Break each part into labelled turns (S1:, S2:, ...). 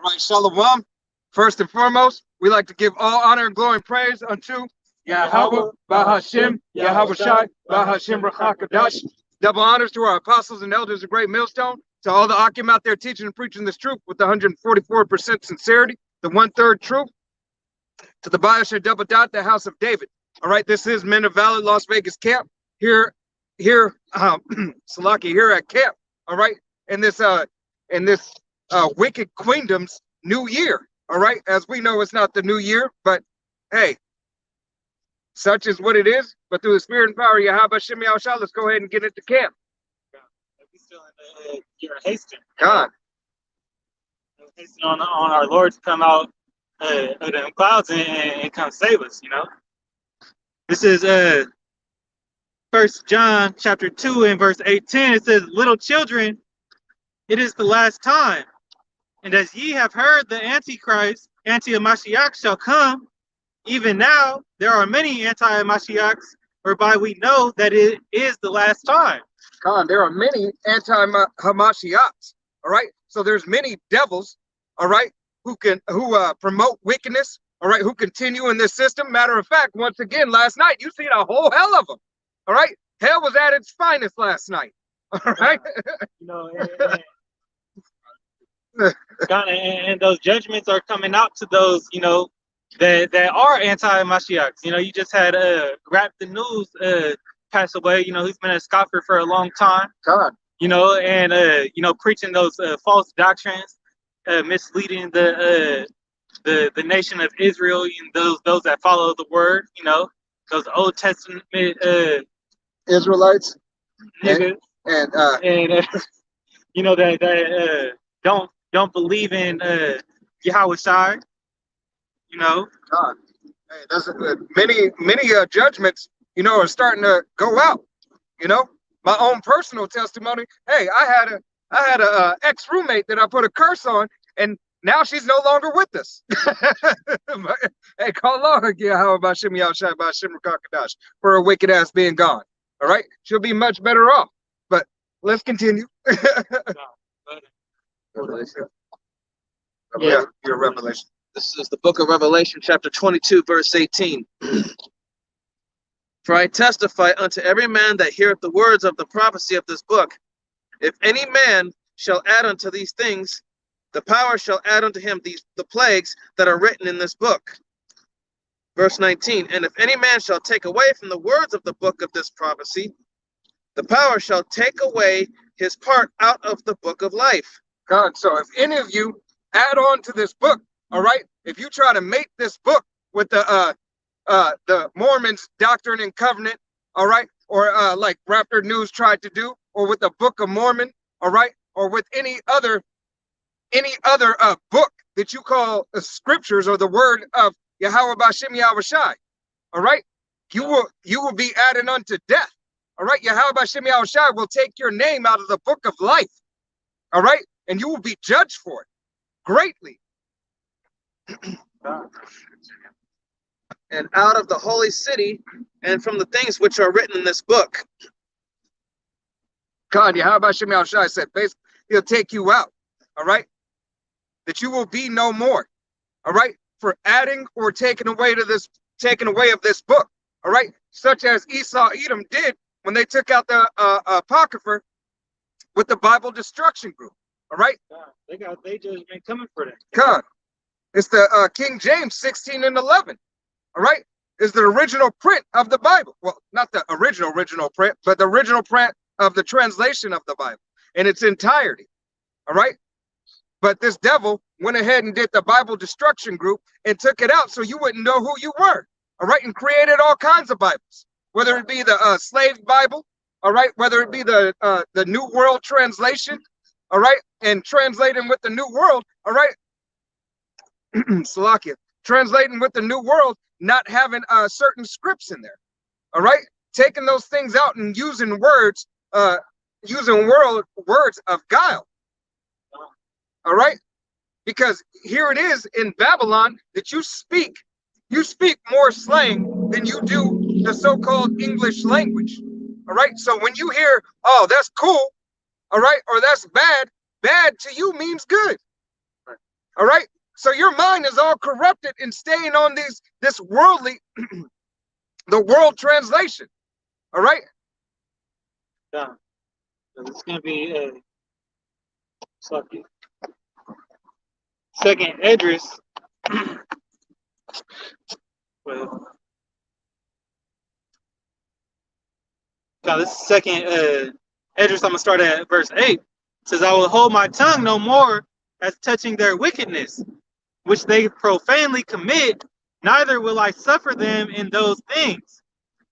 S1: All right, Shalom. First and foremost, we like to give all honor and glory and praise unto Yahweh, Bahashem, Yahweh Shai, Bahashem Rachakadash. Double honors to our apostles and elders of Great Millstone, to all the Akim out there teaching and preaching this truth with 144% sincerity, the 1/3 truth, to the Biosher Double Dot, the House of David. All right, this is Men of Valor, Las Vegas camp here, Salaki, here at camp. All right, in this Wicked Queendom's new year. All right, as we know, it's not the new year, but hey, such is what it is. But through the spirit and power of Yahweh Shemi Al-Shah, let's go ahead and get into camp.
S2: We still in you're hasting.
S1: God.
S2: Hasting on our Lord to come out of the clouds and come save us, you know. This is 1 John chapter 2 and verse 18. It says, "Little children, it is the last time. And as ye have heard the Antichrist, Anti-Mashiach shall come, even now there are many anti-Mashiachs, whereby we know that it is the last time."
S1: God, there are many anti-Hamashiachs. All right, so there's many devils. All right, who promote wickedness. All right, who continue in this system. Matter of fact, once again, last night you seen a whole hell of them. All right, hell was at its finest last night. All right,
S2: you know. And those judgments are coming out to those, you know, that are anti-Mashiachs. You know, you just had Rap the News pass away. You know, he's been a scoffer for a long time.
S1: God.
S2: You know, and you know, preaching those false doctrines, misleading the nation of Israel and those that follow the word. You know, those Old Testament
S1: Israelites
S2: niggas, and you know that don't believe in Yahweh Shai, you know.
S1: God, hey, that's many judgments, you know, are starting to go out. You know, my own personal testimony. Hey, I had a ex roommate that I put a curse on, and now she's no longer with us. Hey, call Lord Yahweh Bashim Yahshai Bashim Rakakadash for her wicked ass being gone. All right, she'll be much better off. But let's continue. Revelation.
S2: Yeah,
S1: your Revelation.
S3: This is the book of Revelation, chapter 22, verse 18. "For I testify unto every man that heareth the words of the prophecy of this book. If any man shall add unto these things, the power shall add unto him the plagues that are written in this book." Verse 19. "And if any man shall take away from the words of the book of this prophecy, the power shall take away his part out of the book of life."
S1: God, so if any of you add on to this book, all right, if you try to make this book with the Mormons' Doctrine and Covenant, all right, or like Raptor News tried to do, or with the Book of Mormon, all right, or with any other book that you call scriptures or the word of Yahweh Bashim Yahweh Shai, all right, you will be added unto death. All right, Yahweh Bashim Yahweh Shai will take your name out of the book of life. All right, and you will be judged for it greatly.
S3: "And out of the holy city, and from the things which are written in this book."
S1: God, Yahweh Bashim Yahweh Shai said, basically, he'll take you out. All right, that you will be no more. All right, for adding or taking away of this book. All right, such as Esau Edom did when they took out the Apocrypha with the Bible Destruction Group. All right,
S2: they just been coming for them.
S1: God, it's the King James 16 and 11. All right, is the original print of the Bible. Well, not the original print, but the original print of the translation of the Bible in its entirety. All right, but this devil went ahead and did the Bible Destruction Group and took it out so you wouldn't know who you were. All right, and created all kinds of Bibles, whether it be the slave Bible, all right, whether it be the New World Translation, all right, and translating with the New World, all right, Salakia, translating with the New World, not having certain scripts in there, all right, taking those things out and using words, words of guile, all right, because here it is in Babylon that you speak more slang than you do the so-called English language. All right. So when you hear, oh, that's cool, all right, or that's bad, bad to you means good. All right. So your mind is all corrupted and staying on this worldly, the world translation. All right.
S2: Yeah. So it's gonna be second Esdras. Well, now this is second Esdras. I'm gonna start at verse 8. It says, "I will hold my tongue no more as touching their wickedness, which they profanely commit, neither will I suffer them in those things.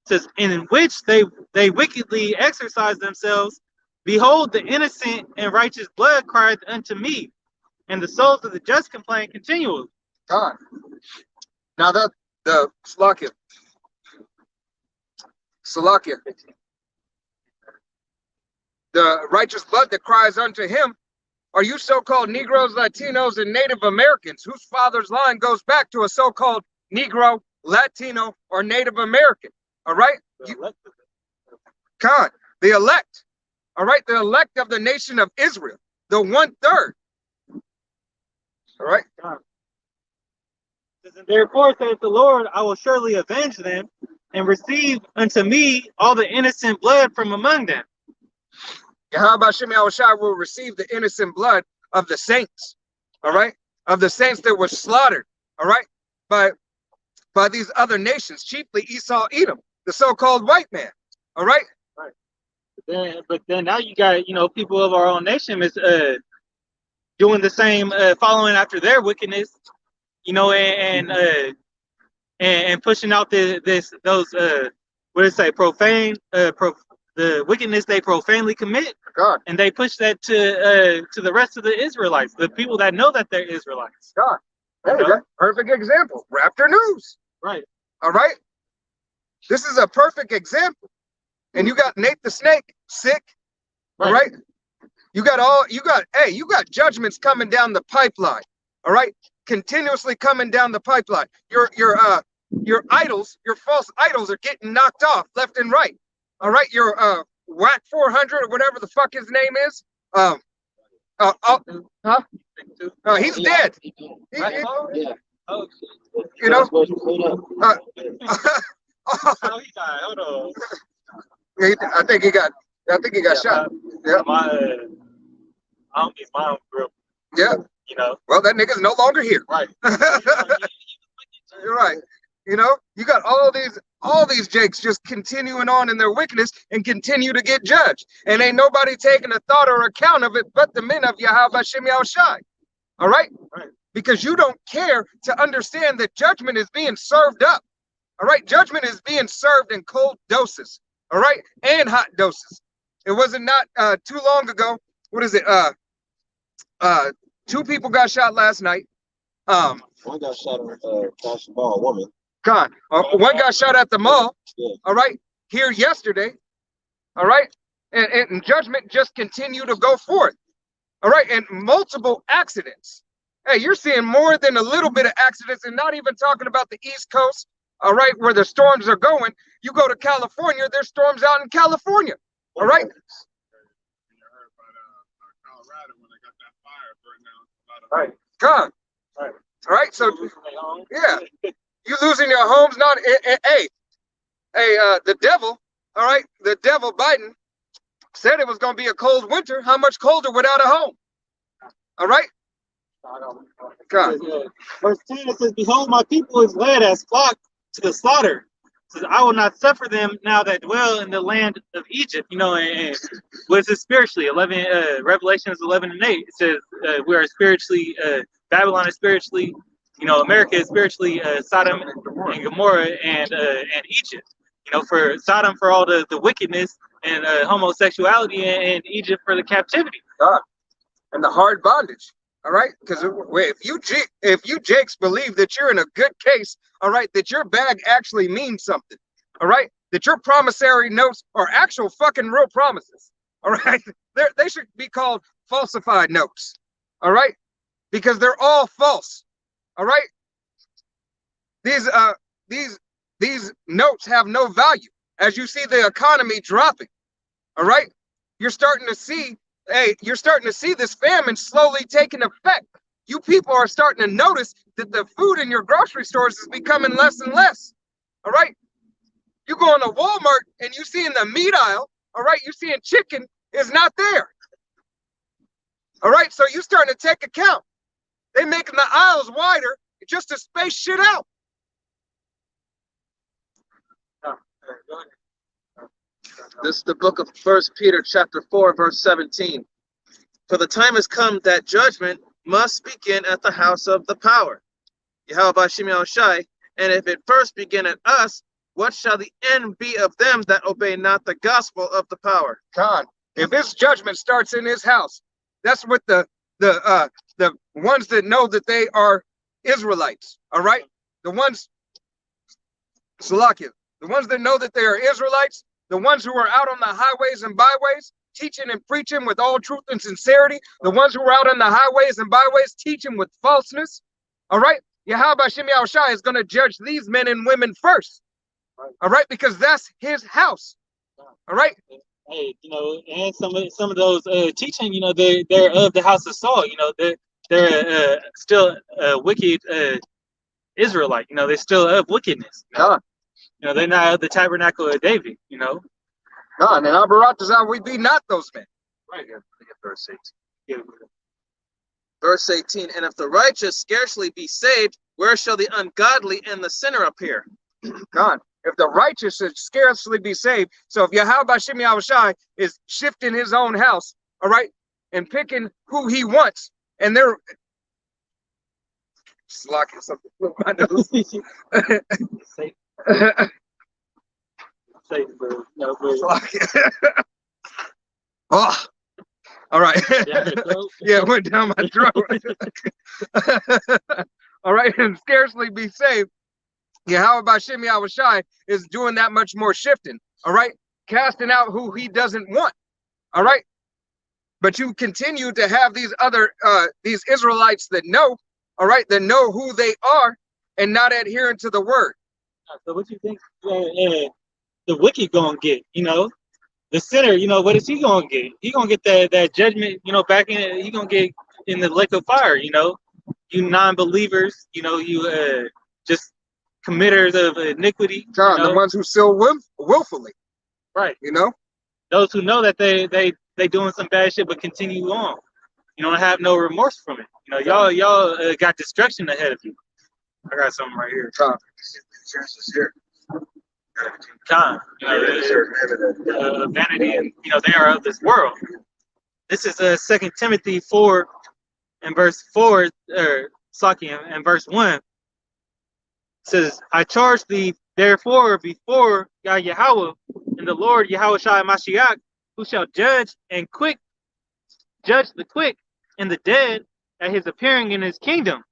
S2: It says, in which they wickedly exercise themselves. Behold, the innocent and righteous blood crieth unto me, and the souls of the just complain continually."
S1: God. Now the Salakia. The righteous blood that cries unto him are you so-called Negroes, Latinos, and Native Americans whose father's line goes back to a so-called Negro, Latino, or Native American. All right? God, the elect. All right? The elect of the nation of Israel. The 1/3. All right?
S2: Therefore, saith the Lord, I will surely avenge them and receive unto me all the innocent blood from among them.
S1: Yahweh Shem Yahushua will receive the innocent blood of the saints, all right, of the saints that were slaughtered, all right, by these other nations, chiefly Esau, Edom, the so-called white man, all right.
S2: But then now you got people of our own nation is doing the same, following after their wickedness, and pushing out those what did it say, profane the wickedness they profanely commit.
S1: God.
S2: And they push that to the rest of the Israelites, the people that know that they're Israelites.
S1: God. Hey, that's perfect example. Raptor News.
S2: Right.
S1: All right. This is a perfect example. And you got Nate the Snake sick. All right. You got judgments coming down the pipeline. All right. Continuously coming down the pipeline. Your idols, your false idols are getting knocked off left and right. All right, your WAC 400 or whatever the fuck his name is. He's dead.
S2: Yeah. Oh,
S1: you know.
S2: Oh, he died. Hold on.
S1: I think he got shot. Yeah.
S2: My homies, mom grew up.
S1: Yeah. Well, that nigga's no longer here.
S2: Right.
S1: You're right. You got all these jakes just continuing on in their wickedness and continue to get judged. And ain't nobody taking a thought or account of it but the men of Yahweh Shem Yahushai. All right? Because you don't care to understand that judgment is being served up. All right? Judgment is being served in cold doses. All right? And hot doses. It wasn't not too long ago. What is it? 2 people got shot last night.
S4: One got shot across the ball, a woman.
S1: God, one got shot at the mall. Yeah. All right, here yesterday. All right, and judgment just continue to go forth. All right, and multiple accidents. Hey, you're seeing more than a little bit of accidents, and not even talking about the East Coast. All right, where the storms are going. You go to California, there's storms out in California. All right. Right. God. Right. All right. So, yeah, you losing your homes. Not, hey, the devil. All right, the devil Biden said it was going to be a cold winter. How much colder without a home? All right. God.
S2: Verse 10 it says, "Behold, my people is led as flock to the slaughter. It says, I will not suffer them now that dwell in the land of Egypt." And what is it spiritually? Revelations 11 and 8. It says we are spiritually, Babylon is spiritually, America is spiritually Sodom and Gomorrah and Egypt. For Sodom for all the wickedness and homosexuality, and Egypt for the captivity.
S1: God. And the hard bondage. All right, because if you Jakes believe that you're in a good case, all right, that your bag actually means something, all right, that your promissory notes are actual fucking real promises, all right, they should be called falsified notes, all right, because they're all false, all right. These notes have no value. As you see the economy dropping, all right, you're starting to see this famine slowly taking effect. you people are starting to notice that the food in your grocery stores is becoming less and less. All right. You go into Walmart and you see in the meat aisle, all right, you seeing chicken is not there. All right. So you starting to take account. They making the aisles wider just to space shit out.
S3: This is the book of 1 Peter chapter 4, verse 17. For the time has come that judgment must begin at the house of the power, Yahweh Bashim Yahushai, and if it first begin at us, what shall the end be of them that obey not the gospel of the power?
S1: Khan, if his judgment starts in his house, that's what the ones that know that they are Israelites, all right? The ones, Salakia, the ones that know that they are Israelites, the ones who are out on the highways and byways, teaching and preaching with all truth and sincerity, the ones who are out on the highways and byways teaching with falseness, all right? Yahweh Bashim Yahushai is going to judge these men and women first, all right? Because that's his house, all right?
S2: Hey, and some of those teaching, they're of the house of Saul. They're still wicked Israelite. They're still of wickedness. They're not of the tabernacle of David.
S1: God, and Abaratazah, we be not those men.
S2: Right here, verse 18.
S3: Verse 18, and if the righteous scarcely be saved, where shall the ungodly and the sinner appear?
S1: God, if the righteous should scarcely be saved, so if Yahweh Bashim Yahushai is shifting his own house, all right, and picking who he wants, and they're slocking something with my nose. Oh, all right. Yeah, it went down my throat. All right, and scarcely be saved. Yahweh Bashim Yahushai is doing that much more shifting. All right, casting out who he doesn't want. All right, but you continue to have these other these Israelites that know, all right, that know who they are and not adhering to the word.
S2: So what you think the wicked gonna get? The sinner, what is he gonna get? He gonna get that judgment, back in. He gonna get in the lake of fire. You non-believers, you just committers of iniquity.
S1: John, the ones who still willfully,
S2: right?
S1: Those
S2: who know that they doing some bad shit but continue on. You don't have no remorse from it. Y'all got destruction ahead of you. I got something right here. Vanity, and they are of this world. This is 2 Timothy 4 and verse 4, or Saki and verse 1. It says, I charge thee therefore before Yahweh and the Lord Yahweh Shai Mashiach, who shall judge the quick and the dead at his appearing in his kingdom.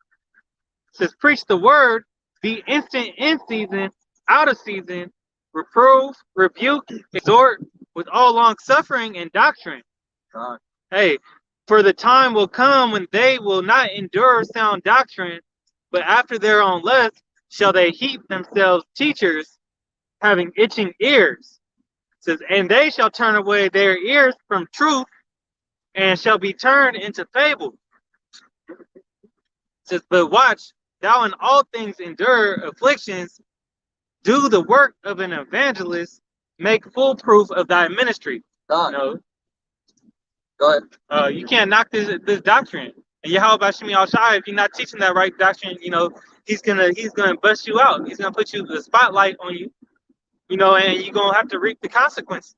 S2: It says, preach the word, be instant in season, out of season, reprove, rebuke, exhort with all long suffering and doctrine. Hey, for the time will come when they will not endure sound doctrine, but after their own lust shall they heap themselves teachers, having itching ears. It says, and they shall turn away their ears from truth, and shall be turned into fables. It says, but watch, thou in all things endure afflictions, do the work of an evangelist, make full proof of thy ministry.
S1: Go ahead.
S2: You can't knock this doctrine. And Yahweh Bashim Yahushai, if you're not teaching that right doctrine, he's gonna bust you out. He's gonna put the spotlight on you, and you're gonna have to reap the consequences.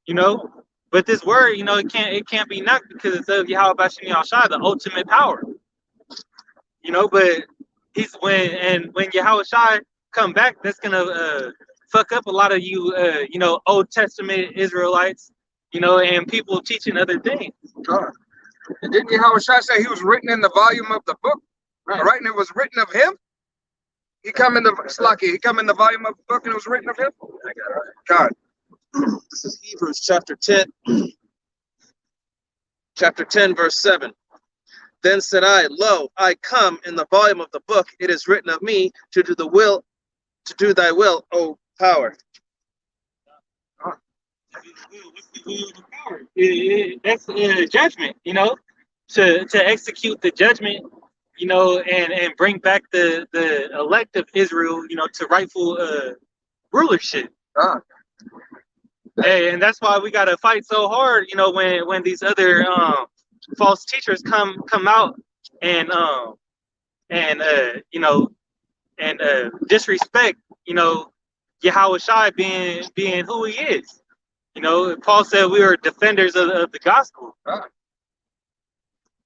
S2: But this word, it can't be knocked because it's of Yahweh Bashim Yahushai, the ultimate power. But when Yahweh Shai come back, that's gonna fuck up a lot of you, Old Testament Israelites, and people teaching other things.
S1: And didn't Yahweh Shai say he was written in the volume of the book? Right, and it was written of him. He come in the volume of the book, and it was written of him. God.
S3: This is Hebrews chapter 10. Chapter 10, verse 7. Then said I, lo, I come in the volume of the book. It is written of me to do thy will, O power.
S2: That's judgment, to execute the judgment, you know, and bring back the elect of Israel, you know, to rightful rulership.
S1: God.
S2: And that's why we gotta fight so hard, you know, when these other false teachers come out and you know, and disrespect, you know, Yahweh Shai being who he is. You know, Paul said we are defenders of the gospel.
S1: God.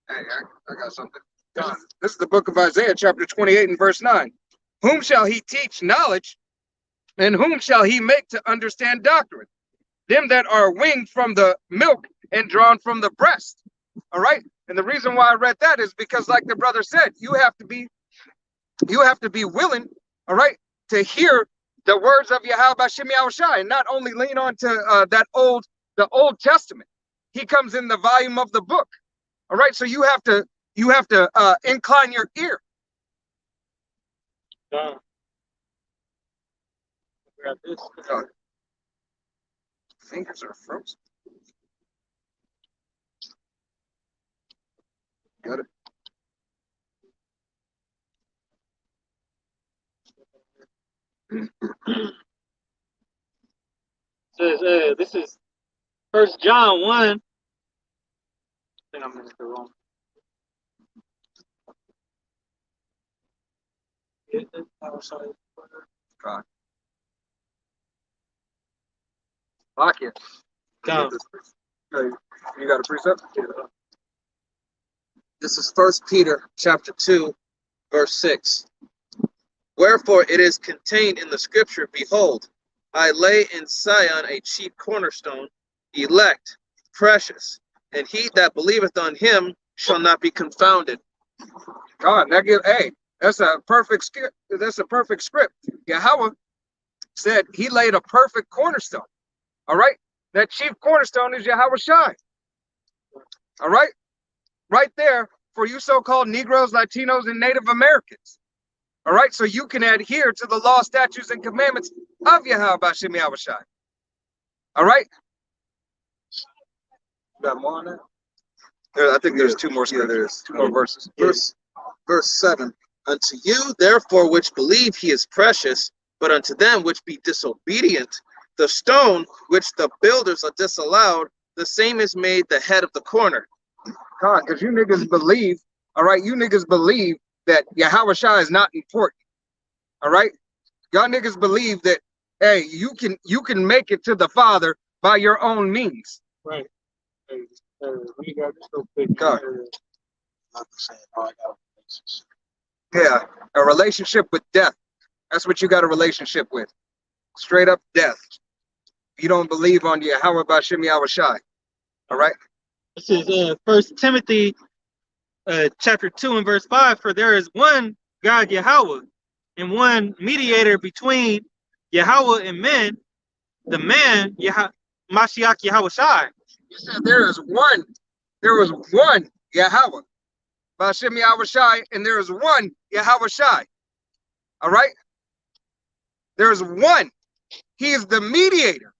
S1: Hey, I got something. God. This is the book of Isaiah, chapter 28 and verse 9. Whom shall he teach knowledge, and whom shall he make to understand doctrine? Them that are winged from the milk and drawn from the breast. All right. And the reason why I read that is because, like the brother said, you have to be willing, all right, to hear the words of Yahweh B'Shem Yahushai, and not only lean on to the Old Testament. He comes in the volume of the book. All right. So you have to incline your ear.
S2: Grab this.
S1: Fingers are frozen. Got it.
S2: Says this is 1 John 1. I think I'm in the wrong.
S1: God. Lock it.
S2: Come.
S1: You got a precept?
S3: This is 1 Peter chapter 2, verse 6. Wherefore it is contained in the scripture, behold, I lay in Sion a chief cornerstone, elect, precious, and he that believeth on him shall not be confounded.
S1: God, that's a perfect script. That's a perfect script. Yahweh said he laid a perfect cornerstone. All right. That chief cornerstone is Yahweh Shai. All right. Right there for you so-called Negroes, Latinos, and Native Americans. All right. So you can adhere to the law, statutes, and commandments of Yahweh B'Shem Yahushai. All right. Got more on that? I think there's two more scriptures. There's two more verses.
S3: Verse 7. Unto you, therefore, which believe he is precious, but unto them which be disobedient, the stone which the builders are disallowed, the same is made the head of the corner.
S1: God, because you niggas believe, all right, you niggas believe that Yahweh Shai is not important. All right? Y'all niggas believe that, hey, you can make it to the Father by your own means.
S2: Right. Let me grab this real quick.
S1: God. Yeah, a relationship with death. That's what you got a relationship with. Straight up death. You don't believe on Yahweh B'Shem Yahushai. All right?
S2: This is 1 Timothy chapter 2 and verse 5. For there is one God Yahweh, and one mediator between Yahweh and men, the man Mashiach Yahweh Shai.
S1: You said there was one Yahweh B'Shem Yahushai, and there is one Yahweh Shai. All right? There is one. He is the mediator.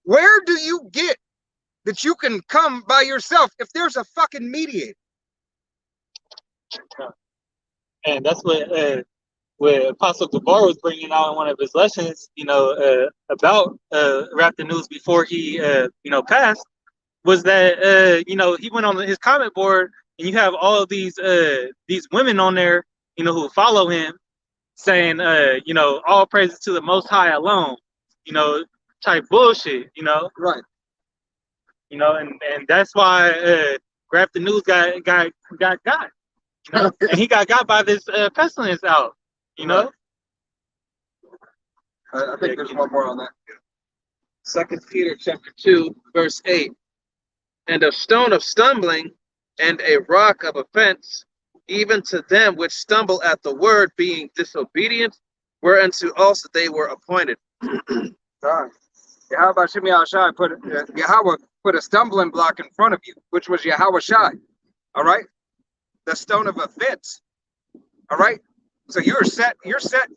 S1: Where do you get that you can come by yourself if there's a fucking mediator?
S2: And that's what Apostle Gabar was bringing out in one of his lessons, you know, about Rap the News before he, you know, passed, was that, you know, he went on his comment board and you have all of these women on there, you know, who follow him saying, you know, all praises to the Most High alone, you know, type bullshit, you know.
S1: Right.
S2: You know, and that's why Rap the News got. You know? And he got by this pestilence out, you know.
S1: I think there's one more on that.
S3: 2 Peter chapter 2, verse 8. And a stone of stumbling and a rock of offense, even to them which stumble at the word, being disobedient, whereunto also they were appointed.
S1: God. Yahweh B'Shem Yahushai Yahweh put a stumbling block in front of you, which was Yahweh Shai. All right? The stone of offense. All right? So you're set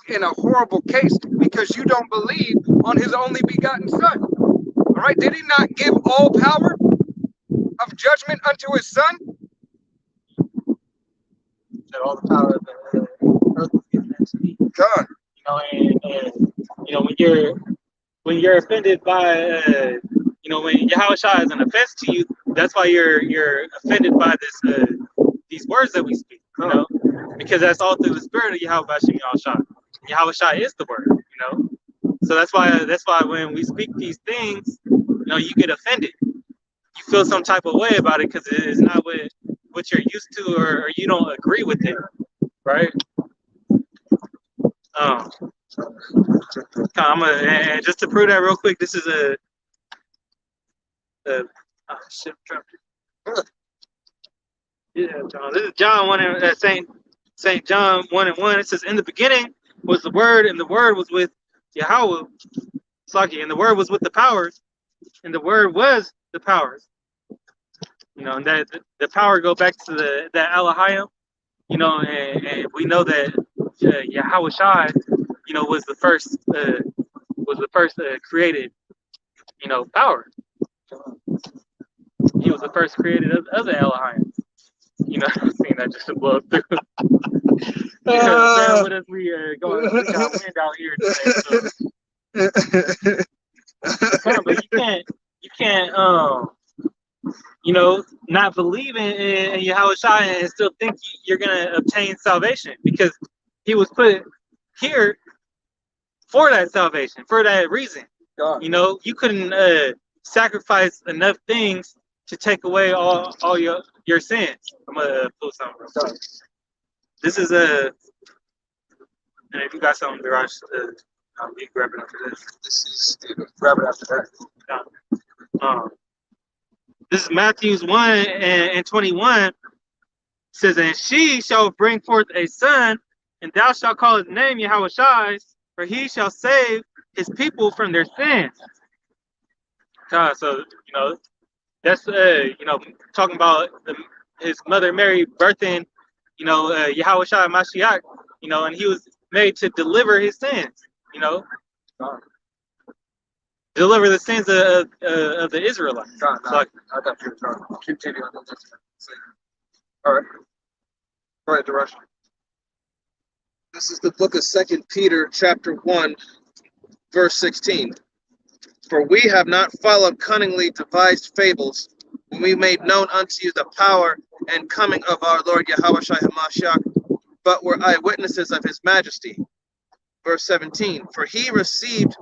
S1: in a horrible case because you don't believe on his only begotten son. All right? Did he not give all power of judgment unto his son?
S2: that all the power of the earth was given unto me.
S1: God.
S2: You know, and you know, when you're offended by when Yahweh Shai is an offense to you, that's why you're offended by these words that we speak, you know, because that's all through the spirit of Yahweh Bashem Yahweh. Yahweh Shai is the word, you know. So that's why when we speak these things, you know, you get offended. You feel some type of way about it because it is not what you're used to, or you don't agree with it, right? And just to prove that real quick, this is John. This is John 1 and Saint John 1:1. It says, "In the beginning was the Word, and the Word was with Yahweh, and the Word was with the powers, and the Word was the powers." You know, and that the power go back to that Elohim. You know, and we know that Yahweh Shai, you know, was the first created, you know, power. He was the first created of the Elohim. You know, I've seen that just blow through. Bear with us, we got wind out here today. So. But you can't, you know, not believe in Yahweh Shai and still think you're gonna obtain salvation, because he was put here for that salvation, for that reason. God. You know, you couldn't sacrifice enough things to take away all your sins. I'm gonna pull something real quick. This is and if you got something, Garage, you can grab it after this. Grab it after that. This is Matthew 1 and 21. It says, "And she shall bring forth a son, and thou shalt call his name Yahweh Shai, for he shall save his people from their sins." So, you know, that's, you know, talking about his mother Mary birthing, you know, Yahweh Shai Mashiach, you know, and he was made to deliver his sins, you know. Deliver the sins of the Israelites. I thought you were trying to continue on this. All right. Go ahead, Darash.
S3: This is the book of 2 Peter, chapter 1, verse 16. "For we have not followed cunningly devised fables, when we made known unto you the power and coming of our Lord Yahweh Shai HaMashiach, but were eyewitnesses of his majesty." Verse 17. "For he received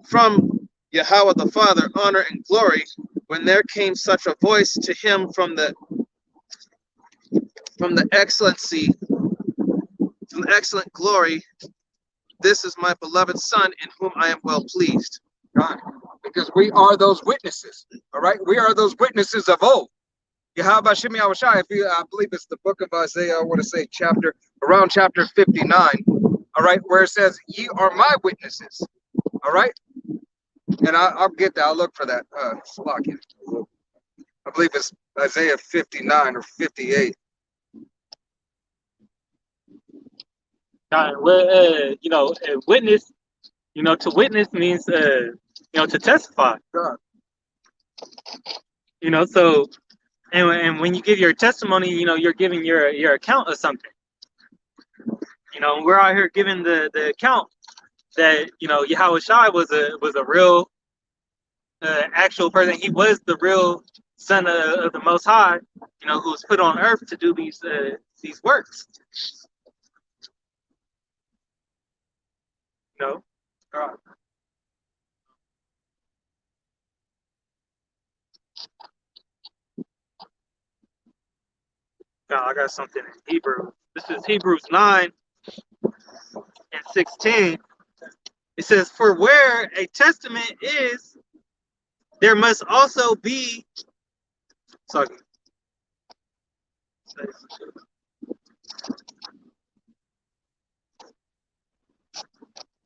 S3: from Yahweh the Father honor and glory, when there came such a voice to him from the excellent glory, This is my beloved Son, in whom I am well pleased."
S1: God, because we are those witnesses. All right, we are those witnesses of old. Yahweh Bashem Yahweh Shai, I believe it's the book of Isaiah, I want to say around chapter 59. All right, where it says, "Ye are my witnesses." All right. And I'll get that. I'll look for that. I believe it's Isaiah 59 or 58.
S2: You know, a witness. You know, to witness means, you know, to testify.
S1: God.
S2: You know, so, and when you give your testimony, you know, you're giving your account of something. You know, we're out here giving the account that, you know, Yahweh Shai was a real actual person. He was the real Son of the Most High, you know, who was put on earth to do these works. You know, I got something in Hebrew. This is Hebrews 9 and 16. It says, "For where a testament is, there must also be." Sorry.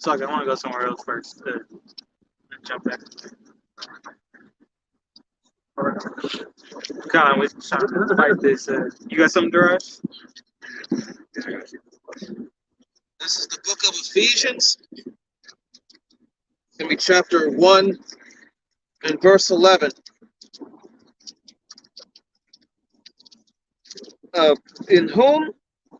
S2: I want to go somewhere else first. Jump back. Come on, we're trying to fight this. You got something, Darash?
S3: This is the book of Ephesians. It's going to be chapter 1 and verse 11. "In whom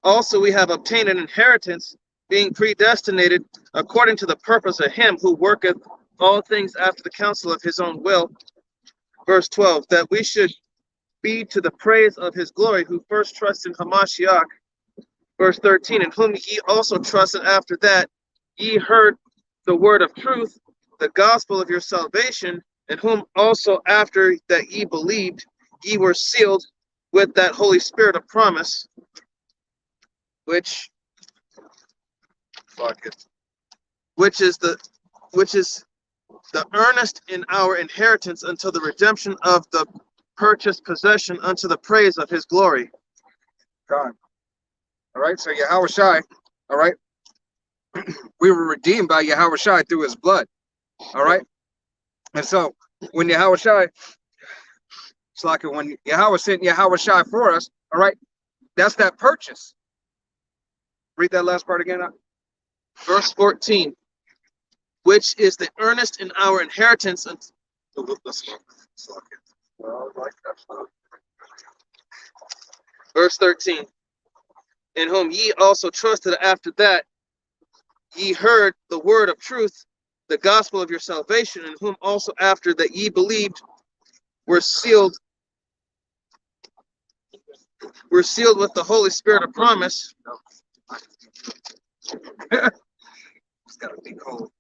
S3: Also we have obtained an inheritance, being predestinated according to the purpose of him who worketh all things after the counsel of his own will. Verse 12, that we should be to the praise of his glory, who first trusted in Hamashiach. Verse 13, in whom ye also trusted after that ye heard the word of truth, the gospel of your salvation, in whom also after that ye believed, ye were sealed with that Holy Spirit of promise, which is the earnest in our inheritance until the redemption of the purchased possession unto the praise of his glory.
S1: God. All right, so Yahushua, all right, we were redeemed by Yahushua through his blood. All right, and so when Yahushua, it's like when Yahweh sent Yahushua for us, all right, that's that purchase. Read that last part again.
S3: Verse 14, which is the earnest in our inheritance verse 13, in whom ye also trusted after that ye heard the word of truth, the gospel of your salvation, in whom also after that ye believed were sealed with the Holy Spirit of promise.
S1: It's gotta be cold.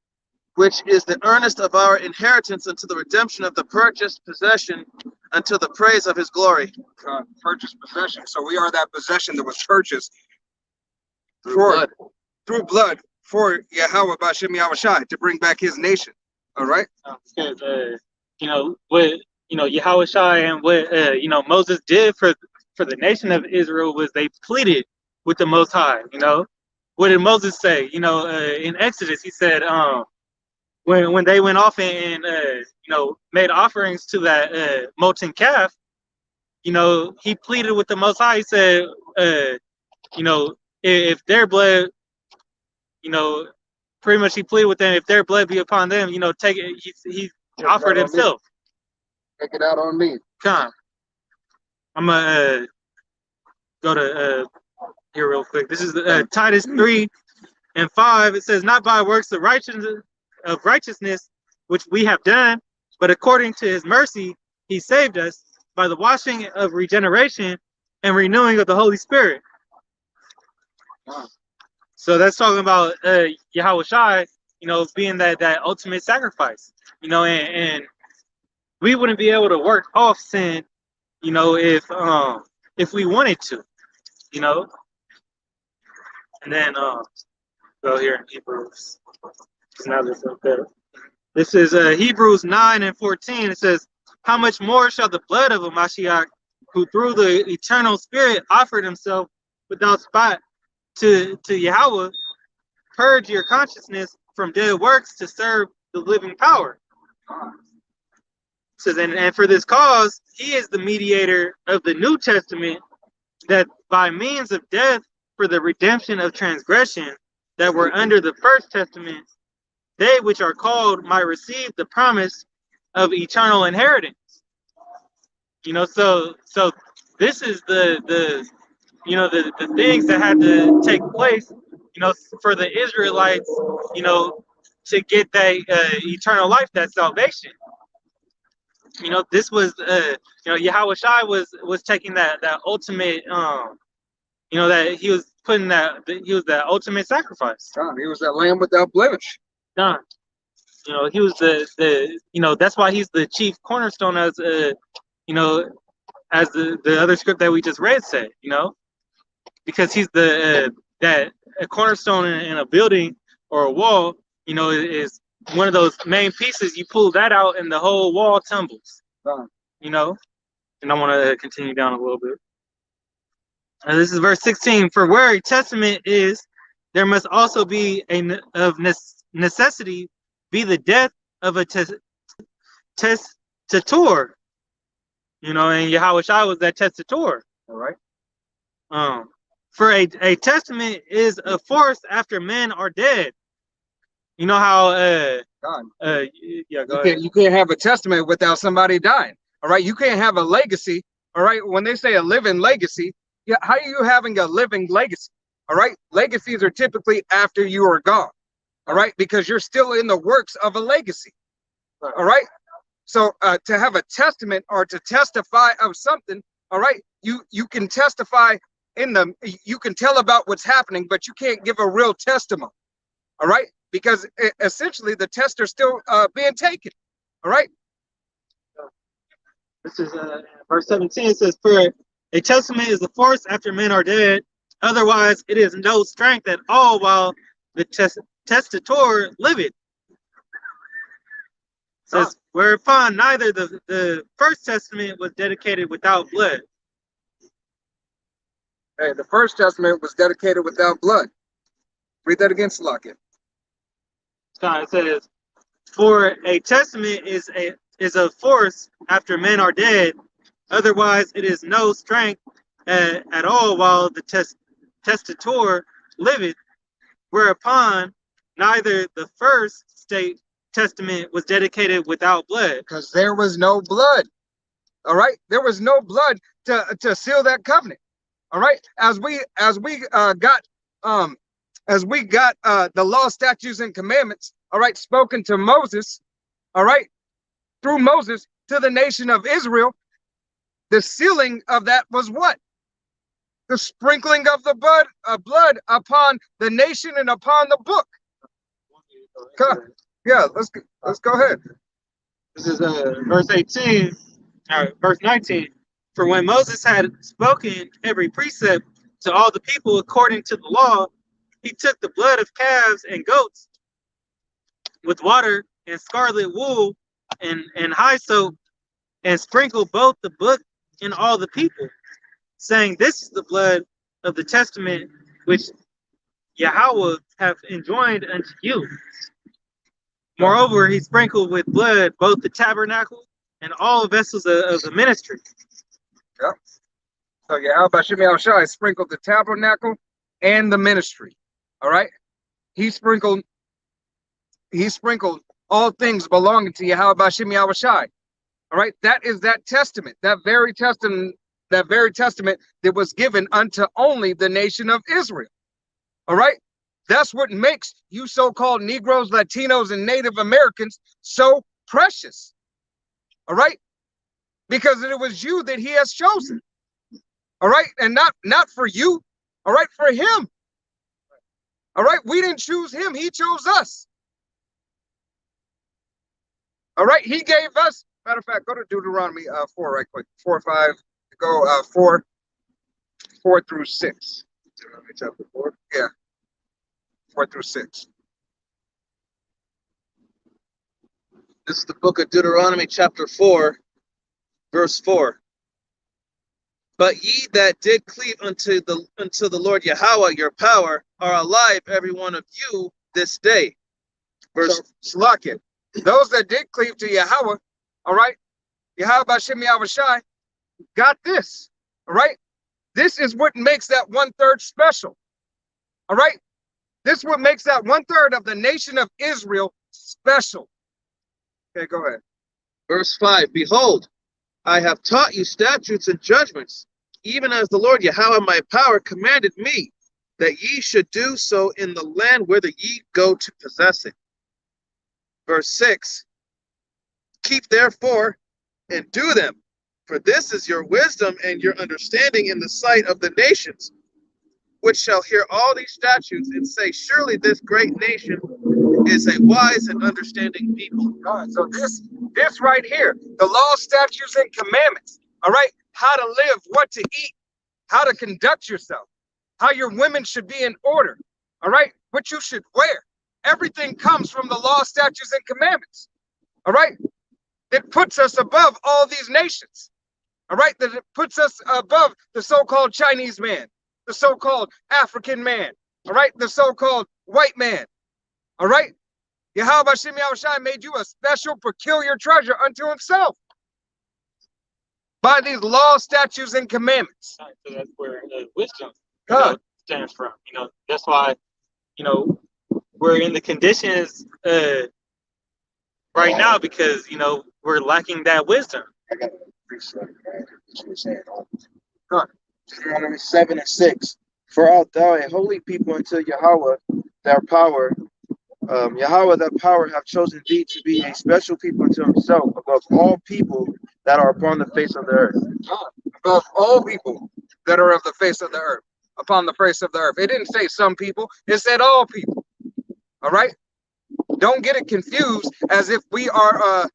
S3: Which is the earnest of our inheritance unto the redemption of the purchased possession unto the praise of his glory.
S1: Purchased possession. So we are that possession that was purchased through blood for Yahweh Bashem Yahushai to bring back his nation. All right.
S2: Because what Yahushua and what Moses did for the nation of Israel was they pleaded with the Most High. What did Moses say? In Exodus he said, when they went off and made offerings to that molten calf, he pleaded with the Most High. He said, if their blood, pretty much he pleaded with them, if their blood be upon them, take it. He offered himself.
S1: Take it out on me.
S2: Come. I'm gonna go to here real quick. This is Titus 3:5. It says, not by works of righteousness which we have done, but according to his mercy he saved us by the washing of regeneration and renewing of the Holy Spirit. So that's talking about Yahushua, being that ultimate sacrifice, and we wouldn't be able to work off sin, if we wanted to, and then go here in Hebrews. Now this is better. This is Hebrews 9:14. It says, how much more shall the blood of a Mashiach, who through the eternal Spirit offered himself without spot to Yahweh, purge your consciousness from dead works to serve the living power. It says, and for this cause he is the mediator of the New Testament, that by means of death for the redemption of transgression that were under the first testament, they which are called might receive the promise of eternal inheritance. So this is the things that had to take place, for the Israelites, to get that eternal life, that salvation. This was Yahushua was taking that ultimate, that he was putting he was that ultimate sacrifice.
S1: He was that lamb without blemish.
S2: Done. He was the that's why he's the chief cornerstone, as as the other script that we just read said, because he's the that a cornerstone in a building or a wall, is one of those main pieces. You pull that out and the whole wall tumbles. And I want to continue down a little bit. And this is verse 16. For where a testament is, there must also be of necessity be the death of a testator. And Yahushua was that testator.
S1: All right.
S2: For a testament is a force after men are dead. You know how
S1: you can't have a testament without somebody dying. All right. You can't have a legacy. All right. When they say a living legacy, how are you having a living legacy? All right. Legacies are typically after you are gone. All right. Because you're still in the works of a legacy. All right. So to have a testament or to testify of something, all right, you can testify you can tell about what's happening, but you can't give a real testimony. All right. Because essentially the tester's still being taken. All right.
S2: This is verse 17. It says, "For a testament is the force after men are dead. Otherwise, it is no strength at all while the testator liveth." Says, whereupon neither the first testament was dedicated without blood.
S1: Hey, the first testament was dedicated without blood. Read that again, Salakia.
S2: It says, "For a testament is a force after men are dead. Otherwise, it is no strength at all while the testator liveth. Whereupon neither the first testament was dedicated without blood."
S1: Because there was no blood. All right. There was no blood to seal that covenant. All right. As we got the law, statutes, and commandments, all right, spoken to Moses, all right, through Moses to the nation of Israel, the sealing of that was what? The sprinkling of the blood upon the nation and upon the book. Yeah, let's go ahead.
S2: This is verse 18, verse 19. "For when Moses had spoken every precept to all the people according to the law, he took the blood of calves and goats with water and scarlet wool and hyssop, and sprinkled both the book and all the people, saying, This is the blood of the testament which Yahweh hath enjoined unto you. Moreover, he sprinkled with blood both the tabernacle and all vessels of the ministry."
S1: Yep. So Yahweh Shemi Al-Shai sprinkled the tabernacle and the ministry. All right. He sprinkled all things belonging to Yahweh Shemi Al-Shai. All right. That is that testament, that very testament that was given unto only the nation of Israel. All right. That's what makes you so-called Negroes, Latinos, and Native Americans so precious. All right. Because it was you that he has chosen. All right. And not for you. All right. For him. All right. We didn't choose him. He chose us. All right. He gave us. Matter of fact, go to Deuteronomy 4 right quick. 4 or 5. Go 4 through 6. Deuteronomy chapter 4. Yeah. 4 through 6.
S3: This is the book of Deuteronomy chapter 4, verse 4. "But ye that did cleave unto the Lord Yahweh your power are alive, every one of you, this day."
S1: Verse Slakin. Those that did cleave to Yahweh, all right, Yahweh Shemi Al-Shai, got this. All right. This is what makes that 1/3 special. All right. This is what makes that 1/3 of the nation of Israel special. Okay, go ahead.
S3: Verse 5, "Behold, I have taught you statutes and judgments, even as the Lord Yahweh my power commanded me, that ye should do so in the land whither ye go to possess it." Verse 6, "Keep therefore and do them, for this is your wisdom and your understanding in the sight of the nations, which shall hear all these statutes and say, Surely this great nation is a wise and understanding people."
S1: So this right here, the law, statutes, and commandments, all right, how to live, what to eat, how to conduct yourself, how your women should be in order, all right, what you should wear. Everything comes from the law, statutes, and commandments, all right? It puts us above all these nations, all right? That it puts us above the so-called Chinese man, the so-called African man, all right? The so-called white man, all right? Yahweh Shemi Al-Shai made you a special, peculiar treasure unto himself by these laws, statutes, and commandments.
S2: So that's where wisdom stands from. That's why, we're in the conditions right now because, we're lacking that wisdom.
S4: I got to appreciate that. What you were saying.
S3: Deuteronomy 7 and 6. For art thou a holy people unto Yahweh, their power. Yahweh, their power, have chosen thee to be a special people unto himself above all people that are upon the face of the earth.
S1: Above all people that are of the face of the earth, upon the face of the earth. It didn't say some people, it said all people. All right? Don't get it confused as if we are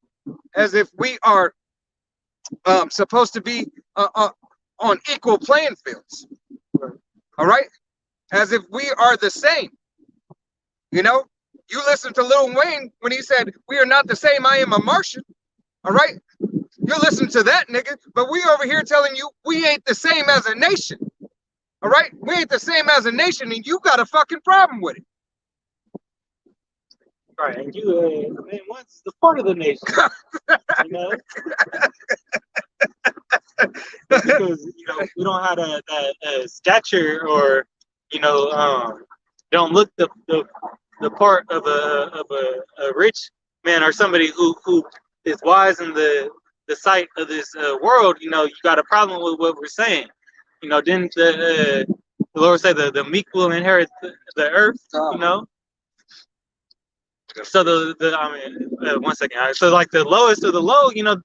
S1: supposed to be on equal playing fields. All right? As if we are the same. You know, you listen to Lil Wayne when he said, "We are not the same, I am a Martian." All right? You listen to that nigga, but we over here telling you we ain't the same as a nation. All right? We ain't the same as a nation, and you got a fucking problem with it.
S2: Right, and you, man, once the part of the nation, you know, because you know we don't have that stature, or you know, don't look the part of a rich man or somebody who is wise in the sight of this world. You know, you got a problem with what we're saying. You know, didn't the Lord say the meek will inherit the earth? You know. So I mean, 1 second. So like the lowest of the low, you know,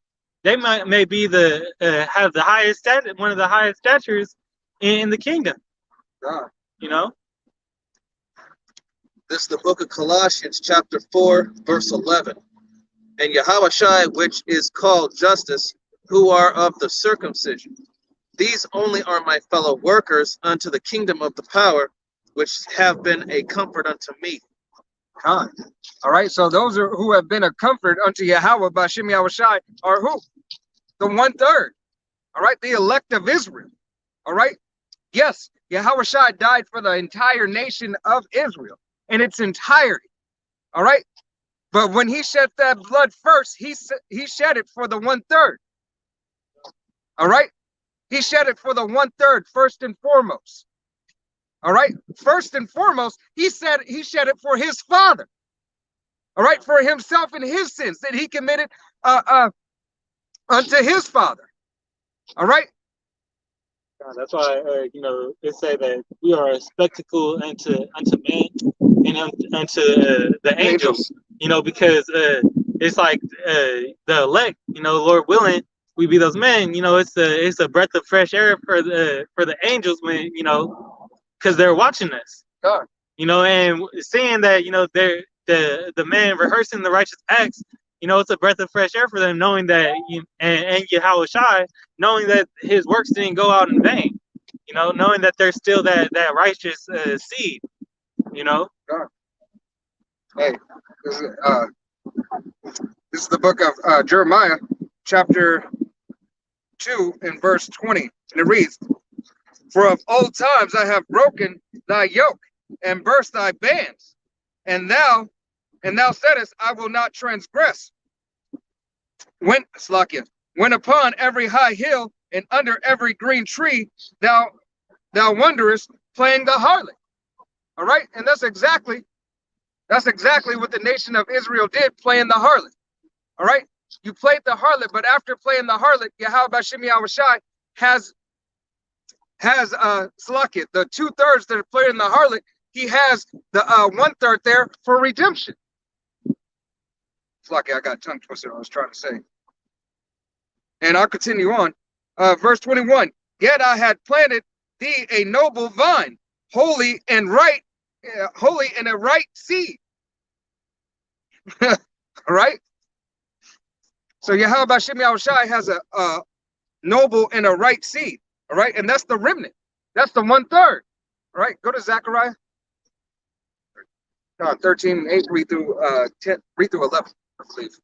S2: they may be have the highest one of the highest statures in the kingdom. You know.
S3: This is the book of Colossians, chapter 4, verse 11. And Yahushua, which is called justice, who are of the circumcision. These only are my fellow workers unto the kingdom of the power, which have been a comfort unto me.
S1: All right, so those are who have been a comfort unto Yahweh by Shem Yahushai are who? The 1/3. All right, the elect of Israel. All right, yes, Yahushai died for the entire nation of Israel in its entirety. All right, but when he shed that blood first, he shed it for the 1/3. All right, he shed it for the 1/3 first and foremost. All right, first and foremost, he shed it for his father. All right, for himself and his sins that he committed unto his father. All right.
S2: That's why you know they say that we are a spectacle unto men and unto the angels. You know, because it's like the elect. You know, Lord willing, we be those men. You know, it's a breath of fresh air for the angels when you know. Because they're watching us, you know, and seeing that, you know, they're the man rehearsing the righteous acts, you know, it's a breath of fresh air for them, knowing that, and Yahushua, knowing that his works didn't go out in vain, you know, knowing that there's still that righteous seed, you know.
S1: Hey, this is the book of Jeremiah, chapter 2 and verse 20, and it reads, "For of old times I have broken thy yoke and burst thy bands, and thou saidest, I will not transgress. When upon every high hill and under every green tree thou wanderest, playing the harlot." All right, and that's exactly what the nation of Israel did, playing the harlot. All right, you played the harlot, but after playing the harlot, Yahweh Bashem Yahushai has Salakia, the 2/3 that are playing the harlot, he has the 1/3 there for redemption. Salakia, I got tongue twisted. I was trying to say, and I'll continue on. Verse 21. Yet I had planted thee a noble vine, holy and a right seed. All right. So Yahweh Bashem Yahushai has a noble and a right seed. All right, and that's the remnant. That's the 1/3. All right, go to Zechariah 13:8, read through 11, I believe.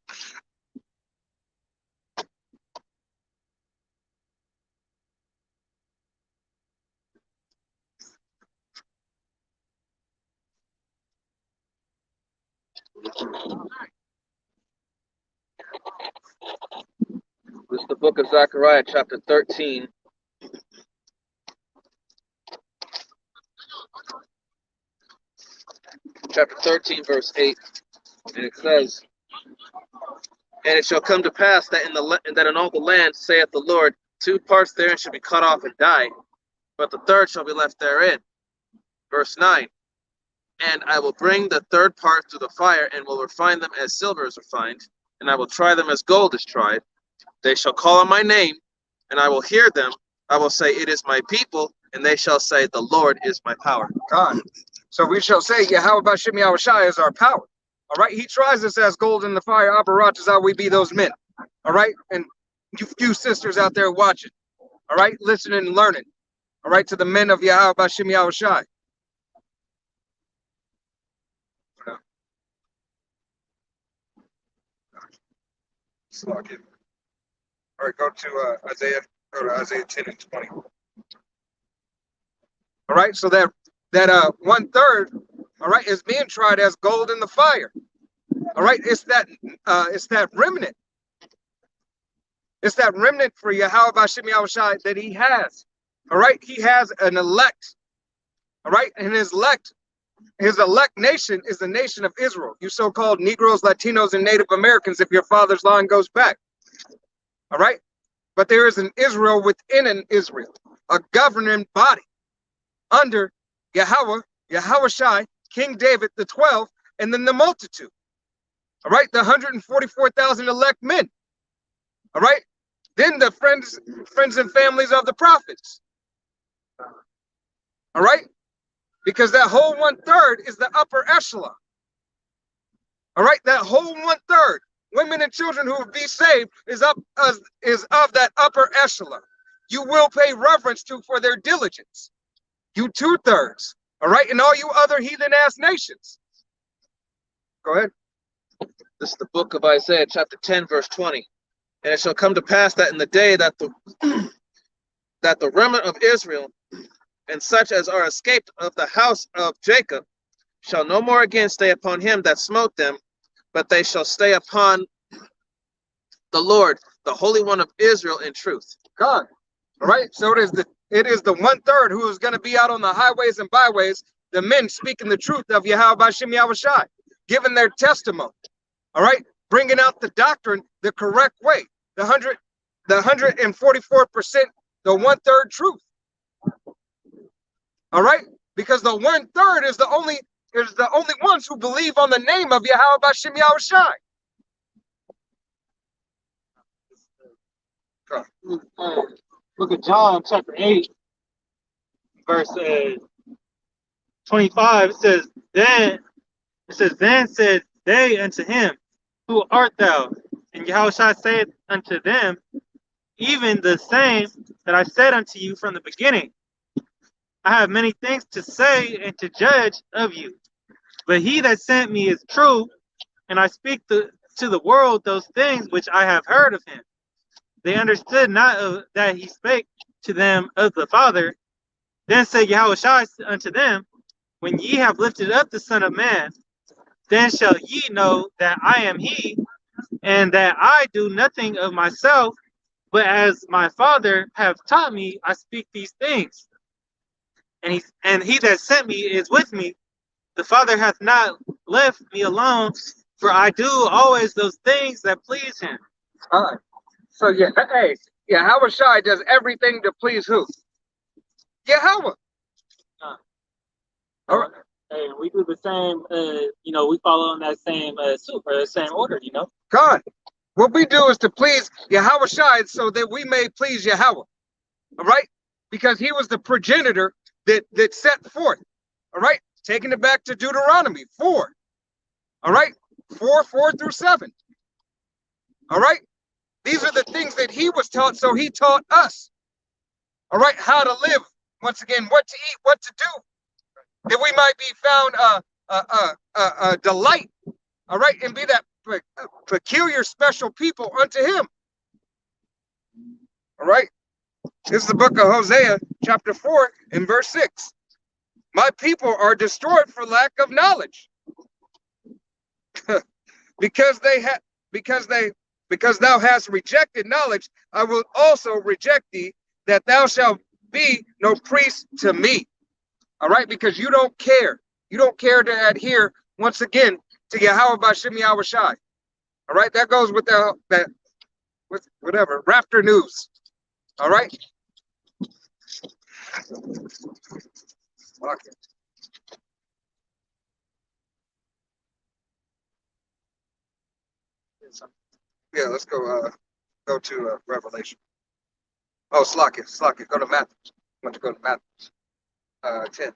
S3: This is the book of Zechariah, chapter 13. Chapter 13, verse 8. And it says, "And it shall come to pass that in all the land, saith the Lord, 2 parts therein shall be cut off and die, but the third shall be left therein. Verse 9. And I will bring the third part through the fire, and will refine them as silver is refined, and I will try them as gold is tried. They shall call on my name, and I will hear them. I will say, it is my people, and they shall say, the Lord is my power.
S1: God. So we shall say, Yahweh Bashem Yahushai is our power. All right. He tries us as gold in the fire. Aparach is how we be those men. All right. And you few sisters out there watching. All right. Listening and learning. All right. To the men of Yahweh Bashem Yahushai. All right. Go to Isaiah. Go to Isaiah 10 and 20. All right. So that 1/3, all right, is being tried as gold in the fire. All right, it's that remnant. It's that remnant for Yahweh Bashem Yahushai that he has. All right, he has an elect. All right, and his elect nation is the nation of Israel. You so-called Negroes, Latinos, and Native Americans, if your father's line goes back. All right, but there is an Israel within an Israel, a governing body under Yahweh, Yahushai, King David, the 12, and then the multitude. All right, the 144,000 elect men. All right, then the friends and families of the prophets. All right, because that whole 1/3 is the upper echelon. All right, that whole 1/3, women and children who will be saved, is of that upper echelon. You will pay reverence to for their diligence. You 2/3. All right, and all you other heathen ass nations. Go ahead.
S3: This is the book of Isaiah, chapter 10, verse 20. And it shall come to pass that in the day that the remnant of Israel and such as are escaped of the house of Jacob shall no more again stay upon him that smote them, but they shall stay upon the Lord, the Holy One of Israel, in truth.
S1: God. All right, so it is the 1/3 who is going to be out on the highways and byways, the men speaking the truth of Yahweh Bashem Yahushai, giving their testimony. All right, bringing out the doctrine the correct way, the 144%, the 1/3 truth. All right, because the 1/3 is the only ones who believe on the name of Yahweh Bashem Yahushai.
S2: Book of John, chapter 8, verse 25. It says, then said they unto him, who art thou? And Yahushua said unto them, even the same that I said unto you from the beginning. I have many things to say and to judge of you, but he that sent me is true, and I speak to the world those things which I have heard of him. They understood not that he spake to them of the Father. Then said Yahushua unto them, when ye have lifted up the Son of Man, then shall ye know that I am he, and that I do nothing of myself, but as my Father hath taught me, I speak these things. And he that sent me is with me. The Father hath not left me alone, for I do always those things that please him.
S1: All right. So Yahweh Shai does everything to please who? Yahweh. All right.
S2: Hey, we do the same. We follow in that same same order.
S1: God, what we do is to please Yahweh Shai, so that we may please Yahweh. All right, because he was the progenitor that set forth. All right, taking it back to Deuteronomy 4. All right, 4 through 7. All right. These are the things that he was taught, so he taught us. All right, how to live. Once again, what to eat, what to do, that we might be found a delight. All right, and be that peculiar, special people unto him. All right, this is the book of Hosea, chapter 4, and verse 6. My people are destroyed for lack of knowledge, because thou hast rejected knowledge, I will also reject thee, that thou shalt be no priest to me. All right, because you don't care. You don't care to adhere, once again, to Yahweh Bashem Yahushai. All right, that goes with with whatever, Raptor News. All right. Okay. Yeah, let's go to Revelation. Oh, Slakia. Go to Matthew. I want to go to Matthew 10.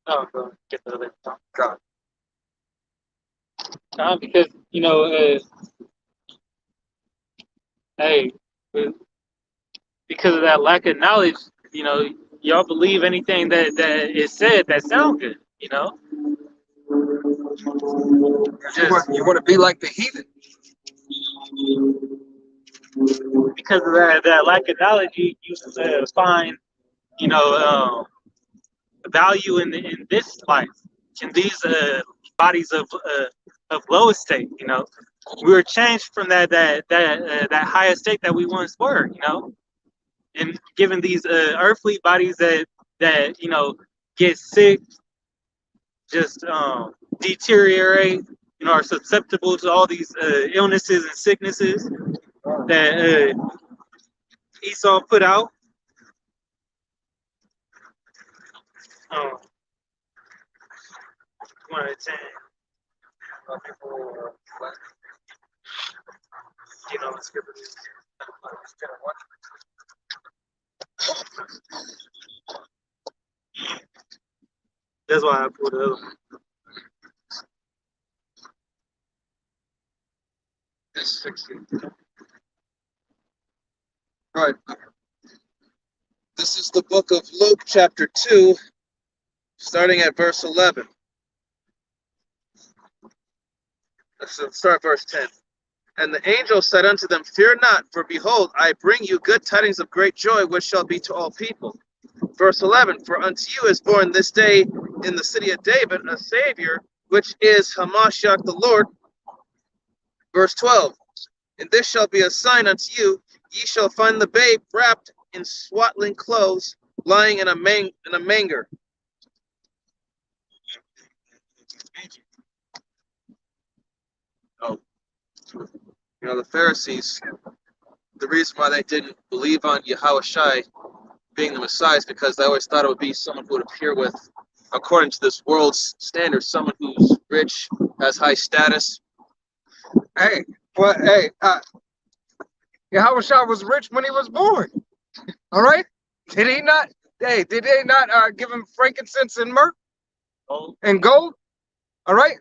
S2: Oh, go get the other one.
S1: God.
S2: Because hey, because of that lack of knowledge, y'all believe anything that is said that sound good,
S1: You want to be like the heathen.
S2: Because of that lack of knowledge, you find value in this life, in these bodies of low estate. We were changed from that high estate that we once were. And given these earthly bodies that get sick, just deteriorate, are susceptible to all these illnesses and sicknesses that Esau put out. One out of 10. Scriptures. That's why I pulled it up.
S1: It's 16. Go ahead.
S3: This is the book of Luke, chapter 2, starting at verse 11. Let's start at verse 10. And the angel said unto them, Fear not, for behold, I bring you good tidings of great joy, which shall be to all people. Verse 11, For unto you is born this day in the city of David a Savior, which is Hamashiach the Lord. Verse 12, And this shall be a sign unto you, ye shall find the babe wrapped in swaddling clothes, lying in a manger. Oh, the Pharisees, the reason why they didn't believe on Yahushua being the Messiah is because they always thought it would be someone who would appear with, according to this world's standards, someone who's rich, has high status.
S1: Hey, Yahushua was rich when he was born. All right? Did he not? Hey, did they not give him frankincense and myrrh and gold? All right?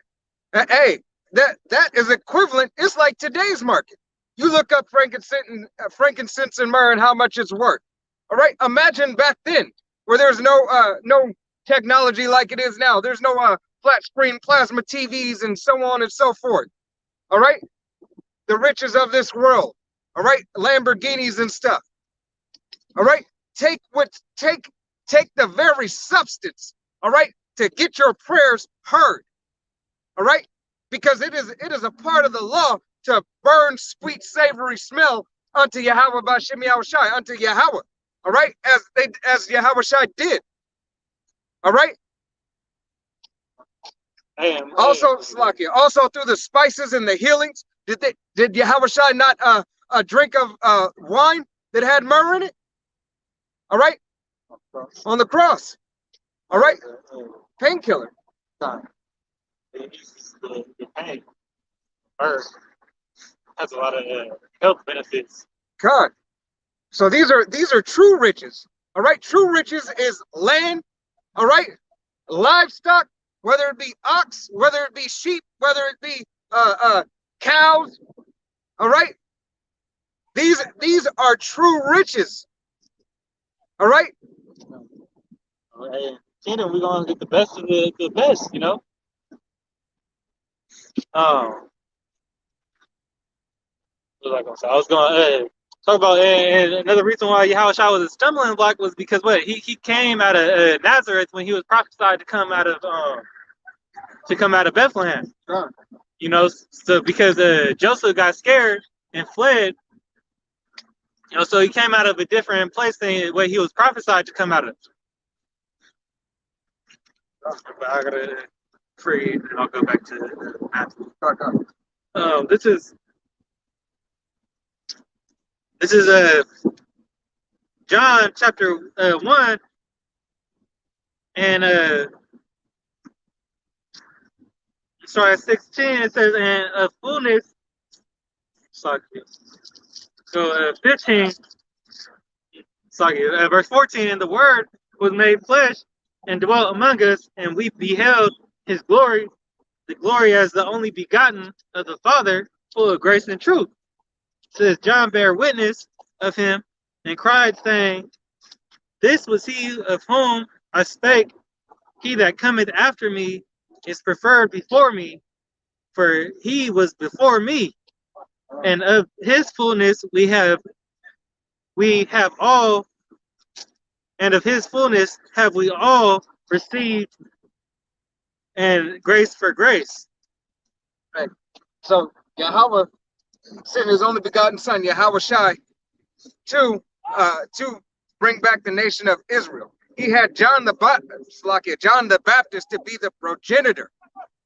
S1: Hey, that is equivalent. It's like today's market. You look up frankincense and myrrh and how much it's worth. All right? Imagine back then where there's no technology like it is now. There's no flat screen plasma TVs and so on and so forth. All right? The riches of this world. All right? Lamborghinis and stuff. All right? Take the very substance, all right, to get your prayers heard. All right? Because it is a part of the law to burn sweet savory smell unto Yahweh B'Shem Yahushai, unto Yahweh. All right? As Yahushai did. All right? Also, Slakia, also through the spices and the healings, did Yahushai not a drink of wine that had myrrh in it? All right? On the cross. All right? Painkiller.
S2: The pain. Myrrh has a lot of health benefits.
S1: God. So these are true riches. All right? True riches is land, all right? Livestock, whether it be ox, whether it be sheep, whether it be cows. All right? These are true riches. All right?
S2: Kingdom, we're gonna get the best of the best, What was I gonna say? I was gonna talk about another reason why Yahushua was a stumbling block was because he came out of Nazareth when he was prophesied to come out of Bethlehem. So because Joseph got scared and fled, so he came out of a different place than where he was prophesied to come out of. I gotta free, and I'll go back to Matthew. This is John chapter 1, And sorry, at 16 it says, and of fullness. Sorry. So 15. Sorry, verse 14. And the Word was made flesh and dwelt among us, and we beheld His glory, the glory as the only begotten of the Father, full of grace and truth. It says John bare witness of Him, and cried, saying, This was He of whom I spake. He that cometh after me is preferred before me, for He was before me. And of His fullness we have all, and of His fullness have we all received, and grace for grace.
S1: Right. So Yahweh sent His only begotten Son, Yahweh Shai, to bring back the nation of Israel. He had John the Baptist to be the progenitor.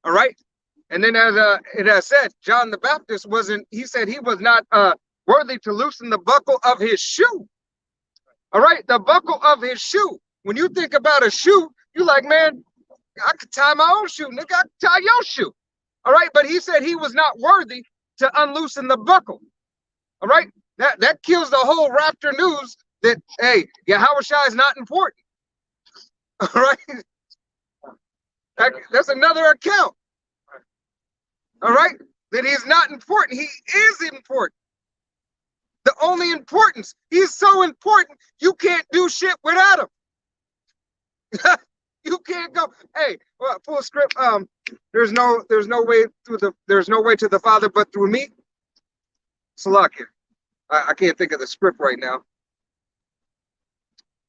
S1: All right. And then, as it has said, John the Baptist wasn't. He said he was not worthy to loosen the buckle of his shoe. All right, the buckle of his shoe. When you think about a shoe, you're like, man, I could tie my own shoe, nigga. I could tie your shoe. All right, but he said he was not worthy to unloosen the buckle. All right, that kills the whole Raptor news that, hey, Yahweh Shai is not important. All right, that's another account. All right, that he's not important. He is important. The only importance. He's so important, you can't do shit without him. You can't go. Hey, well, full script. There's no way to the Father but through me. Salakia. I can't think of the script right now.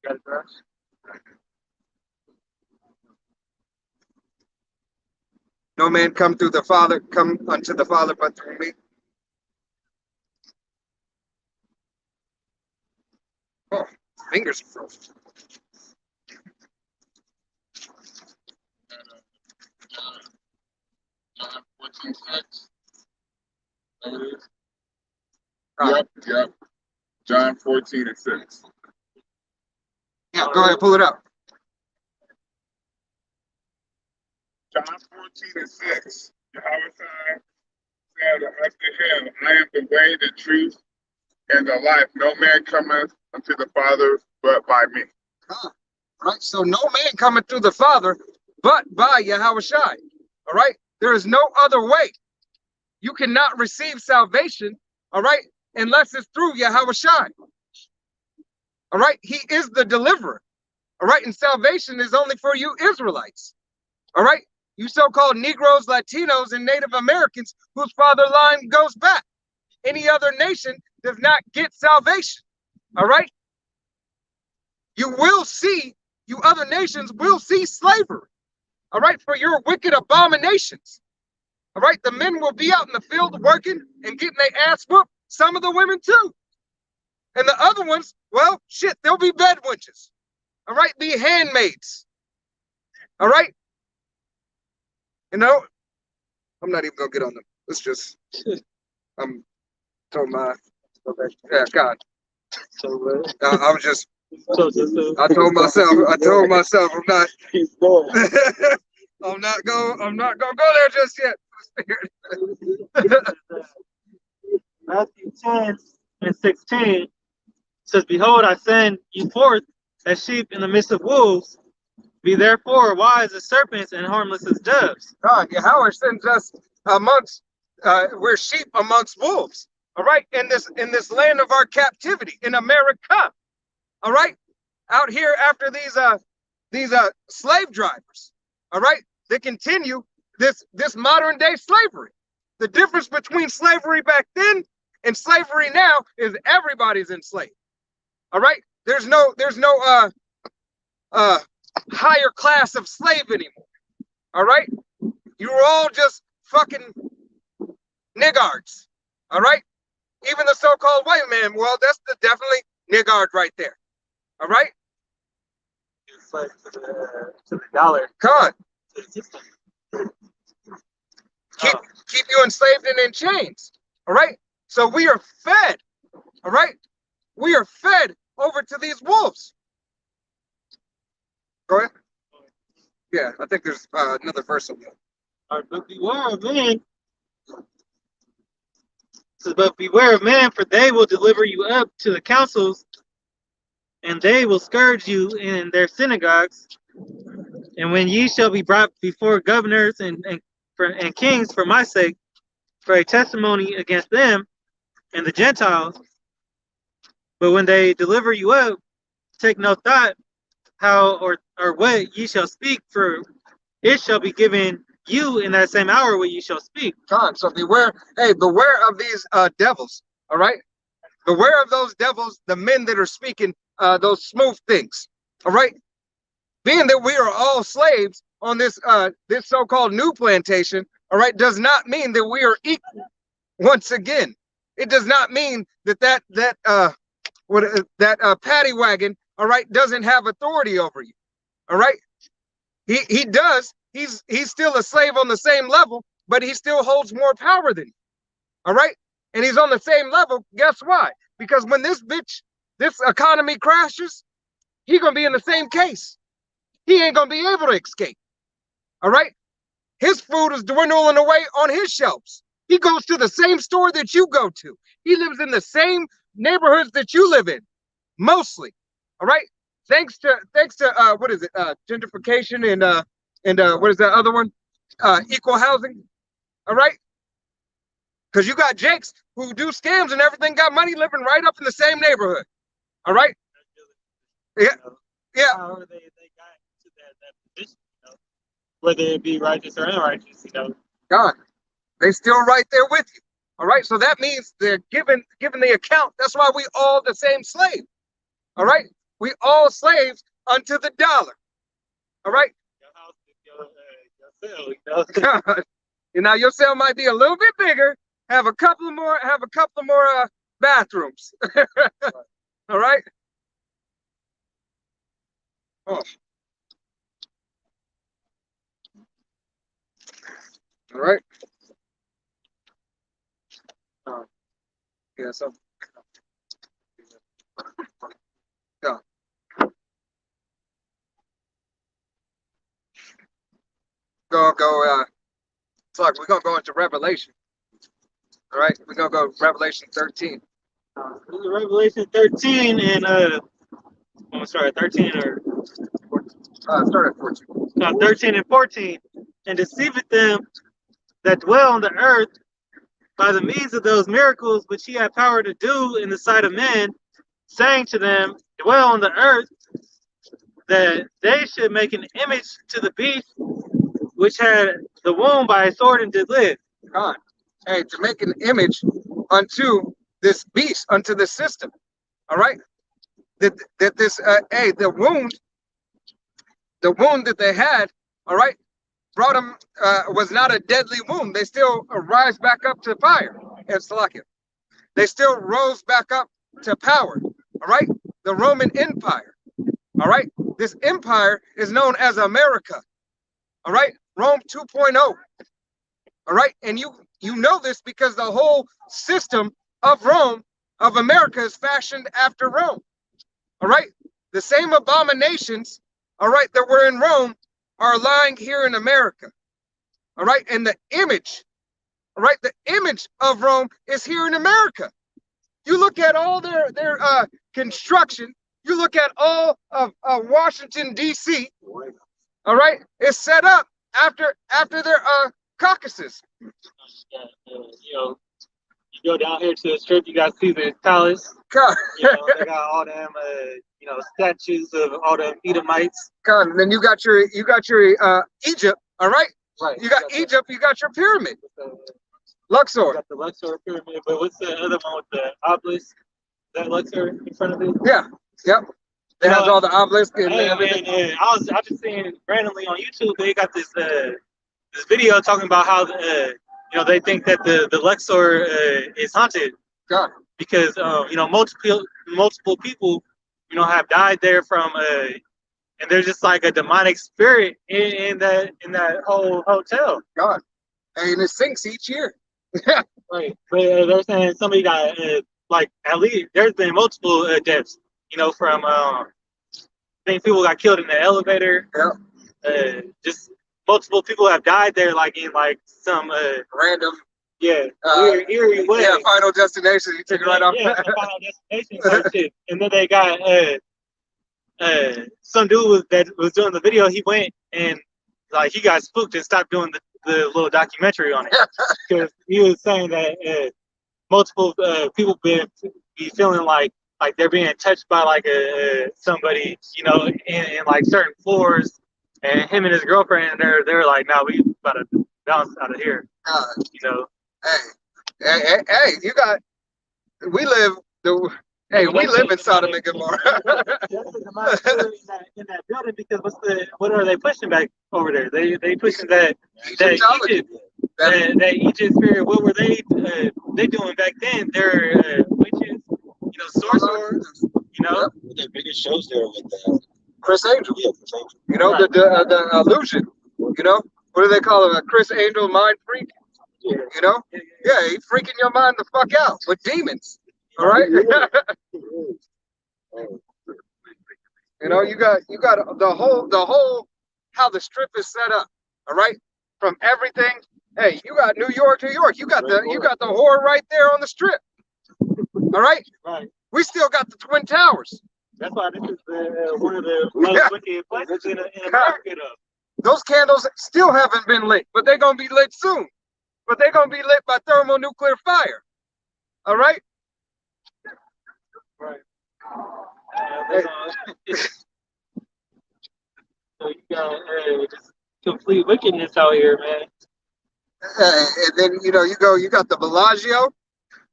S2: Got it, bro?
S1: No man come unto the Father but through me. Oh, fingers are frozen.
S5: John 14:6. Yep. John 14:6.
S1: Yeah, go ahead, pull it up.
S5: John 14:6. Yahweh said unto him, I am the way, the truth, and the life. No man cometh unto the Father but by me.
S1: Right? So no man cometh to the Father but by Yahweh Shai. All right? There is no other way. You cannot receive salvation, all right, unless it's through Yahweh Shai. All right? He is the deliverer. All right? And salvation is only for you Israelites. All right? You so-called Negroes, Latinos, and Native Americans whose father line goes back. Any other nation does not get salvation. All right? You other nations will see slavery. All right? For your wicked abominations. All right? The men will be out in the field working and getting their ass whooped. Some of the women too. And the other ones, well, shit, they'll be bed wenches. All right? Be handmaids. All right? You know, I'm not even gonna get on them. It's just, I'm told my, yeah, God. I was just, I told myself, I'm not, I'm not gonna go there just yet.
S2: Matthew 10:16 says, Behold, I send you forth as sheep in the midst of wolves. Be therefore wise as serpents and harmless as doves.
S1: God, Yahweh sends us amongst, we're sheep amongst wolves. All right, in this land of our captivity, in America. All right, out here after these slave drivers. All right, they continue this modern day slavery. The difference between slavery back then and slavery now is everybody's enslaved. All right, there's no higher class of slave anymore. All right, you're all just fucking niggards. All right, even the so-called white man, well, that's definitely niggard right there. All right,
S2: It's like to the dollar.
S1: God,
S2: To the system.
S1: keep you enslaved and in chains. All right, so we are fed. All right, we are fed over to these wolves. Go ahead. Yeah, I think there's another verse on that.
S2: All right, but beware of men. Says, but beware of men, for they will deliver you up to the councils, and they will scourge you in their synagogues. And when ye shall be brought before governors and kings for my sake, for a testimony against them and the Gentiles. But when they deliver you up, take no thought how or what ye shall speak, for it shall be given you in that same hour what ye shall speak.
S1: So beware, beware of these devils, all right? Beware of those devils, the men that are speaking those smooth things, all right? Being that we are all slaves on this this so-called new plantation, all right, does not mean that we are equal. Once again, it does not mean that paddy wagon, all right, doesn't have authority over you, all right? He does. He's still a slave on the same level, but he still holds more power than you, all right? And he's on the same level. Guess why? Because when this economy crashes, he's gonna be in the same case. He ain't gonna be able to escape, all right? His food is dwindling away on his shelves. He goes to the same store that you go to. He lives in the same neighborhoods that you live in, mostly. All right. Thanks to what is it? Gentrification and what is that other one? Equal housing. All right. Because you got Jakes who do scams and everything, got money living right up in the same neighborhood. All right. Yeah. Yeah.
S2: How they got to that position, you know, whether it be righteous or unrighteous, you know.
S1: God, they still right there with you. All right. So that means they're given the account. That's why we all the same slave. All right. We all slaves unto the dollar. All right.
S2: Your house is your cell, you know.
S1: God. And now your cell might be a little bit bigger. Have a couple more bathrooms. All right. Oh. All right. Yeah. So. Yeah. Go. It's like we're gonna go into Revelation. All right. We're gonna go Revelation 13.
S2: Revelation 13 and I'm sorry, 13 or 14.
S1: Start at 14.
S2: 13 and 14, and deceiveth them that dwell on the earth by the means of those miracles which he had power to do in the sight of men, saying to them, dwell on the earth, that they should make an image to the beast which had the wound by a sword and did live.
S1: God. Hey, to make an image unto this beast, unto the system. All right. The wound that they had, all right, brought them, was not a deadly wound. They still rise back up to fire. It's like it. They still rose back up to power. All right. The Roman Empire. All right. This empire is known as America. All right. Rome 2.0. All right. And you know this because the whole system of Rome, of America, is fashioned after Rome. All right. The same abominations, all right, that were in Rome are lying here in America. All right. And the image, all right, the image of Rome is here in America. You look at all their construction, you look at all of Washington, D.C., all right, it's set up after their caucuses.
S2: You know, you go down here to the strip, you got Caesar's Palace.
S1: God.
S2: You know, they got all them, statues of all the Edomites.
S1: God, and then you got your Egypt, all right?
S2: Right.
S1: You got Egypt, you got your pyramid,
S2: You
S1: Luxor.
S2: got the Luxor pyramid, but what's the other one with the obelisk? Is that Luxor in front of it?
S1: Yeah, yep. It has all the obelisk and
S2: Hey,
S1: everything.
S2: man, I just seeing randomly on YouTube they got this video talking about how they think that the Luxor is haunted.
S1: God.
S2: Because multiple people have died there from and there's just like a demonic spirit in that whole hotel.
S1: God. And it sinks each year.
S2: Right, but they're saying somebody got like at least there's been multiple deaths. From I think people got killed in the elevator.
S1: Yeah.
S2: just multiple people have died there, like in like some
S1: Random.
S2: eerie way.
S1: Yeah, Final Destination. You took it right off.
S2: Yeah, some Final Destination type shit. And then they got some dude that was doing the video. He went and like he got spooked and stopped doing the little documentary on it because he was saying that multiple people be feeling like they're being touched by like somebody, you know, in like certain floors, and him and his girlfriend, they're like, "Now we about to bounce out of here," you know.
S1: Hey, you got. We live we live in Sodom and Gomorrah.
S2: That's the amount of in that building because what are they pushing back over there? They pushing that
S1: Egyptology.
S2: that Egypt spirit. What were they doing back then? They're witches, you know, sorcerers, you know.
S1: Yep.
S4: With their biggest shows there with the
S1: Chris Angel.
S4: yeah, Chris Angel.
S1: You know, the illusion. You know, what do they call it? A Chris Angel mind freak.
S2: Yeah.
S1: You know, yeah, he's freaking your mind the fuck out with demons. All right. You know, you got the whole how the strip is set up. All right, from everything. Hey, you got New York. You got the whore right there on the strip. All right.
S2: Right.
S1: We still got the Twin Towers.
S2: That's why this is one of the most wicked places in America, though.
S1: Those candles still haven't been lit, but they're gonna be lit soon. But they're gonna be lit by thermonuclear fire. All right.
S2: Right. So you got just complete wickedness out here, man.
S1: And then you got the Bellagio,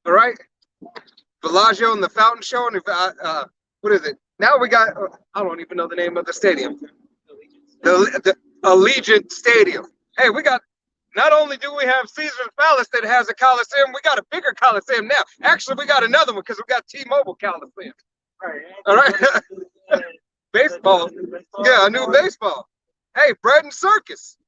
S1: all right? Bellagio and the Fountain Show, and what is it? Now we got I don't even know the name of the stadium. The Allegiant Stadium. Hey, we got. Not only do we have Caesar's Palace that has a Coliseum, we got a bigger Coliseum now. Actually, we got another one because we got T-Mobile Coliseum. All right. Baseball. Yeah, a new baseball. Hey, bread and circus.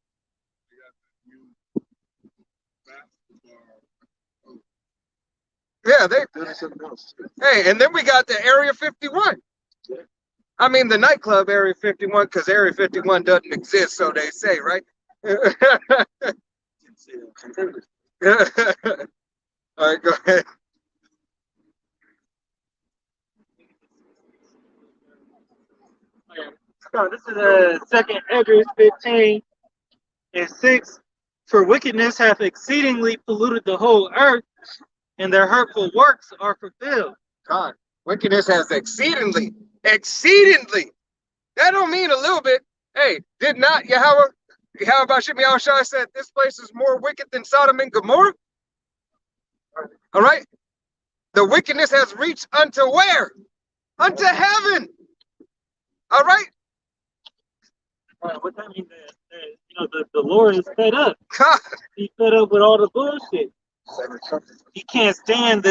S1: Yeah, hey, and then we got the Area 51. I mean, the nightclub Area 51, because Area 51 doesn't exist, so they say, right? All right, go ahead.
S2: So this is 2 Ezra 15:6. For wickedness hath exceedingly polluted the whole earth, and their hurtful works are fulfilled.
S1: God, wickedness has exceedingly. That don't mean a little bit. Hey, did not Yahweh Bashim Yahushua said this place is more wicked than Sodom and Gomorrah? All right. The wickedness has reached unto where? Unto heaven. All right.
S2: What that means that the Lord is fed up.
S1: God.
S2: He's fed up with all the bullshit. He can't stand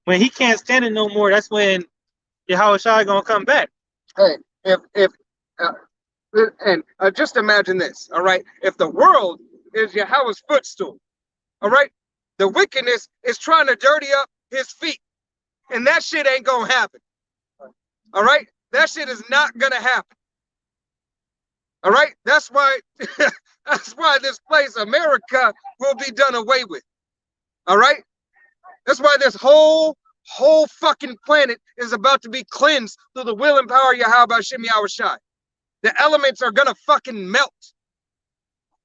S2: when he can't stand it no more. That's when Yahweh Shai gonna come back.
S1: Hey, just imagine this, all right? If the world is Yahweh's footstool, all right, the wickedness is trying to dirty up his feet, and that shit ain't gonna happen, all right? That shit is not gonna happen, all right? That's why this place, America, will be done away with, all right? That's why this whole fucking planet is about to be cleansed through the will and power of Yahweh Hashem Yahweh Shai. The elements are gonna fucking melt.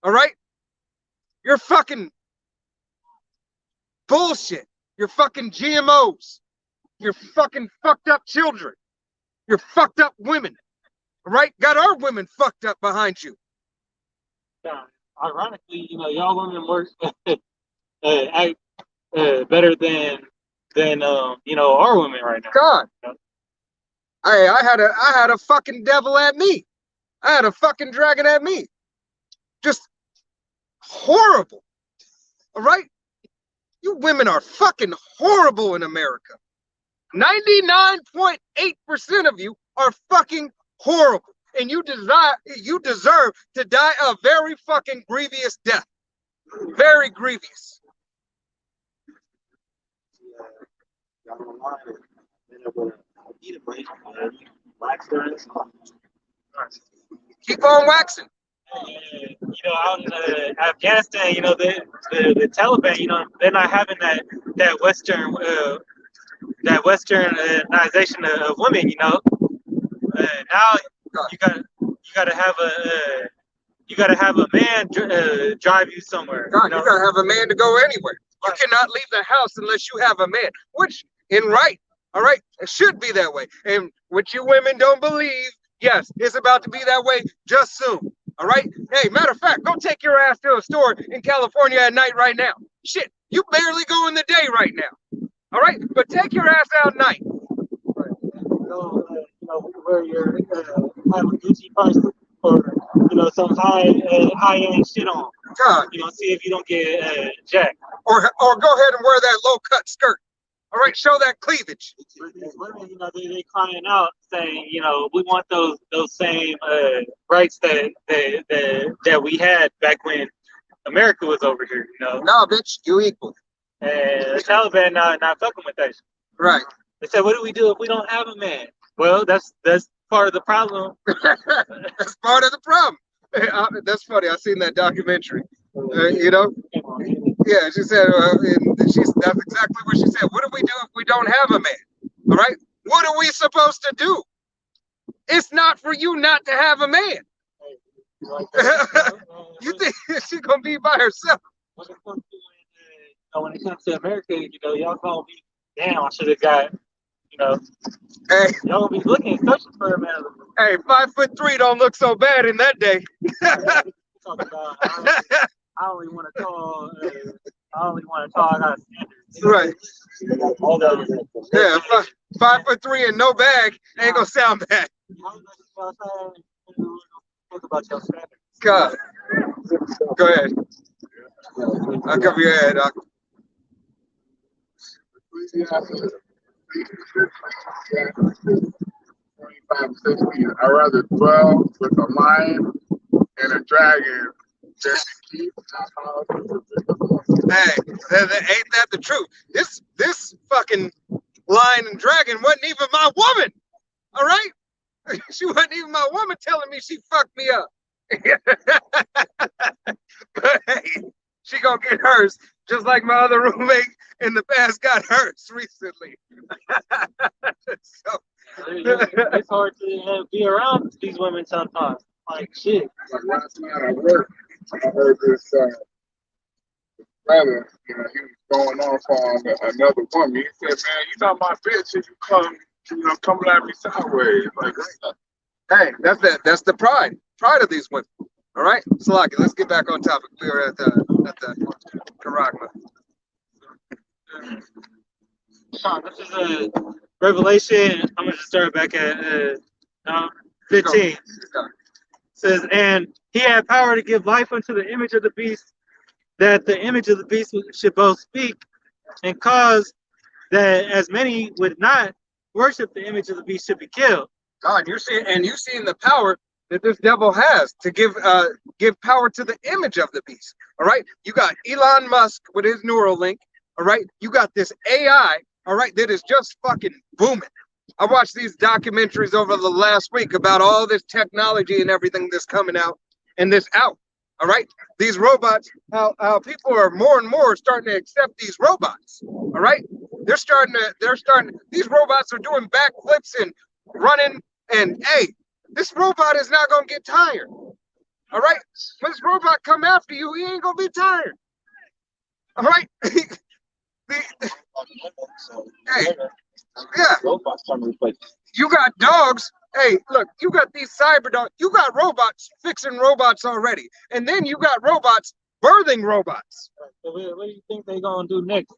S1: All right? You're fucking bullshit. You're fucking GMOs. You're fucking fucked up children. You're fucked up women. All right? Got our women fucked up behind you.
S2: Ironically, y'all women work better than our women right now.
S1: God. I had a fucking devil at me. I had a fucking dragon at me. Just horrible. All right? You women are fucking horrible in America. 99.8% of you are fucking horrible. And you deserve to die a very fucking grievous death. Very grievous. Keep on waxing.
S2: You know, out in Afghanistan, you know, the Taliban, you know, they're not having that westernization of women. You know, now you gotta have a man drive you somewhere.
S1: God,
S2: You know?
S1: you gotta have a man to go anywhere. You cannot leave the house unless you have a man, which in right, all right, it should be that way. And what you women don't believe, yes, it's about to be that way just soon. All right. Hey, matter of fact, go take your ass to a store in California at night right now. Shit, you barely go in the day right now. All right, but take your ass out at night.
S2: So, you know, where you're have a Gucci purse or you know some high end shit on.
S1: God,
S2: You know, see if you don't get jacked.
S1: or go ahead and wear that low cut skirt. All right, show that cleavage.
S2: These women, you know, they crying out saying, you know, we want those same rights that we had back when America was over here. You know,
S1: Nah, bitch, you equal.
S2: and the Taliban not fucking with that shit.
S1: Right.
S2: They said, what do we do if we don't have a man? Well, that's part of the problem.
S1: That's part of the problem. That's funny. I seen that documentary. You know, yeah. She said, that's exactly what she said. What do we do if we don't have a man? All right. What are we supposed to do? It's not for you not to have a man. You think she's gonna be by herself?
S2: When it comes to America, you know, y'all gonna be damn. I should have got, you know,
S1: Hey,
S2: y'all gonna be looking, searching for a man.
S1: hey, 5'3" don't look so bad in that day.
S2: Talk about, I only want to tall. I only want to tall. I got standards.
S1: Right.
S2: Hold on.
S1: Yeah, 5'3" and no bag ain't gonna sound bad.
S2: Talk about your standards.
S1: God. Go ahead. I'll cover your head, Doc.
S5: Ecclesiastes 25:16. I'd rather dwell with a lion and a dragon than to keep a house with a beast.
S1: Hey, ain't that the truth? This fucking lion and dragon wasn't even my woman. All right? She wasn't even my woman telling me she fucked me up. But hey, she gonna get hers, just like my other roommate in the past got hers recently. So
S2: It's hard to be around these women sometimes. Like shit.
S5: Like last night at work, I heard this brother, you know, he was going off on another woman. He said, "Man, you not my bitch if you coming at me sideways." Like,
S1: hey, that's the pride of these women. All right, Salaki, let's get back on topic. We were at the Karagma.
S2: Sean, this is a Revelation. I'm gonna just start back at 15. It says, and he had power to give life unto the image of the beast, that the image of the beast should both speak and cause that as many would not worship the image of the beast should be killed.
S1: God, you're seeing the power that this devil has to give power to the image of the beast. All right, you got Elon Musk with his Neuralink. All right, you got this AI. All right, that is just fucking booming. I watched these documentaries over the last week about all this technology and everything that's coming out and this out. All right, these robots, how people are more and more starting to accept these robots. All right, they're starting. These robots are doing backflips and running. And hey, this robot is not gonna get tired. All right, when this robot come after you, he ain't gonna be tired. All right. Hey, yeah.
S4: Robots trying to replace.
S1: You got dogs. Hey, look, you got these cyber dogs. You got robots fixing robots already. And then you got robots birthing robots.
S2: So what do you think they're gonna do next?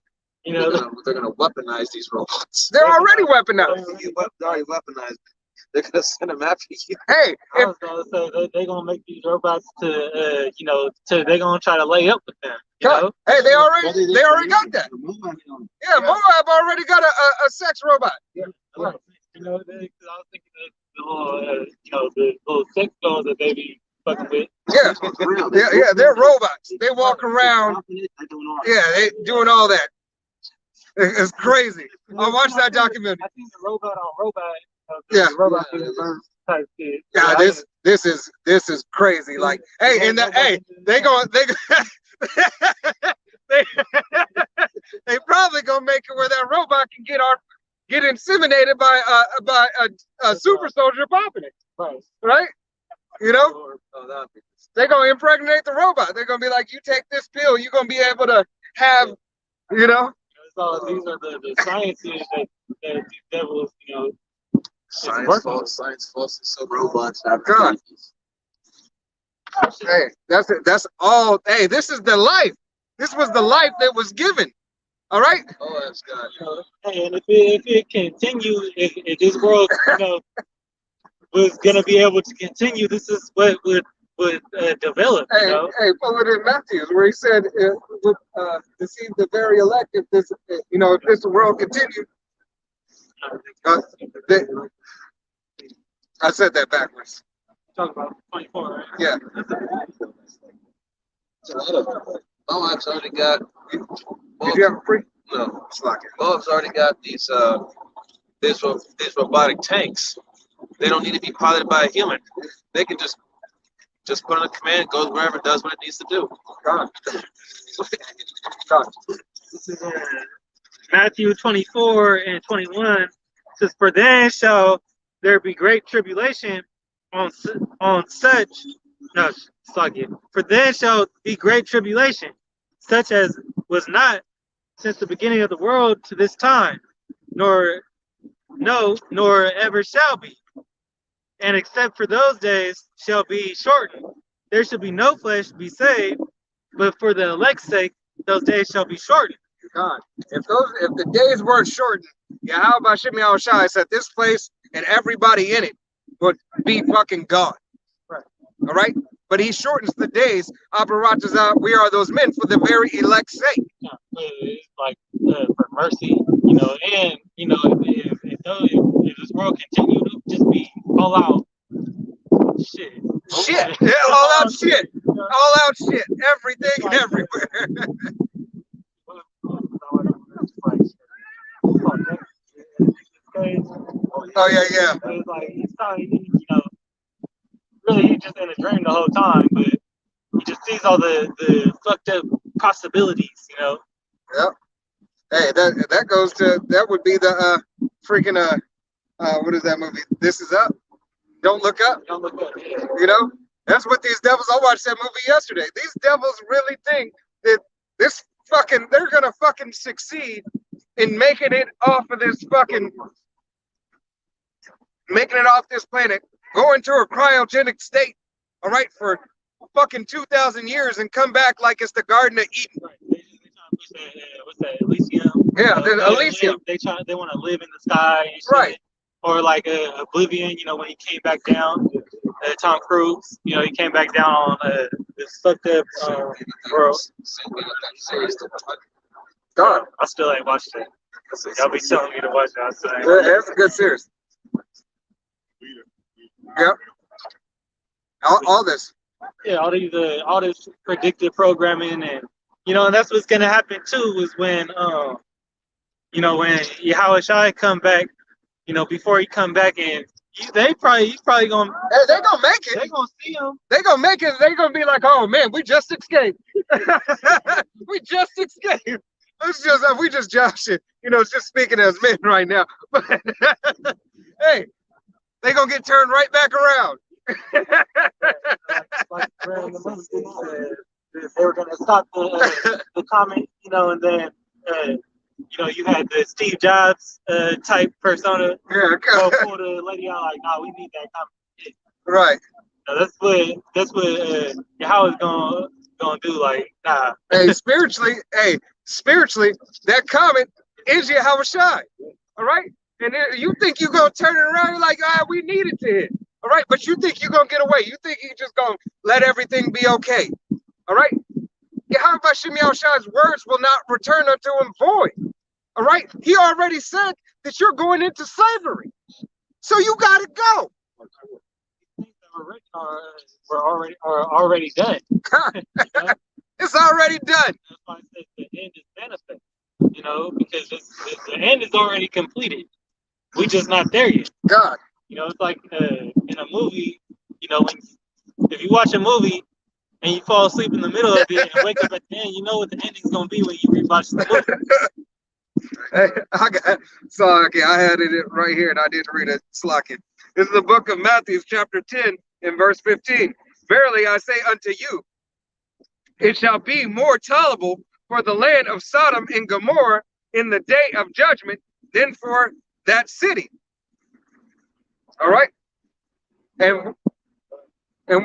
S2: You
S4: They're
S2: know,
S4: gonna weaponize these robots.
S1: They're already weaponized.
S4: They're already weaponized. They're gonna send them after you.
S1: Hey,
S2: I was gonna say they're gonna make these robots to they're gonna try to lay up with them. You know?
S1: hey, they already got that. Yeah, Moab already got a sex robot.
S2: Right. You know, I was thinking of the little, the little sex dolls that they be fucking with.
S1: Yeah, they're robots. They walk around. Yeah, they doing all that. It's crazy. I watched that documentary.
S2: I think the robot on robot.
S1: Yeah.
S2: The robot being birthed. type shit.
S1: Yeah, this is crazy. Like, hey, and they they probably gonna make it where that robot can get inseminated by a super soldier popping it,
S2: Right.
S1: right? You know, they're gonna impregnate the robot. They're gonna be like, you take this pill, you're gonna be able to have, you know.
S2: So these are the sciences that these devils, you know,
S3: Science false, so robots have
S1: God. Hey, that's all. Hey, this is the life. This was the life that was given. All right.
S3: Oh, that's God.
S2: Hey, and if it continues, if this world, you know, was gonna be able to continue, this is what would develop. You know?
S1: Hey, pull it in Matthews where he said it would deceive the very elect if this, you know, if this world continued. I said that backwards.
S2: Talk about 24, right?
S1: Yeah.
S3: It's a lot of them. Moab's already got.
S1: Did you have a free?
S3: No.
S1: It's like it.
S3: Moab's already got these robotic tanks. They don't need to be piloted by a human. They can just put on a command, goes wherever, does what it needs to do.
S1: God. God.
S2: This is Matthew 24 and 21. It says, "For then shall there be great tribulation on such." No, sluggy. "For then shall be great tribulation, such as was not since the beginning of the world to this time, nor ever shall be. And except for those days shall be shortened. There shall be no flesh be saved, but for the elect's sake, those days shall be shortened."
S1: God. If the days weren't shortened, Yahweh Shemi Shai said this place and everybody in it would be fucking gone.
S2: Right.
S1: All right? But he shortens the days. Aparatazah, we are those men for the very elect's sake.
S2: Yeah, it's like for mercy, you know, and you know, if this world continue to just be all out shit,
S1: Shit. Yeah, all out shit. All out shit. Everything everywhere. Oh yeah, yeah.
S2: It's like he's probably, you know, really he's just in a dream the whole time, but he just sees all the fucked up possibilities, you know.
S1: Yep. Hey, that would be the freaking what is that movie? This Is Up. Don't Look Up.
S2: Don't look up.
S1: You know, that's what these devils. I watched that movie yesterday. These devils really think that they're gonna fucking succeed in making it off this planet, go into a cryogenic state, all right, for fucking 2,000 years and come back like it's the Garden of Eden.
S2: Right. They trying to push that, what's that, Elysium?
S1: Yeah, Elysium.
S2: They want to live in the sky and shit.
S1: Right.
S2: Or like Oblivion, you know, when he came back down, Tom Cruise, you know, he came back down on this fucked up world.
S1: God,
S2: I still ain't watched it. Y'all be telling me to watch it. I still ain't
S1: yeah, that's a good series. Yep. All this.
S2: Yeah, all this predictive programming, and you know, and that's what's gonna happen too, is when you know, when Yahweh Shai come back, you know, before he come back, and he's probably gonna
S1: Hey, they gonna make it.
S2: they gonna see him.
S1: They gonna make it. They gonna be like, oh man, we just escaped. We just escaped. We just joshing. You know, it's just speaking as men right now. But hey, they gonna get turned right back around.
S2: Like in the movie, they were gonna stop the comment, you know, and then you know, you had the Steve Jobs type persona.
S1: Yeah,
S2: Go pull the lady out like, nah, we need that comment.
S1: right.
S2: So that's what Yahweh's gonna do. Like, nah.
S1: Hey, spiritually, that comment is Yahweh Shai. All right, and then you think you're gonna turn it around? You're like, we need it to hit. All right, but you think you're gonna get away? You think you're just gonna let everything be okay? All right. Yahweh Bashim Shai's words will not return unto him void. All right, he already said that you're going into slavery, so you gotta go.
S2: Are already done.
S1: It's already done.
S2: That's why I said the end is manifest. You know, because the end is already completed. We just not there yet.
S1: God.
S2: You know, it's like in a movie. You know, if you watch a movie and you fall asleep in the middle of it and wake up at the end, you know what the ending's gonna be when you rewatch the movie.
S1: Hey, I had it right here and I didn't read it. Slack it. This is the book of Matthew, chapter 10, in verse 15. Verily I say unto you, it shall be more tolerable for the land of Sodom and Gomorrah in the day of judgment than for that city. All right. And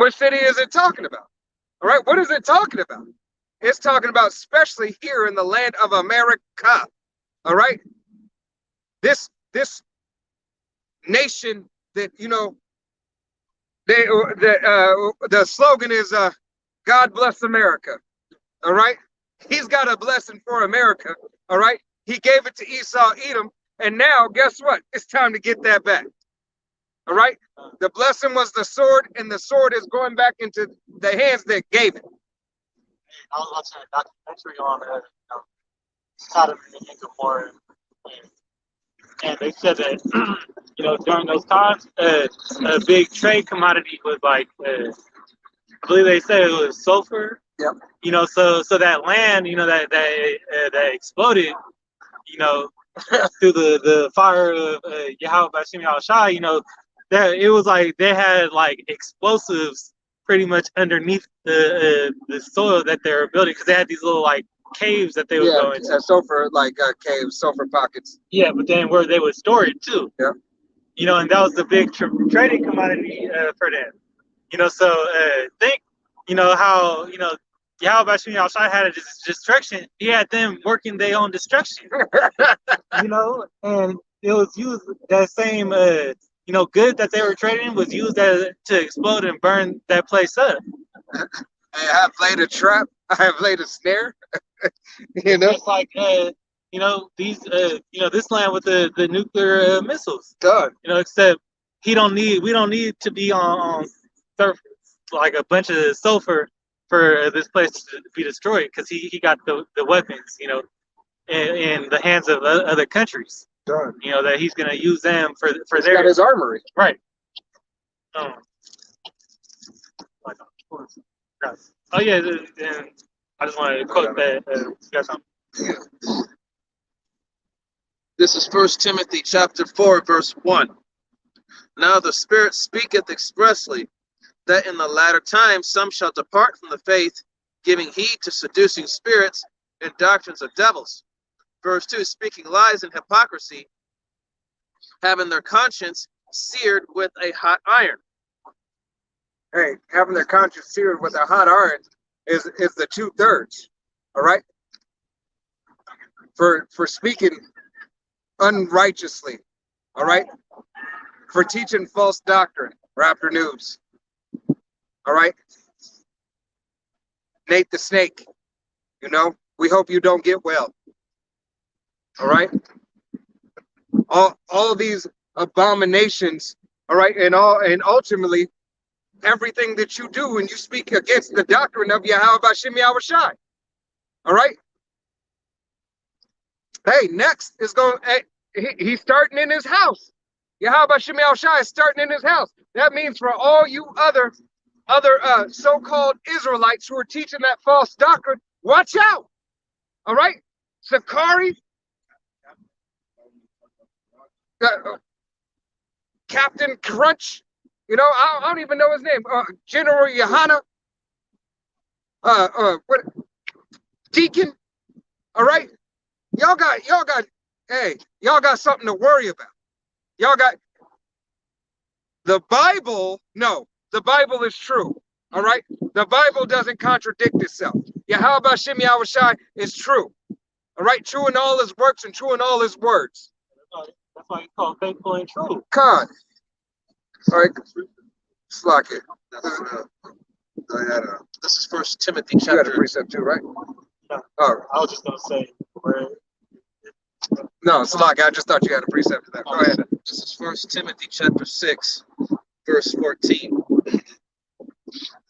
S1: what city is it talking about? All right. What is it talking about? It's talking about especially here in the land of America. All right. This nation that, you know, the slogan is God bless America. All right. He's got a blessing for America. All right. He gave it to Esau, Edom. And now guess what? It's time to get that back. All right. The blessing was the sword, and the sword is going back into the hands that gave it.
S2: I was watching a documentary on Sodom and Gomorrah, and they said that you know, during those times, a big trade commodity was like I believe they said it was sulfur.
S1: Yep.
S2: You know, so that land, you know, that exploded, you know, through the fire of Yahweh Bashim Yahushai, you know, that it was like they had like explosives pretty much underneath the soil that they were building, because they had these little like caves that they would go into.
S1: Sulfur, like caves, sulfur pockets.
S2: Yeah, but then where they would store it too.
S1: Yeah.
S2: You know, and that was the big trading commodity for them. You know, so think, you know, how, you know, Yahweh Bashim Yahushai had a destruction. He had them working their own destruction. You know, and it was used, that same, you know, good that they were trading was used to explode and burn that place up.
S1: I have laid a trap. I have laid a snare. You know,
S2: it's like, you know, these, you know, this land with the nuclear missiles.
S1: done.
S2: You know, except we don't need to be on surface, like a bunch of sulfur for this place to be destroyed, because he got the weapons, you know, in the hands of other countries.
S1: Done.
S2: You know, that he's gonna use them for
S1: He's
S2: their
S1: got his armory.
S2: right. Oh yeah, and I just want to quote that. You got something?
S3: This is 1 Timothy chapter 4, verse 1. Now the Spirit speaketh expressly, that in the latter time some shall depart from the faith, giving heed to seducing spirits and doctrines of devils. Verse 2, speaking lies and hypocrisy, having their conscience seared with a hot iron.
S1: Hey, having their conscience seared with a hot iron is the 2/3. All right. For speaking unrighteously. All right. For teaching false doctrine or afternoons. All right. Nate the Snake. You know, we hope you don't get well. All right. All these abominations. All right. And ultimately, everything that you do when you speak against the doctrine of Yahweh Bashim Yahushai. All right. Hey, next is going. Hey, he's starting in his house. Yahweh Bashim Yahushai is starting in his house. That means for all you other so-called Israelites who are teaching that false doctrine, watch out. All right. Sakari, Captain Crunch. You know, I don't even know his name. General Yohana. What? Deacon. All right. Y'all got, hey, y'all got something to worry about. Y'all got the Bible. No, the Bible is true. All right. The Bible doesn't contradict itself. Yahweh Bashim Yahushai is true. All right. True in all his works and true in all his words.
S2: That's why he's called faithful and true.
S1: Con. All right. Slack it.
S3: This is 1 Timothy
S1: You got a
S3: chapter.
S1: precept too, right?
S2: Yeah.
S1: Oh,
S2: I was just gonna say,
S1: no, Slack. I just thought you had a precept to that. Go ahead.
S3: This is 1 Timothy chapter 6, verse 14.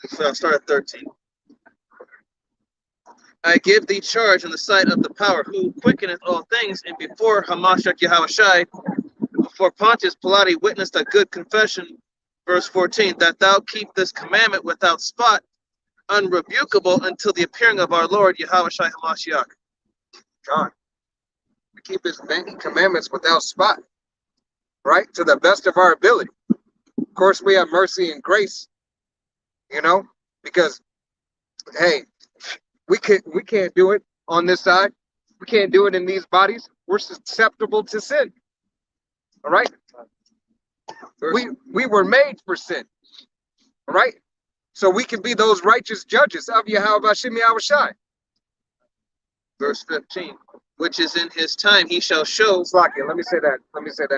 S3: So I'll start at 13. I give thee charge in the sight of the power who quickeneth all things, and before Hamashiach Yahushai, For Pontius Pilate witnessed a good confession, verse 14, that thou keep this commandment without spot, unrebukable until the appearing of our Lord Yahushua HaMashiach.
S1: God, we keep his commandments without spot, right? To the best of our ability. Of course, we have mercy and grace, you know, because, hey, we can't do it on this side. We can't do it in these bodies. We're susceptible to sin. All right? We were made for sin. All right? So we can be those righteous judges of Yahweh Hashem Yahushai.
S3: Verse 15, which is in his time he shall show.
S1: Slakia, let me say that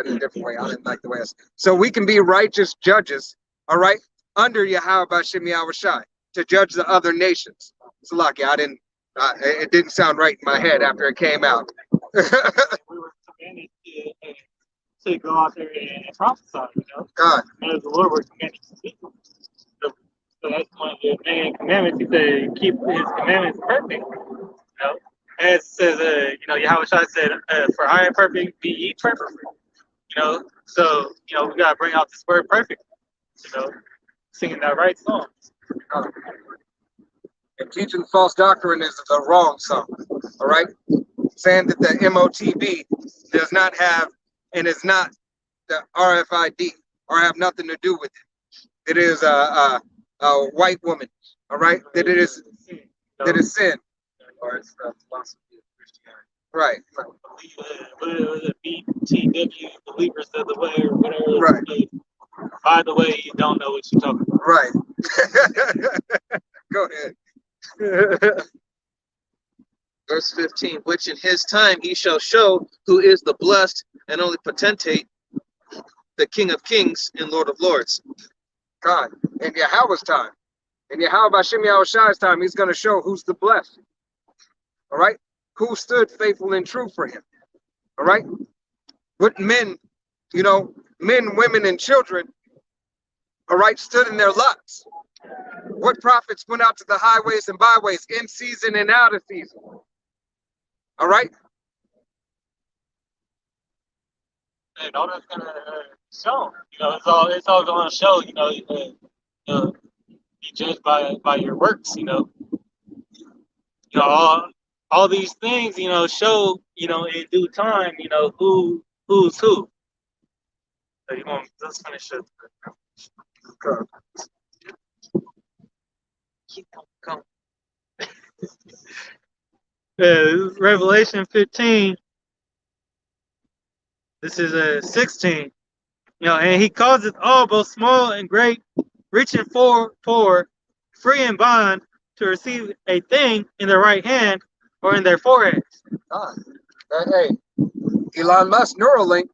S1: in a different way. I didn't like the way I said. So we can be righteous judges, all right, under Yahweh Hashem Yahushai to judge the other nations. Slakia, it didn't sound right in my head after it came out.
S2: We were commanded to go out there and prophesy, you know.
S1: God.
S2: As the Lord was commanded to speak. So that's one of the main commandments. He said, keep his commandments perfect. You know, as it says, you know, Yahweh Shai said, for I am perfect, be ye perfect. You know, so, you know, we got to bring out this word perfect. You know, singing that right song.
S1: And teaching false doctrine is the wrong song. All right? Saying that the MOTB does not have and is not the RFID or have nothing to do with it. It is a white woman. All right? That it is sin.
S2: Or it's the philosophy of Christianity.
S1: Right.
S2: BTW, believers of the way, or whatever.
S1: Right.
S2: By the way, you don't know what you're talking about.
S1: Right. Go ahead.
S3: Verse 15, which in his time he shall show who is the blessed and only potentate, the King of Kings and Lord of Lords.
S1: God, in Yahweh's time, in Yahweh Hashem Yahushai's time, he's going to show who's the blessed. All right? Who stood faithful and true for him. All right? What men, you know, men, women, and children, all right, stood in their lots. What prophets went out to the highways and byways in season and out of season. All right?
S2: And all that's gonna show. You know, it's all gonna show. You know, be judged by your works. You know, all these things. You know, show. You know, in due time. You know who's who. So you want let's finish it. Keep going. Revelation 15. This is 16. You know, and he causeth all, both small and great, rich and poor, free and bond, to receive a thing in their right hand or in their foreheads.
S1: Hey, Elon Musk Neuralink,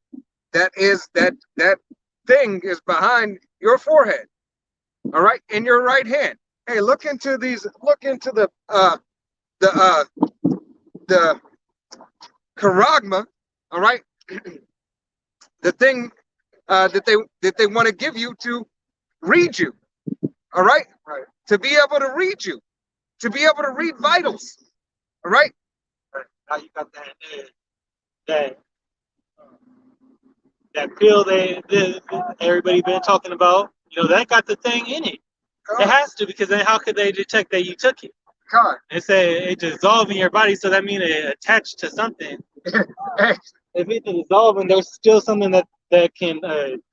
S1: that thing is behind your forehead. All right, in your right hand. Hey, look into the charagma, all right? The thing that they want to give you to read you, all right? Right. To be able to read you, to be able to read vitals, all right?
S2: Now you got that pill that everybody been talking about. You know, that got the thing in it. It has to, because then how could they detect that you took it?
S1: God.
S2: It say it dissolved in your body, so that means it attached to something.
S1: Hey.
S2: If it's dissolving, there's still something that can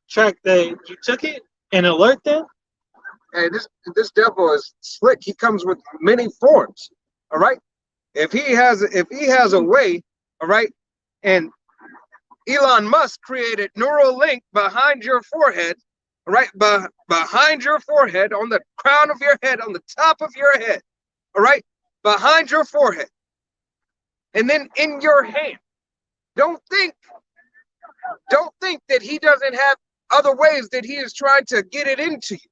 S2: track that you took it and alert them.
S1: Hey, this devil is slick. He comes with many forms. All right. If he has a way, all right, and Elon Musk created Neuralink behind your forehead, all right, behind your forehead, on the crown of your head, on the top of your head, all right, behind your forehead, and then in your hand. Don't think that he doesn't have other ways that he is trying to get it into you.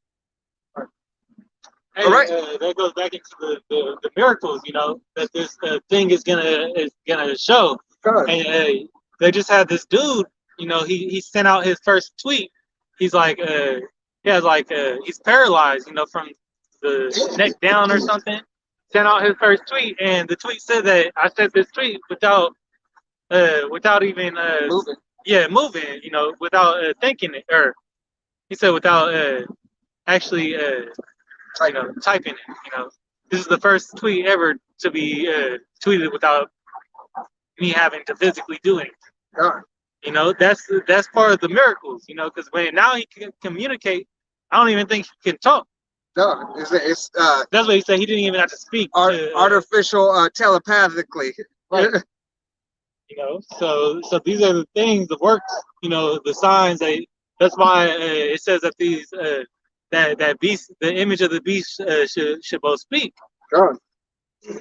S2: Hey,
S1: all right,
S2: that goes back into the miracles, you know, that this thing is gonna show.
S1: God.
S2: And they just had this dude, you know, he sent out his first tweet. He's like, he's paralyzed, you know, from the neck down or something. Sent out his first tweet, and the tweet said that I said this tweet without even moving, without thinking it, or he said without actually, typing it. This is the first tweet ever to be tweeted without me having to physically do it.
S1: God,
S2: That's part of the miracles. Because when now he can communicate, I don't even think he can talk.
S1: God, it's
S2: That's what he said. He didn't even have to speak.
S1: artificial telepathically.
S2: Right. So these are the things, the works, the signs. That's why it says that these that beast, the image of the beast, should both speak.
S1: God.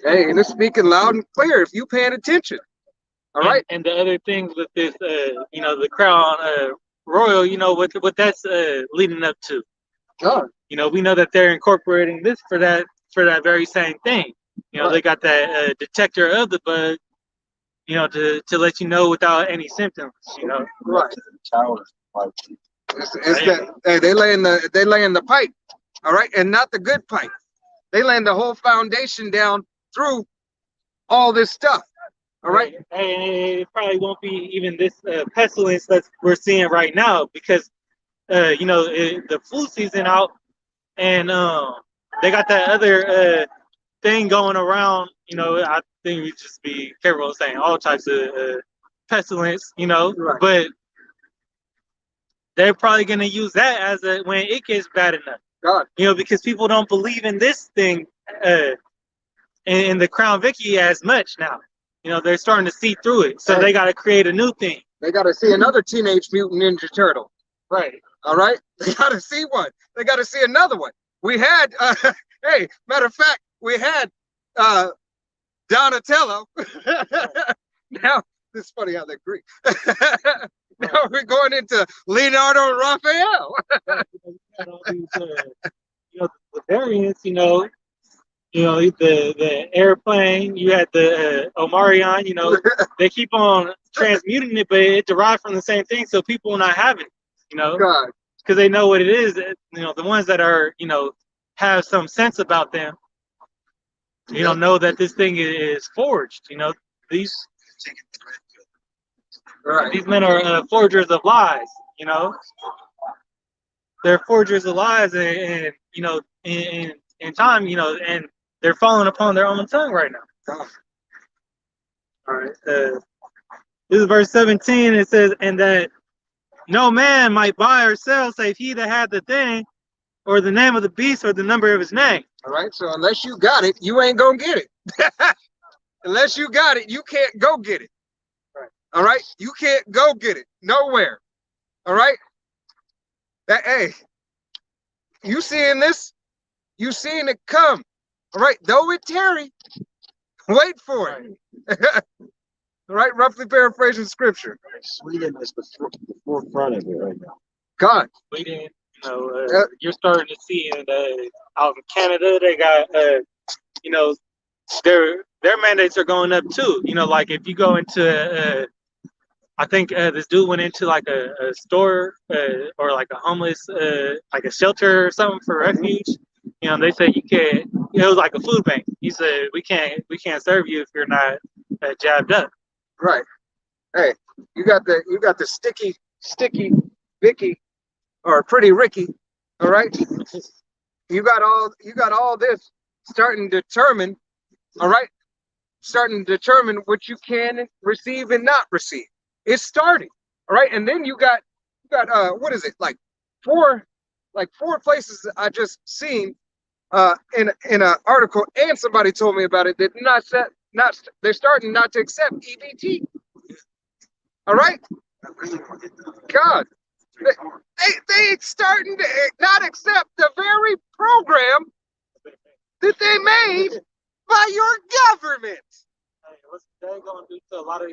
S1: Hey, and it's speaking loud and clear if you paying attention. All right.
S2: And the other things with this, the crown royal, what that's leading up to.
S1: God.
S2: We know that they're incorporating this for that very same thing.
S1: Right.
S2: They got that detector of the bug, to let you know without any symptoms.
S1: Right.
S4: Towers.
S1: Hey, they lay in the pipe, all right, and not the good pipe. They laying the whole foundation down through all this stuff. All right.
S2: And it probably won't be even this pestilence that we're seeing right now because the flu season out, and they got that other thing going around. I think we just be careful saying all types of pestilence.
S1: Right.
S2: But they're probably gonna use that as when it gets bad enough.
S1: God.
S2: Because people don't believe in this thing in the Crown Vicky as much now. They're starting to see through it, so they got to create a new thing.
S1: They got to see another Teenage Mutant Ninja Turtle.
S2: Right.
S1: All right. They got to see one. They got to see another one. We had, hey, matter of fact, we had Donatello. Now, it's funny how they agree. Now we're going into Leonardo and Raphael.
S2: All these, the variants, the airplane, you had the Omarion, they keep on transmuting it, but it derived from the same thing, so people are not having it,
S1: God.
S2: because they know what it is. The ones that are, have some sense about them, know that this thing is forged. These these men are forgers of lies. They're forgers of lies, and in time, and they're falling upon their own tongue right now. All right. This is verse 17. It says, "And that no man might buy or sell, save he that had the thing, or the name of the beast, or the number of his name."
S1: All right. So unless you got it, you ain't gonna get it. Unless you got it, you can't go get it.
S2: Right.
S1: All right. You can't go get it nowhere. All right. Hey, you seeing this? You seeing it come? All right. Though it tarry, wait for it. All right. Roughly paraphrasing scripture.
S4: Sweden is the forefront of it right now.
S1: God.
S2: Sweden, you're starting to see out in Canada, they got, their mandates are going up too. Like if you go into, I think this dude went into like a store or like a homeless, like a shelter or something for refuge. They said you can't. It was like a food bank. He said we can't serve you if you're not jabbed up.
S1: Right. Hey, you got the sticky Vicky or pretty Ricky. All right. You got all this starting to determine. All right. Starting to determine what you can receive and not receive. It's starting. All right. And then you got what is it, like four places I just seen in an article, and somebody told me about it, that they're starting not to accept EBT. All right. God. They starting to not accept the very program that they made by your government.
S2: Hey, what's that going to do to a lot of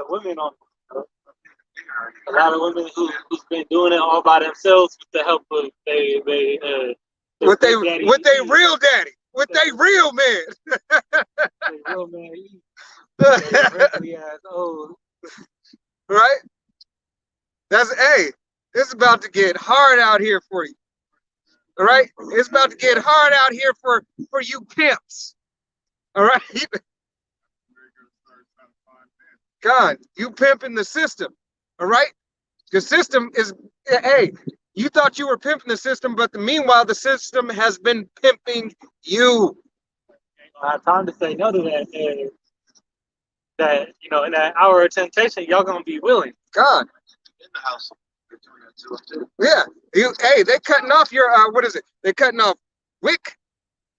S2: women a lot of women who's been doing it all by themselves with the help of
S1: with they real daddy, with they real man.
S2: They real man. Really old.
S1: Right? It's about to get hard out here for you. All right? It's about to get hard out here for you pimps. All right? God, you pimping the system. All right? The system is, hey, you thought you were pimping the system, but meanwhile, the system has been pimping you.
S2: I have time to say no to that. That in that hour of temptation, y'all gonna be willing.
S1: God,
S3: In the house. They're doing that too.
S1: yeah. Hey, they cutting off your, what is it? They're cutting off WIC.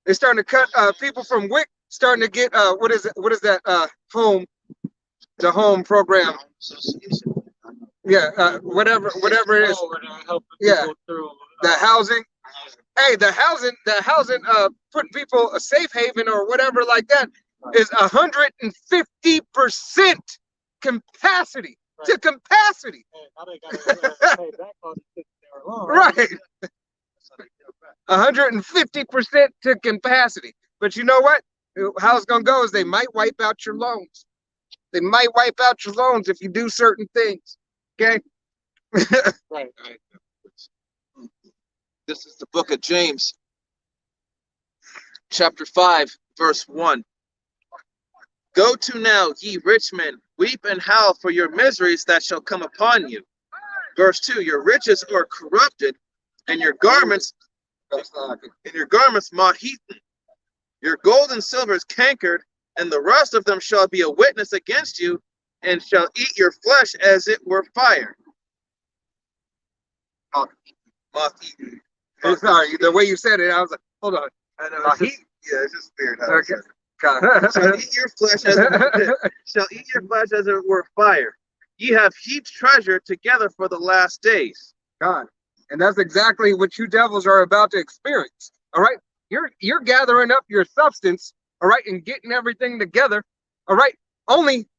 S1: They're starting to cut people from WIC, starting to get, what is it? What is that, the home program?
S3: Association.
S1: Yeah, whatever it is.
S2: Oh, we're gonna help
S1: Yeah.
S2: people through
S1: The housing. Hey, the housing, putting people a safe haven or whatever like that is 150% capacity to capacity.
S2: Now they gotta pay back on the 6 hour loan.
S1: Right. 150% to capacity. But you know what? How it's gonna go is they might wipe out your loans. They might wipe out your loans if you do certain things. Okay.
S2: Right.
S3: This is the book of James, chapter 5, verse 1. Go to now, ye rich men, weep and howl for your miseries that shall come upon you. Verse 2, your riches are corrupted, and your garments moth-eaten. Your gold and silver is cankered, and the rust of them shall be a witness against you, and shall eat your flesh as it were fire. Moth-eaten.
S1: I'm sorry, the way you said it, I was like, hold on.
S3: I know.
S1: Moth-eaten?
S3: It's just weird.
S1: Okay.
S3: Shall eat your flesh as it were fire. Ye have heaped treasure together for the last days.
S1: God. And that's exactly what you devils are about to experience. All right. You're gathering up your substance, all right, and getting everything together, all right, only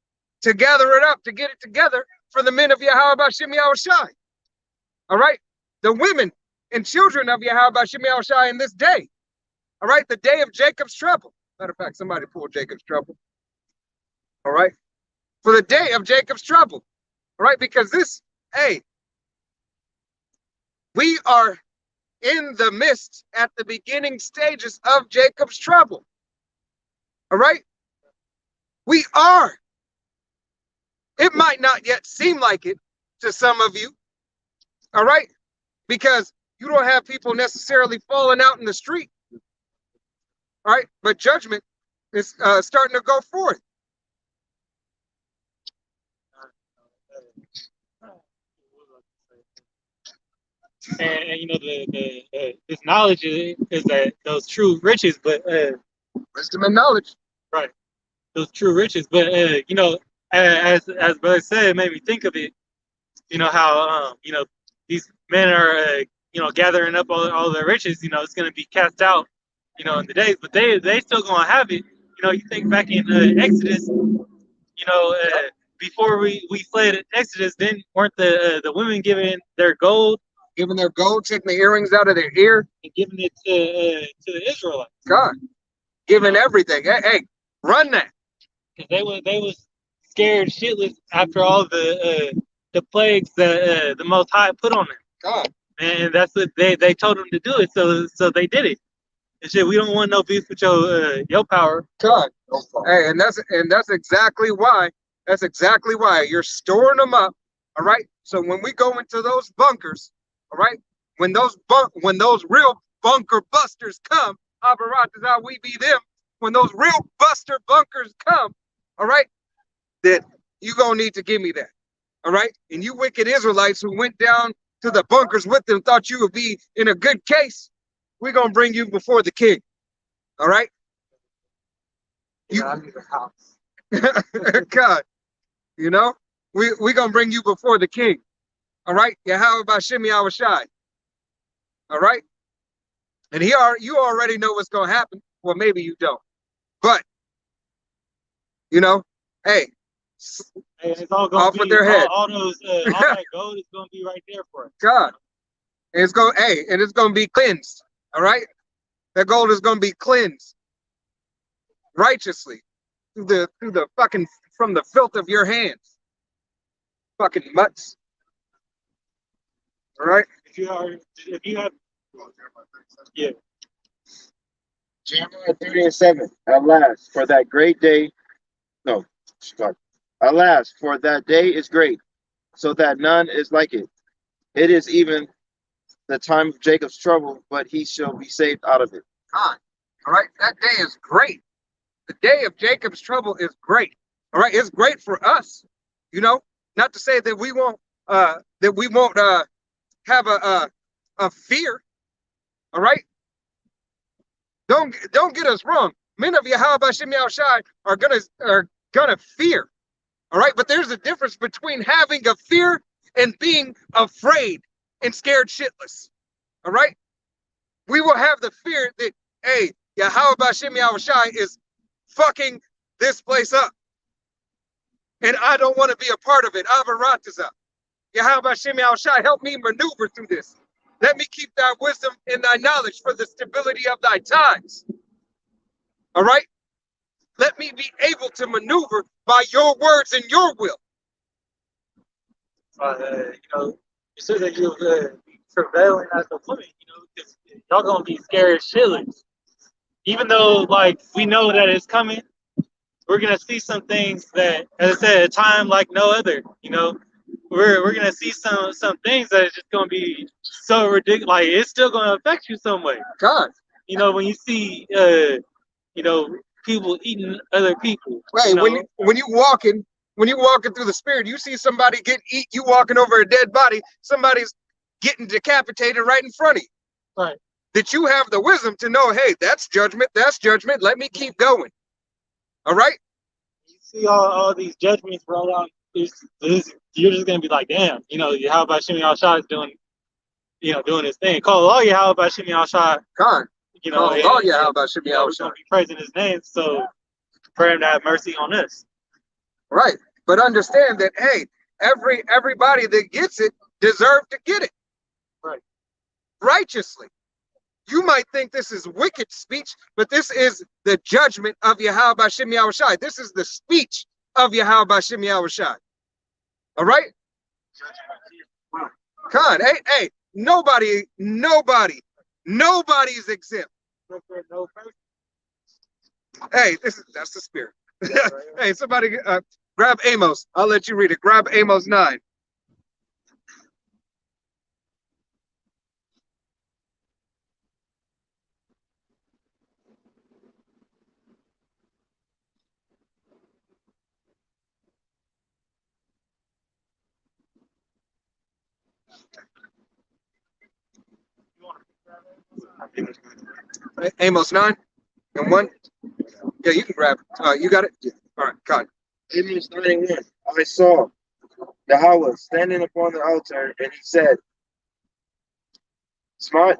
S1: to gather it up, to get it together for the men of Yahweh Bashim Yahushai. All right. The women and children of Yahweh Bashim Yahushai in this day. All right, the day of Jacob's trouble. Matter of fact, somebody pull Jacob's trouble. All right. For the day of Jacob's trouble. All right, because we are in the midst at the beginning stages of Jacob's trouble. All right? We are. It might not yet seem like it to some of you. All right? Because you don't have people necessarily falling out in the street. All right? But judgment is starting to go forth.
S2: And this knowledge is that those true riches, but
S1: Wisdom and knowledge.
S2: right, those true riches. But as brother said, it made me think of it. How these men are gathering up all their riches. It's going to be cast out. In the days, but they still gonna have it. You think back in Exodus. Before we fled Exodus, then weren't the women given their gold?
S1: Giving their gold, taking the earrings out of their ear.
S2: And giving it to the Israelites.
S1: God. Giving everything. Hey, run that.
S2: Because they was scared shitless after all the plagues that the Most High put on them.
S1: God.
S2: And that's what they told them to do it. So they did it. And shit, we don't want no beef with your power.
S1: God. Hey, and that's exactly why. That's exactly why you're storing them up. All right. So when we go into those bunkers, all right, when those real bunker busters come, Abarat is how we be them. When those real buster bunkers come, all right, then you gonna need to give me that. All right. And you wicked Israelites who went down to the bunkers with them thought you would be in a good case. We're gonna bring you before the king. All right.
S2: I need a house.
S1: God, we gonna bring you before the king. All right, Yahweh Bashim Yahushai. All right, and you already know what's gonna happen. Well, maybe you don't, but hey,
S2: it's all gonna
S1: off
S2: be
S1: with their head.
S2: all that gold is gonna be right there for us.
S1: God, and it's gonna be cleansed. All right, that gold is gonna be cleansed righteously through the fucking from the filth of your hands, fucking mutts. All right.
S2: If you have, yeah.
S4: Jeremiah 30:7. Alas, for that great day. No, start. Alas, for that day is great, so that none is like it. It is even the time of Jacob's trouble, but he shall be saved out of it.
S1: Con. All right, that day is great. The day of Jacob's trouble is great. All right, it's great for us. You know, not to say that we won't have a fear. All right, don't get us wrong. Men of Yahweh Shem Shai are gonna fear. All right, but there's a difference between having a fear and being afraid and scared shitless. All right, we will have the fear that, hey, Yahweh Shem Shai is fucking this place up, and I don't want to be a part of it. Avarataza. Yahweh Shem Shai, help me maneuver through this. Let me keep thy wisdom and thy knowledge for the stability of thy times. All right? Let me be able to maneuver by your words and your will.
S2: You know, you said that you'll be prevailing as a woman, you know, because y'all gonna be scared shitless. Even though, like, we know that it's coming, we're gonna see some things that, as I said, a time like no other. You know, we're gonna see some things that is just gonna be so ridiculous. Like, it's still gonna affect you some way.
S1: God.
S2: You know, when you see, you know, people eating other people.
S1: Right.
S2: You know?
S1: When you walking through the spirit, you see somebody get eat. You walking over a dead body. Somebody's getting decapitated right in front of you.
S2: Right.
S1: That you have the wisdom to know, hey, that's judgment. That's judgment. Let me keep going. All right.
S2: You see all these judgments roll out. You're just gonna be like, damn. You know, how about Shimmy Al-Shah is doing his thing. Call all how about Shimmy Al-Shah.
S1: Con.
S2: You know,
S1: how about Shimmy
S2: Al-Shah? We're gonna be praising his name, so pray him to have mercy on us.
S1: Right. But understand that, hey, everybody that gets it deserves to get it.
S2: Right.
S1: Righteously. You might think this is wicked speech, but this is the judgment of Yahweh Shem Yahushai. This is the speech of Yahweh Shem Yahushai. All right? Con, hey, nobody is exempt.
S2: No person.
S1: Hey, that's the spirit. Hey, somebody grab Amos. I'll let you read it. Grab Amos 9. Amos 9 and 1. Yeah, you can grab it. You got it? Yeah. All right, God.
S4: Amos 91. I saw Yahweh standing upon the altar, and he said, Smite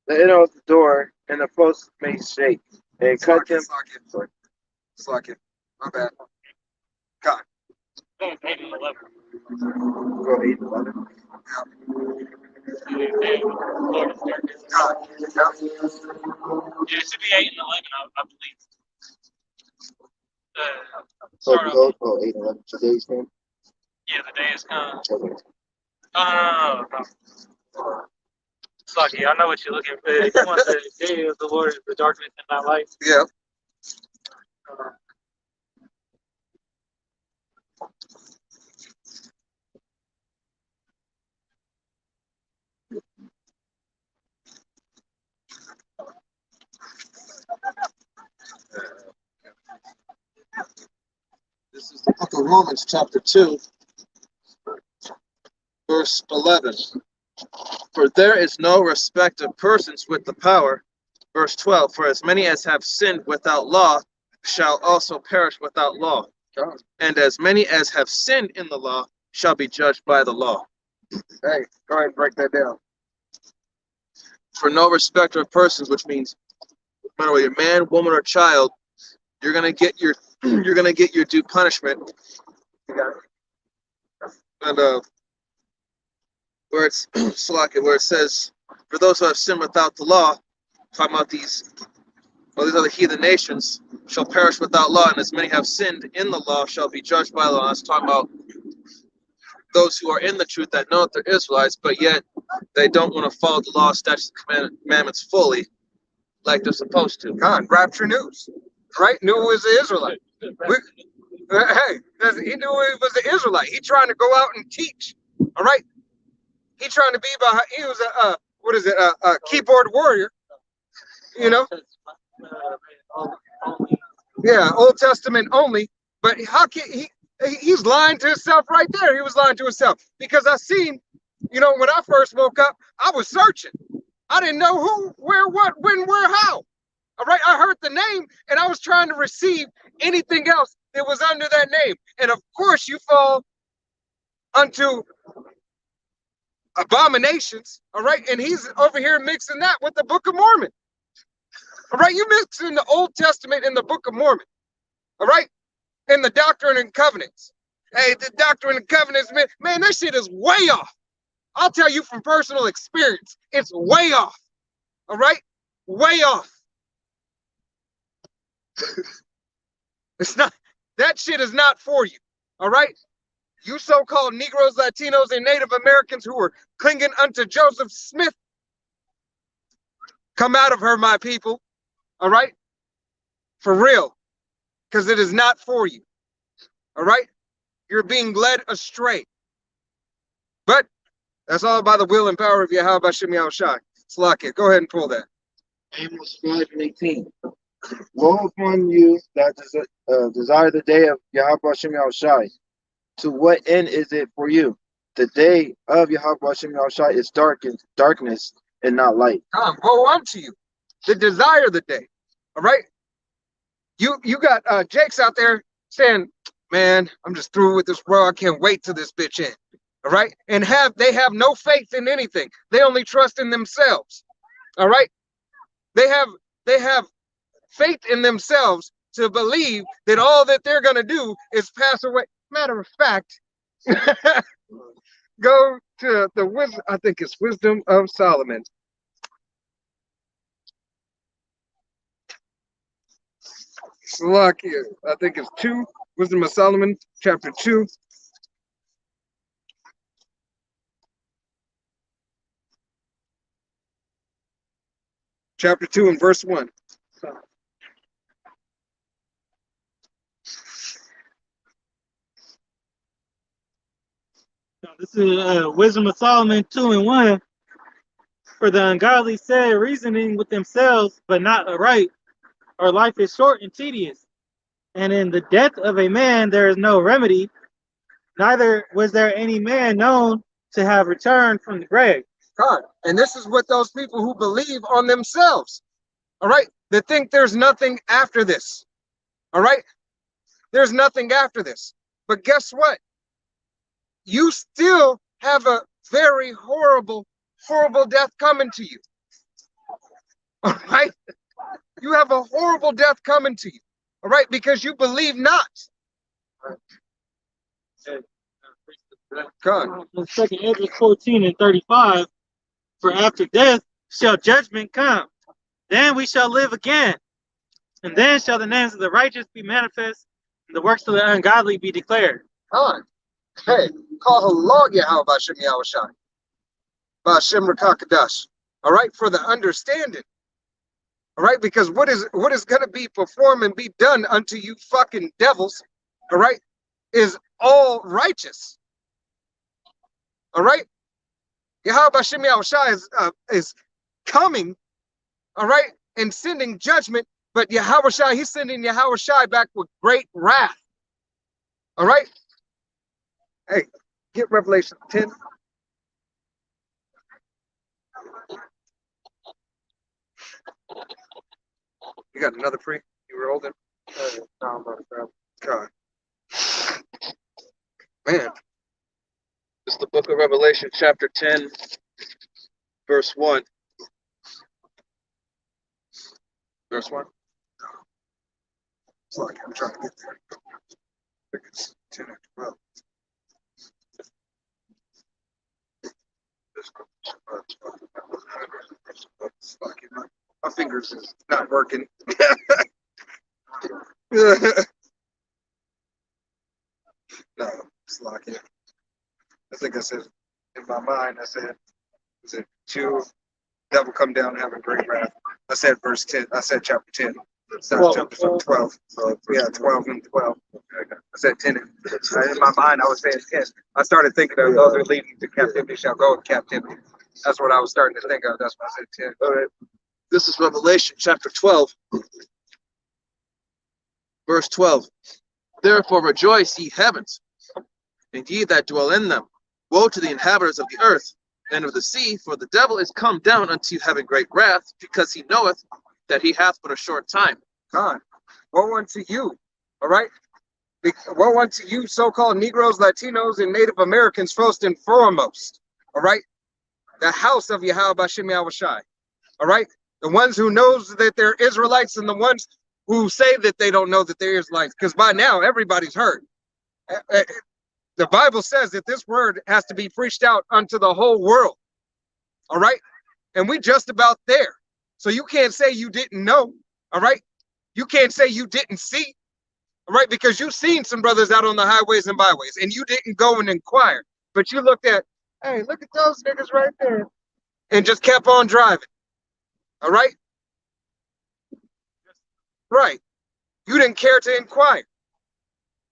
S4: the inner of the door, and the posts may shake, and cut them.
S1: Slack it. My bad. God.
S2: Go 8 and 11.
S4: Go 8 and 11.
S1: God. Yeah.
S2: It should be 8 and 11, I believe.
S4: So go 8 and 11. Today's name?
S2: Yeah, the day is coming.
S4: Okay.
S2: No. Slucky, I know what you're looking for. You want the day of the Lord is the darkness and not light.
S1: Yeah.
S3: This is the book of Romans, chapter 2, verse 11. For there is no respect of persons with the power. Verse 12. For as many as have sinned without law shall also perish without law. And as many as have sinned in the law shall be judged by the law.
S1: Hey, go ahead and break that down.
S3: For no respect of persons, which means no matter whether you're man, woman, or child, you're gonna get your due punishment. And where it's where it says, for those who have sinned without the law, talking about these other heathen nations, shall perish without law, and as many have sinned in the law shall be judged by the law. It's talking about those who are in the truth that know that they're Israelites, but yet they don't want to follow the law, statutes, and commandments fully like they're supposed to.
S1: God, rapture news. Right? New is the Israelite. Hey, he knew he was an Israelite. He trying to go out and teach. All right. He trying to be behind. He was what is it? A keyboard warrior. You know. Yeah, Old Testament only. But how can he's lying to himself right there. He was lying to himself because I seen, you know, when I first woke up, I was searching. I didn't know who, where, what, when, where, how. All right, I heard the name and I was trying to receive anything else that was under that name. And of course, you fall unto abominations. All right, and he's over here mixing that with the Book of Mormon. All right, you mixing the Old Testament and the Book of Mormon. All right, and the Doctrine and Covenants. Hey, the Doctrine and Covenants, man, that shit is way off. I'll tell you from personal experience, it's way off. All right, way off. It's not, that shit is not for you. All right, you so-called Negroes, Latinos, and Native Americans who are clinging unto Joseph Smith, come out of her, my people. All right, for real, because it is not for you. All right, you're being led astray. But that's all by the will and power of Yahweh Bashem Yahushai. Slakia, go ahead and pull that.
S4: Amos 5:18. Woe upon you that desire the day of Yahweh Hashem Yahushai. To what end is it for you? The day of Yahweh Hashem Yahushai is darkness and not light.
S1: Woe unto you that desire the day. All right. You got Jakes out there saying, man, I'm just through with this world. I can't wait till this bitch ends. All right. And they have no faith in anything. They only trust in themselves. All right. They have faith in themselves to believe that all that they're going to do is pass away. Matter of fact, go to the wisdom, I think it's Wisdom of Solomon. Slakia, I think it's 2, Wisdom of Solomon, chapter 2. Chapter 2 and verse 1.
S2: This is Wisdom of Solomon 2 and 1. For the ungodly say reasoning with themselves, but not aright, or life is short and tedious. And in the death of a man there is no remedy, neither was there any man known to have returned from the grave.
S1: God. And this is what those people who believe on themselves, all right, that think there's nothing after this. All right, there's nothing after this. But guess what? You still have a very horrible death coming to you. All right, you have a horrible death coming to you. All right, because you believe not. God.
S2: 2 Ezra 14 and 35. For after death shall judgment come. Then we shall live again. And then shall the names of the righteous be manifest, and the works of the ungodly be declared.
S1: God. Hey, call halal Yahweh Bashem Yahushai. Bashem Rakakadash. All right, for the understanding. All right, because what is going to be performed and be done unto you fucking devils, all right, is all righteous. All right, Yahweh Bashem Yahushai is coming, all right, and sending judgment, but Yahweh Shai, he's sending Yahweh Shai back with great wrath. All right, hey, get Revelation 10. You got another free? You were holding? No, I'm about to grab. God. Man.
S3: It's the book of Revelation, chapter 10, verse 1.
S1: Verse 1. It's like I'm trying to get there. I think it's 10 or 12. My fingers is not working. No, it's locking. I think I said in my mind, I said, is it 2? Devil come down and have a great wrath. I said verse 10. I said chapter 10. Sorry, jumped from 12. So yeah, 12 and 12. I said 10. In my mind, I was saying 10. I started thinking of those who are leading to captivity shall go in captivity. That's what I was starting to think of. That's why I said 10.
S3: All right. This is Revelation chapter 12, verse 12. Therefore rejoice, ye heavens, and ye that dwell in them. Woe to the inhabitants of the earth and of the sea, for the devil is come down unto you having great wrath, because he knoweth that he hath but a short time.
S1: God, woe unto you, all right? Woe unto you, so-called Negroes, Latinos, and Native Americans, first and foremost, all right? The house of Yahweh Bashim Yahushai, all right? The ones who knows that they're Israelites and the ones who say that they don't know that they're Israelites, because by now everybody's heard. The Bible says that this word has to be preached out unto the whole world, all right? And we just about there. So you can't say you didn't know, all right? You can't say you didn't see, all right? Because you've seen some brothers out on the highways and byways, and you didn't go and inquire. But you looked at, hey, look at those niggas right there, and just kept on driving, all right? Right. You didn't care to inquire,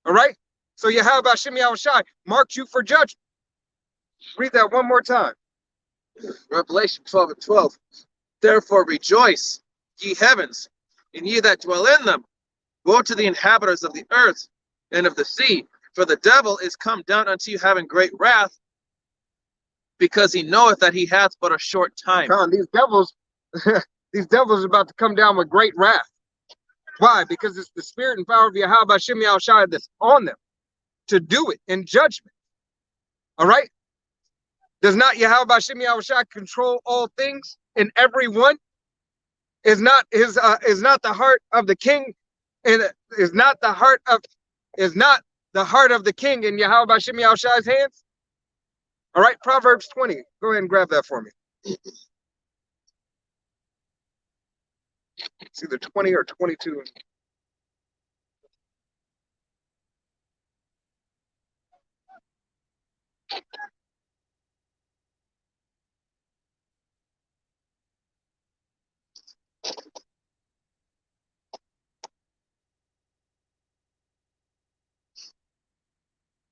S1: all right? So Yahweh Hashem Yahushai marked you for judgment. Read that one more time.
S3: Revelation 12 and 12. Therefore rejoice, ye heavens, and ye that dwell in them. Woe to the inhabitants of the earth and of the sea, for the devil is come down unto you having great wrath, because he knoweth that he hath but a short time.
S1: Con, these devils are about to come down with great wrath. Why? Because it's the spirit and power of Yahweh Hashem Yahushai that's on them to do it in judgment. All right? Does not Yahweh Hashem Yahushai control all things and everyone? Is not the heart of the king, and is not the heart of the king in Yahweh Hashem Yahushai's hands? All right, Proverbs 20. Go ahead and grab that for me. It's either 20 or 22.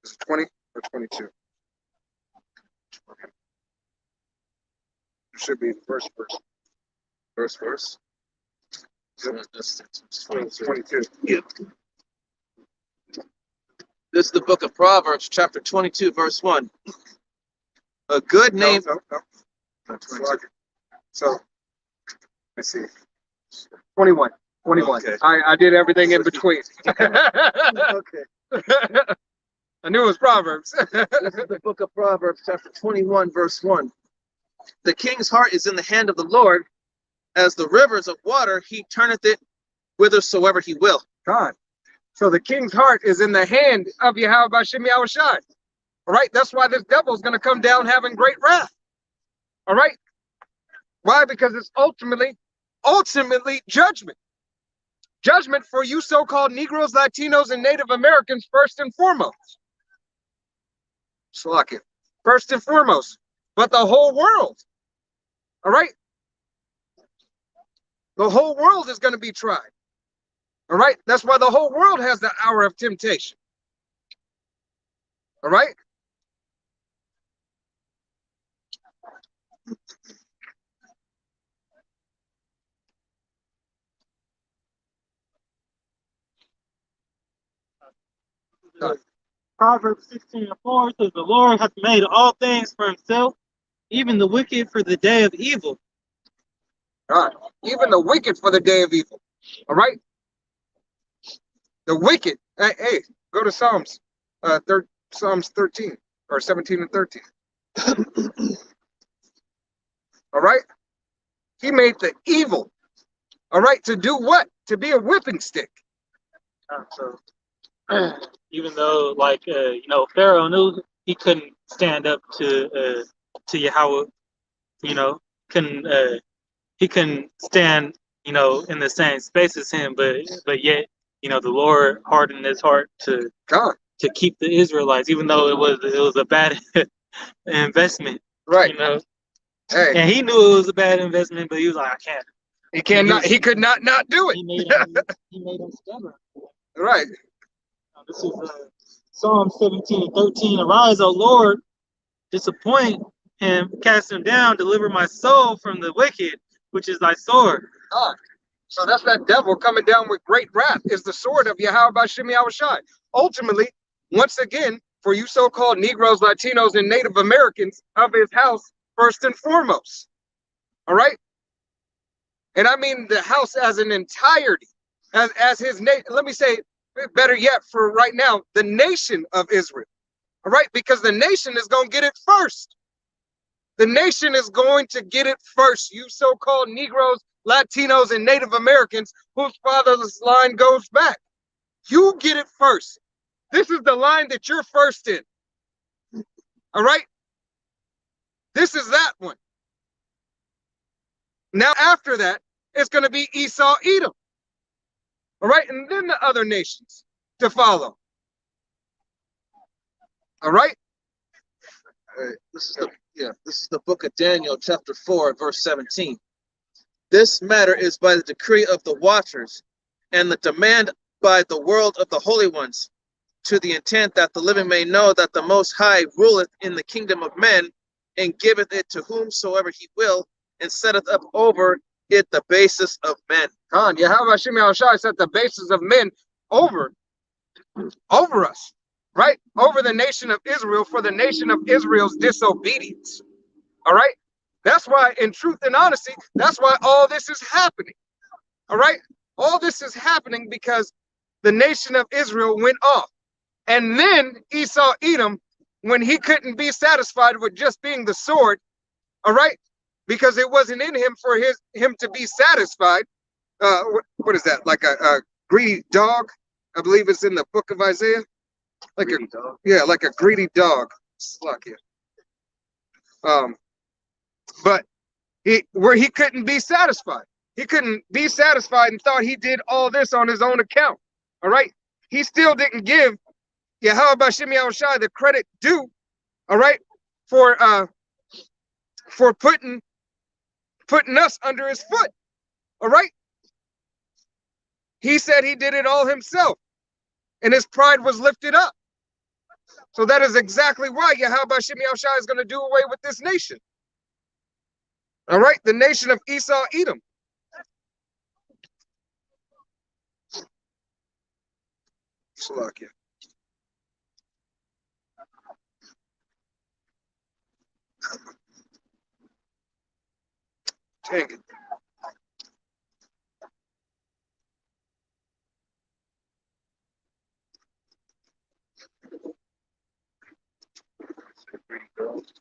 S1: Is it 20 or 22? Okay. It should be the first verse.
S3: First verse.
S1: Yep. 22.
S3: Yeah. This is the book of Proverbs, chapter 22, verse 1. A good name.
S1: No. Not 22. So, let's see. 21. 21.
S3: Okay.
S1: I did everything in between.
S3: Okay.
S1: I knew it was Proverbs.
S3: This is the book of Proverbs, chapter 21, verse 1. The king's heart is in the hand of the Lord. As the rivers of water, he turneth it whithersoever he will.
S1: God. So the king's heart is in the hand of Yahweh Hashem Yahushai. All right? That's why this devil is going to come down having great wrath. All right? Why? Because it's ultimately judgment. Judgment for you so-called Negroes, Latinos, and Native Americans first and foremost. Slack it. First and foremost. But the whole world. All right? The whole world is going to be tried. All right? That's why the whole world has the hour of temptation. All right?
S2: Proverbs 16:4 says, the Lord hath made all things for himself, even the wicked for the day of evil.
S1: God, even the wicked for the day of evil. All right? The wicked. Hey, go to Psalms 13 or 17 and 13. All right? He made the evil. All right, to do what? To be a whipping stick.
S2: So even though, Pharaoh knew he couldn't stand up to Yahweh, he couldn't stand, in the same space as him, but yet, the Lord hardened his heart to keep the Israelites, even though it was a bad investment,
S1: Right.
S2: Hey.
S1: And
S2: he knew it was a bad investment, but he was like, I can't.
S1: He cannot. He could not do
S2: He
S1: it.
S2: made him stubborn.
S1: Right.
S2: This is Psalm 17:13. Arise, O Lord, disappoint him, cast him down, deliver my soul from the wicked, which is thy sword.
S1: So that's that devil coming down with great wrath, is the sword of Yahweh Bashem Yahushai. Ultimately, once again, for you so-called Negroes, Latinos, and Native Americans of his house, first and foremost. All right? And I mean the house as an entirety, as his nation. Let me say, better yet, for right now, the nation of Israel. All right? Because the nation is going to get it first. The nation is going to get it first. You so-called Negroes, Latinos, and Native Americans whose fatherless line goes back. You get it first. This is the line that you're first in. All right? This is that one. Now, after that, it's going to be Esau, Edom. All right? And then the other nations to follow. All right?
S3: This is the book of Daniel, chapter 4, verse 17. This matter is by the decree of the watchers, and the demand by the world of the holy ones, to the intent that the living may know that the Most High ruleth in the kingdom of men, and giveth it to whomsoever he will, and setteth up over it the basis of men.
S1: Khan, Yahweh Hashem Yahushai set the basis of men over us, right? Over the nation of Israel for the nation of Israel's disobedience. All right? That's why, in truth and honesty, that's why all this is happening. All right? All this is happening because the nation of Israel went off. And then Esau, Edom, when he couldn't be satisfied with just being the sword, all right? Because it wasn't in him for him to be satisfied. What is that? Like a greedy dog? I believe it's in the book of Isaiah. Like greedy dog. Yeah, like a greedy dog. Sluck it. But where he couldn't be satisfied. He couldn't be satisfied and thought he did all this on his own account. All right? He still didn't give Yahweh Bashem Yahushai the credit due, all right, for putting us under his foot. All right? He said he did it all himself, and his pride was lifted up. So that is exactly why Yahweh Bashem Yahushai is going to do away with this nation. All right? The nation of Esau, Edom. Slovakia. Dang it.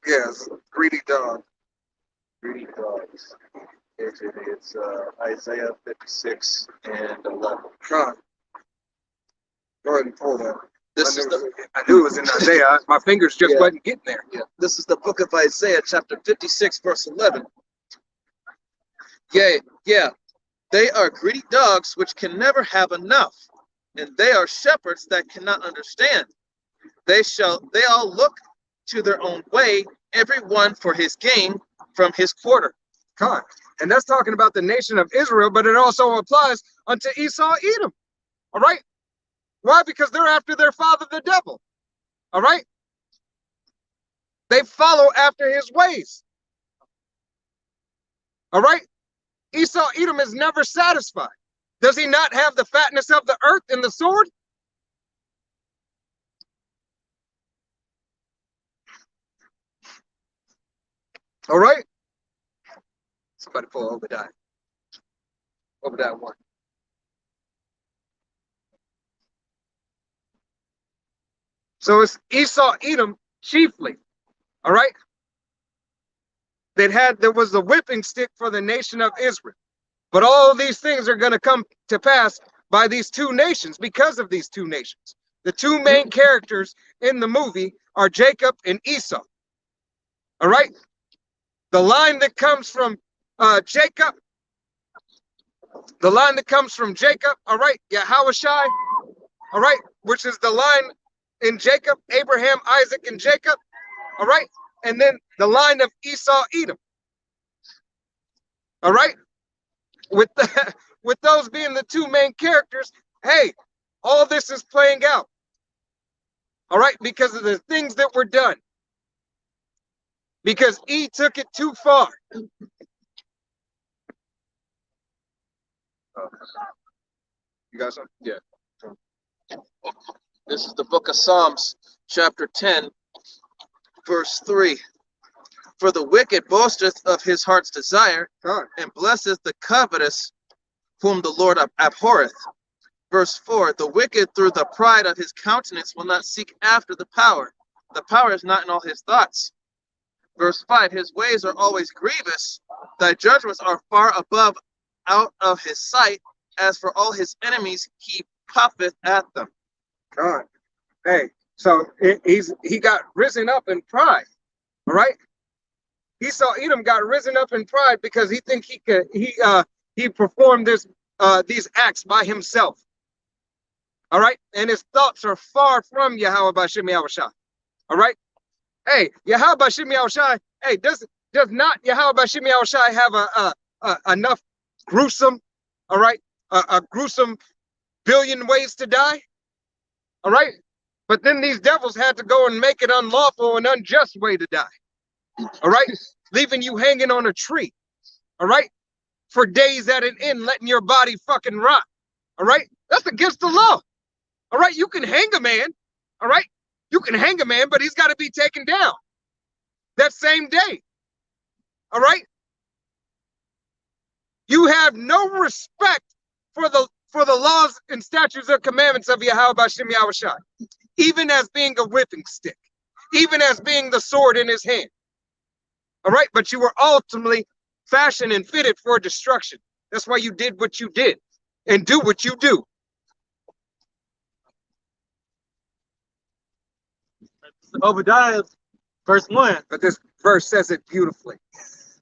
S1: Yes, greedy dog.
S4: Greedy dogs. It's Isaiah 56 and 11.
S1: Con. Go ahead and pull that.
S3: I
S1: I knew it was in Isaiah. My fingers just
S3: Yeah.
S1: wasn't getting there.
S3: This is the book of Isaiah, chapter 56, verse 11. Yeah, they are greedy dogs which can never have enough, and they are shepherds that cannot understand. They all look to their own way, every one for his gain from his quarter.
S1: Con. And that's talking about the nation of Israel, but it also applies unto Esau, Edom. All right? Why? Because they're after their father, the devil. All right? They follow after his ways. All right? Esau, Edom is never satisfied. Does he not have the fatness of the earth and the sword? All right? Somebody pull Obadiah. Obadiah 1. So it's Esau, Edom chiefly. All right? There was the whipping stick for the nation of Israel. But all these things are going to come to pass by these two nations, because of these two nations. The two main characters in the movie are Jacob and Esau. All right? The line that comes from Jacob, all right, Yahushai, all right, which is the line in Jacob, Abraham, Isaac, and Jacob, all right? And then the line of Esau, Edom, all right? with with those being the two main characters, hey, all this is playing out. All right, because of the things that were done. Because E took it too far. You got something? Yeah.
S3: This is the book of Psalms, chapter 10, verse 3. For the wicked boasteth of his heart's desire, and blesseth the covetous, whom the Lord abhorreth. Verse 4, the wicked through the pride of his countenance will not seek after the power. The power is not in all his thoughts. Verse 5, his ways are always grievous. Thy judgments are far above out of his sight. As for all his enemies, he puffeth at them.
S1: God. Hey, so he got risen up in pride. All right. Edom got risen up in pride because he think he performed these acts by himself. All right, and his thoughts are far from Yahweh B'Shem Yahushai. All right, hey, Yahweh B'Shem Yahushai. Hey, does not Yahweh B'Shem Yahushai have enough gruesome? All right, a gruesome billion ways to die. All right, but then these devils had to go and make it unlawful and unjust way to die. All right, leaving you hanging on a tree. All right, for days at an end, letting your body fucking rot. All right, that's against the law. All right, you can hang a man. All right, you can hang a man, but he's got to be taken down that same day. All right, you have no respect for the laws and statutes and commandments of Yahweh B'Shem Yahushai, even as being a whipping stick, even as being the sword in his hand. All right, but you were ultimately fashioned and fitted for destruction. That's why you did what you did and do what you do.
S2: Obadiah, verse 1.
S1: But this verse says it beautifully.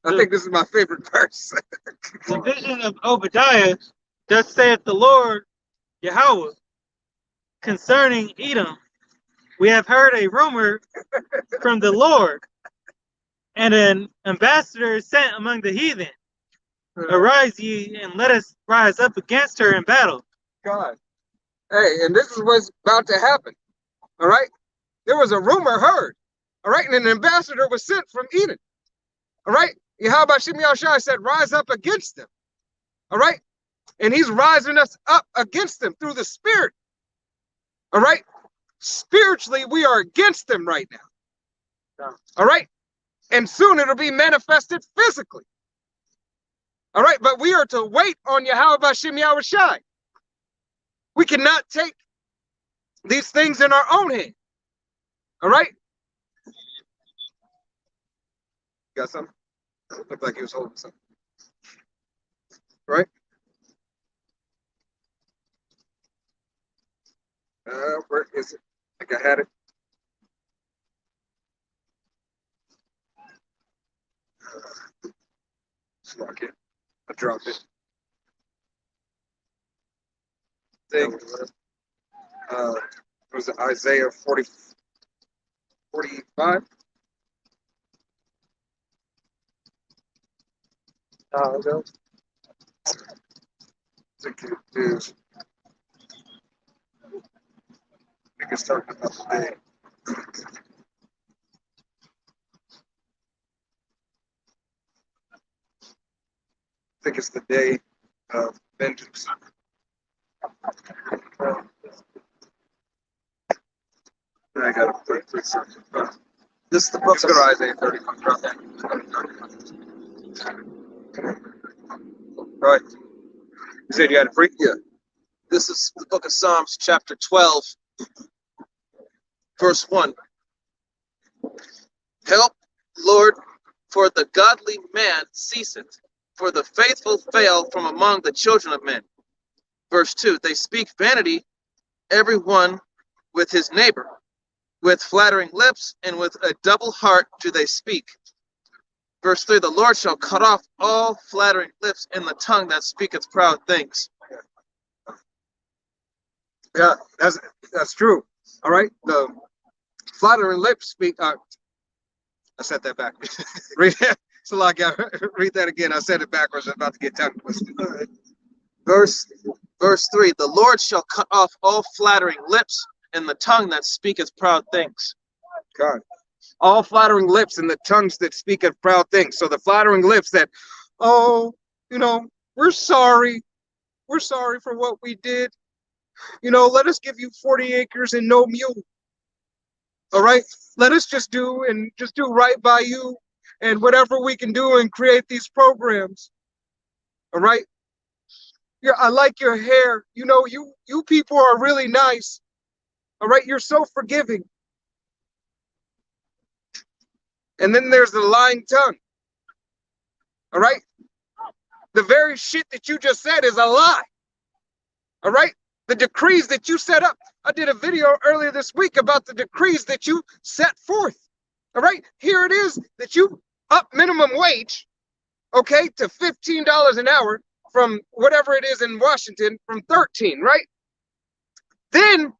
S1: I think this is my favorite verse.
S2: The vision of Obadiah, thus saith the Lord Yahweh, concerning Edom. We have heard a rumor from the Lord, and an ambassador is sent among the heathen. Arise ye, and let us rise up against her in battle.
S1: God. Hey, and this is what's about to happen. All right? There was a rumor heard. All right? And an ambassador was sent from Edom. All right? Yahweh B'Shem Yahushai said, rise up against them. All right? And he's rising us up against them through the Spirit. All right? Spiritually, we are against them right now. All right? And soon it'll be manifested physically. All right? But we are to wait on Yahweh B'Shem Yahushai. We cannot take these things in our own hand. All right? Got something? Looked like he was holding something. Right? Where is it? I think I had it. Fuck it. I dropped it. Was it Isaiah 45? No. I think it is. I think it's talking about the day. I think it's the day of vengeance. I gotta put something.
S3: This is the book
S1: Let's go to Isaiah 31. Right. You said you had it free?
S3: Yeah. This is the book of Psalms, chapter 12, verse 1. Help, Lord, for the godly man ceaseth, for the faithful fail from among the children of men. Verse 2, they speak vanity, every one with his neighbor. With flattering lips and with a double heart do they speak. Verse 3, the Lord shall cut off all flattering lips and the tongue that speaketh proud things.
S1: Yeah, that's true. All right. The flattering lips speak. I said that back. So like, read that again. I said it backwards. I'm about to get tongue twisted.
S3: Verse 3, the Lord shall cut off all flattering lips and the tongue that speaketh proud things.
S1: God. All flattering lips and the tongues that speak of proud things. So the flattering lips that, oh, we're sorry. We're sorry for what we did. Let us give you 40 acres and no mule. All right? Let us just do right by you and whatever we can do and create these programs. All right? I like your hair. You people are really nice. All right? You're so forgiving. And then there's the lying tongue. All right? The very shit that you just said is a lie. All right? The decrees that you set up. I did a video earlier this week about the decrees that you set forth. All right? Here it is that you up minimum wage, okay, to $15 an hour from whatever it is in Washington from 13, right? Then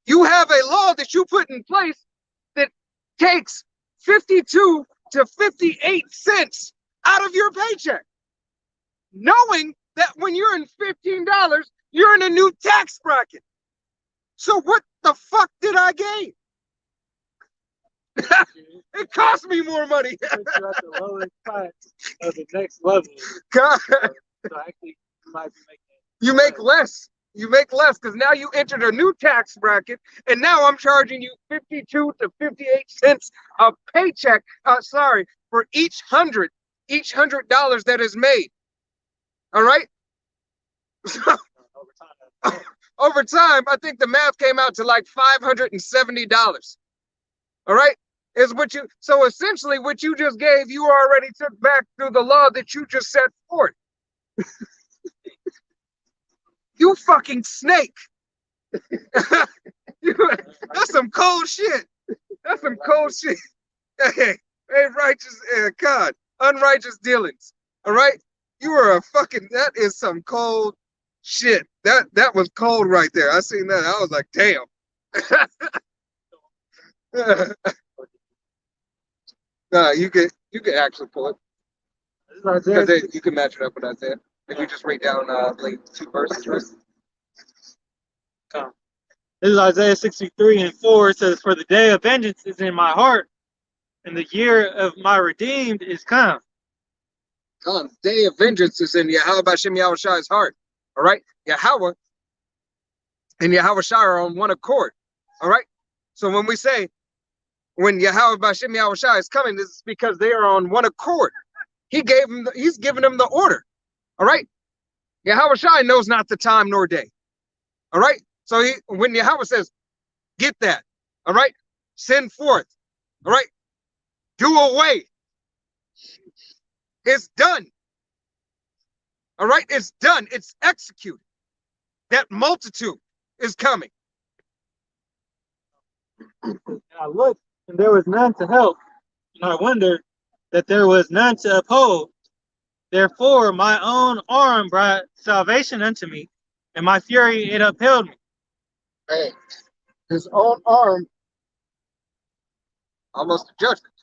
S1: you have a law that you put in place that takes 52 to 58 cents out of your paycheck, knowing that when you're in $15, you're in a new tax bracket. So what the fuck did I gain? It cost me more money.
S2: You're at the lowest part of the next level.
S1: God.
S2: So actually, you might be making.
S1: You make less. You make less because now you entered a new tax bracket, and now I'm charging you 52 to 58 cents a paycheck. For each $100 that is made. All right. Over time, I think the math came out to like $570. All right. So essentially what you just gave, you already took back through the law that you just set forth. You fucking snake. That's some cold shit. That's some cold shit. Hey, God, unrighteous dealings. All right. You are that is some cold shit. That was cold right there. I seen that. I was like, damn. You can actually pull it. Because you can match it up with Isaiah. If you just write down like 2 verses, right?
S2: This is Isaiah 63:4. It says, "For the day of vengeance is in my heart, and the year of my redeemed is come."
S1: The day of vengeance is in Yahweh Bashem Yahushai's heart. All right? Yahweh and Yahweh Shai are on one accord. All right? So when we say, when Yahweh Bashem Yahushai is coming, this is because they are on one accord. He's given them the order. All right? Yahweh Shai knows not the time nor day. All right? So when Yahweh says, get that, all right? Send forth, all right? Do away. It's done. All right? It's done. It's executed. That multitude is coming.
S2: And I looked, and there was none to help. And I wondered that there was none to uphold. Therefore, my own arm brought salvation unto me, and my fury it upheld me.
S1: Hey, his own arm, almost a judgment.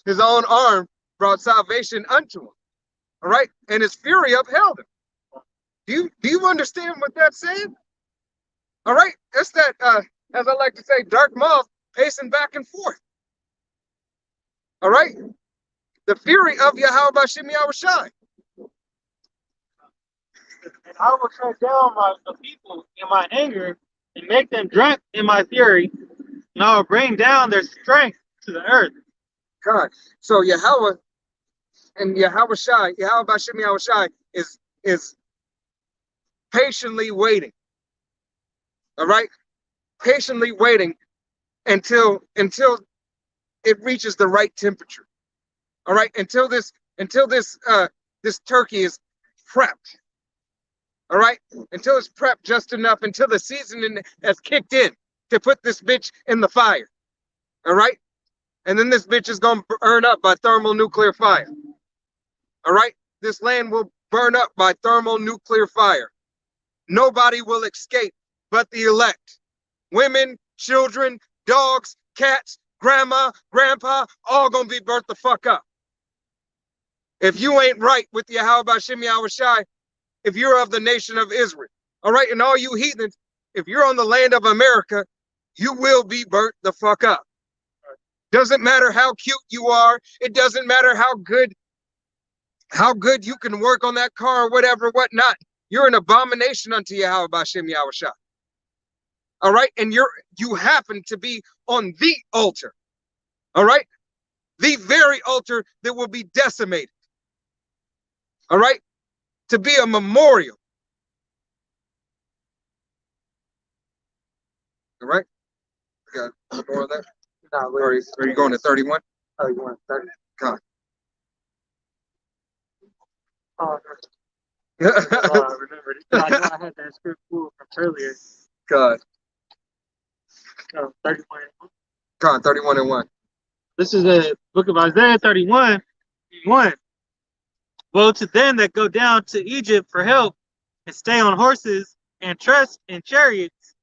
S1: His own arm brought salvation unto him. All right, and his fury upheld him. Do you understand what that's saying? All right, it's that, as I like to say, dark moth pacing back and forth. All right, the fury of Yahweh Bashem Yahushai.
S2: And I will cut down the people in my anger and make them drunk in my fury, and I will bring down their strength to the earth.
S1: God, so Yahweh and Yahweh Shai, Yahweh Bashem Yahushai is patiently waiting. All right, patiently waiting until it reaches the right temperature. All right, until this turkey is prepped. All right, until it's prepped just enough, until the seasoning has kicked in to put this bitch in the fire. All right, and then this bitch is gonna burn up by thermonuclear fire. All right, this land will burn up by thermonuclear fire. Nobody will escape but the elect. Women, children, dogs, cats, grandma, grandpa, all gonna be burnt the fuck up. If you ain't right with Yahweh Bashem Yahushai, if you're of the nation of Israel, all right, and all you heathens, if you're on the land of America, you will be burnt the fuck up. Doesn't matter how cute you are. It doesn't matter how good you can work on that car or whatever, whatnot. You're an abomination unto Yahweh Bashem Yahushai. All right, and you happen to be on the altar. All right, the very altar that will be decimated. All right, to be a memorial. All right, got more of that.
S2: No,
S1: Or are you going to 31?
S2: Oh, you want 30?
S1: God.
S2: Oh, I remember. I know I had that script pulled from earlier.
S1: God.
S2: 31.
S1: God, 31 and 1.
S2: This is the book of Isaiah 31, 1. Woe to them that go down to Egypt for help and stay on horses and trust in chariots,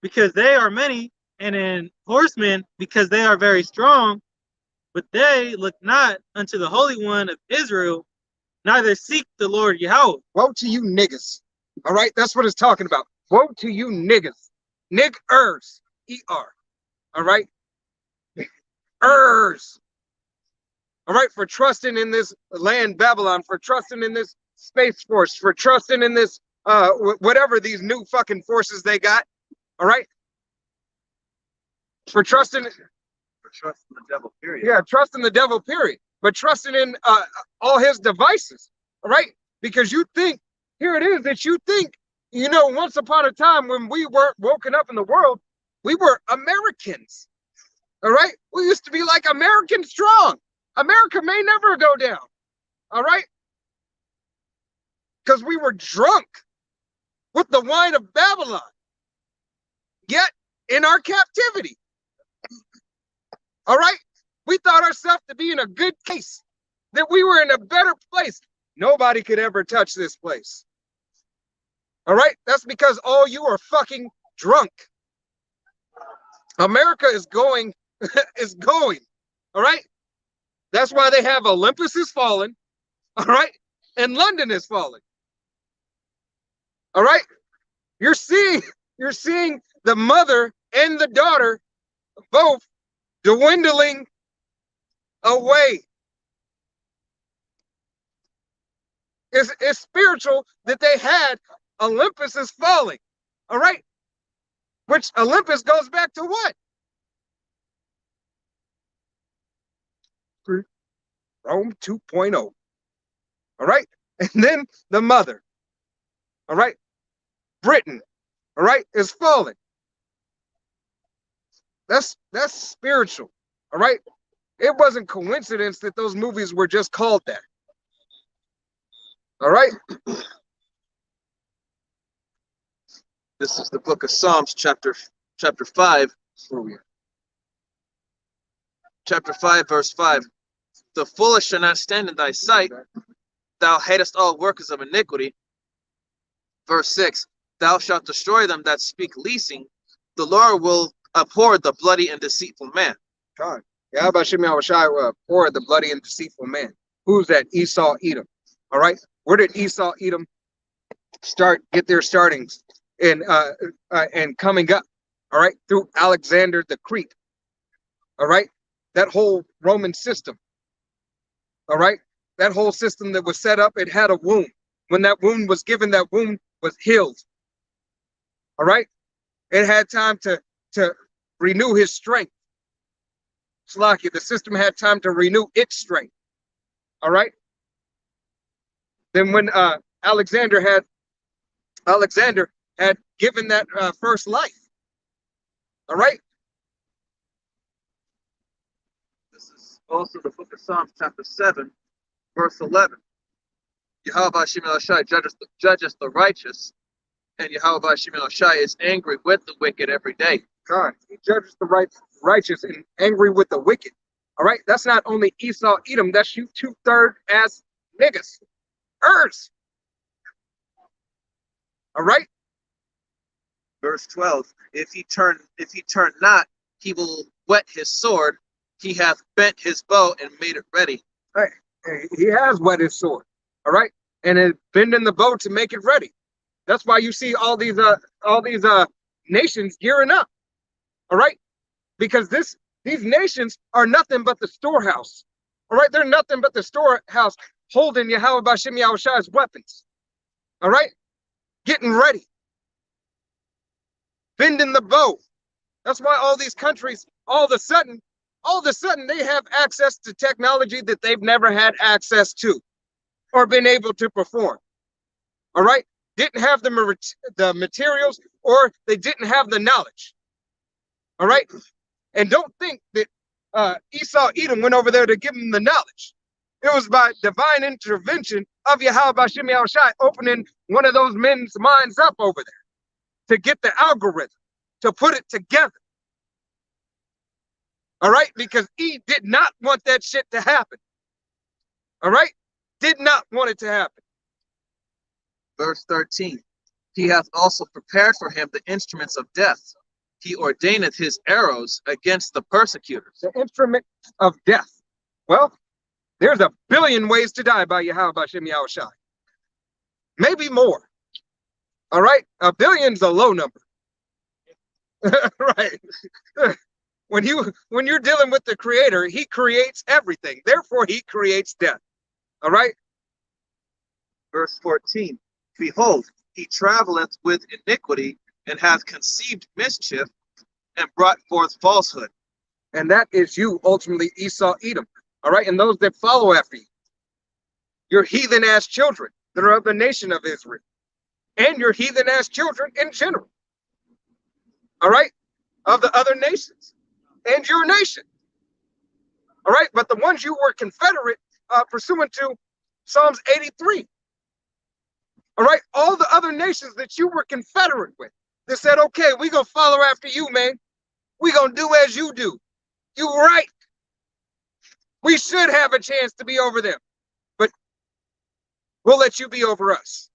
S2: because they are many, and in horsemen, because they are very strong. But they look not unto the Holy One of Israel, neither seek the Lord Yahweh.
S1: Woe to you niggas. All right, that's what it's talking about. Woe to you niggas. Niggers. E-R. All right? Ers. All right, for trusting in this land Babylon, for trusting in this Space Force, for trusting in this, whatever these new fucking forces they got. All right? For trusting
S3: the devil, period.
S1: Yeah, trusting the devil, period. But trusting in all his devices, all right? Because you think, here it is, that you think, you know, once upon a time when we weren't woken up in the world, we were Americans, all right? We used to be like American strong. America may never go down, all right? Because we were drunk with the wine of Babylon, yet in our captivity. All right? We thought ourselves to be in a good case, that we were in a better place. Nobody could ever touch this place. All right? That's because all you are fucking drunk. America is going, is going. All right? That's why they have Olympus is fallen. All right? And London is falling. All right? You're seeing the mother and the daughter both dwindling away. It's spiritual that they had Olympus is falling. All right? Which Olympus goes back to what? Rome 2.0. All right? And then the mother. All right? Britain. All right? Is falling. That's spiritual. All right? It wasn't coincidence that those movies were just called that. All right?
S3: This is the book of Psalms, chapter 5. Chapter 5, verse 5. The foolish shall not stand in thy sight. Thou hatest all workers of iniquity. Verse 6. Thou shalt destroy them that speak leasing. The Lord will abhor the bloody and deceitful man.
S1: God. Yahweh Shem Yahushai will abhor the bloody and deceitful man. Who's that? Esau, Edom. All right? Where did Esau, Edom get their startings and coming up? All right? Through Alexander the Great. All right? That whole Roman system. All right? That whole system that was set up, it had a wound. When that wound was given, that wound was healed. All right? It had time to renew his strength. Slakia, the system had time to renew its strength. All right? Then when Alexander had given that first life. All right?
S3: This is also the book of Psalms, chapter 7, verse 11. Yahweh Shem Yahushai judges the righteous, and Yahweh Shem Yahushai is angry with the wicked every day.
S1: God, he judges the righteous and angry with the wicked. All right? That's not only Esau, Edom, that's you 2/3 ass niggas. All right?
S3: Verse 12. If he turn not, he will whet his sword. He hath bent his bow and made it ready.
S1: All right. He has wet his sword. All right, and is bending the bow to make it ready. That's why you see all these nations gearing up. All right, because these nations are nothing but the storehouse. All right, they're nothing but the storehouse holding Yahweh Bashim Yahushai's weapons. All right, getting ready, bending the bow. That's why all these countries, all of a sudden, they have access to technology that they've never had access to or been able to perform. All right, didn't have the materials, or they didn't have the knowledge. All right, and don't think that Esau Edom went over there to give them the knowledge. It was by divine intervention of Yahweh Bashim Yahushai opening one of those men's minds up over there to get the algorithm, to put it together. All right, because he did not want that shit to happen. All right, did not want it to happen.
S3: Verse 13. He hath also prepared for him the instruments of death. He ordaineth his arrows against the persecutors.
S1: The instrument of death. Well, there's a billion ways to die by Yahweh Bashim Yahushai. Maybe more. All right, a billion's a low number. Right. When you're dealing with the Creator, He creates everything. Therefore, He creates death. All right.
S3: Verse 14. Behold, he traveleth with iniquity, and hath conceived mischief, and brought forth falsehood.
S1: And that is you, ultimately, Esau Edom. All right, and those that follow after you. Your heathen ass children that are of the nation of Israel, and your heathen ass children in general. All right, of the other nations, and your nation. All right, but the ones you were confederate pursuant to Psalms 83. All right, all the other nations that you were confederate with, they said, okay, we're going to follow after you, man. We're going to do as you do. You right. We should have a chance to be over them, but we'll let you be over us.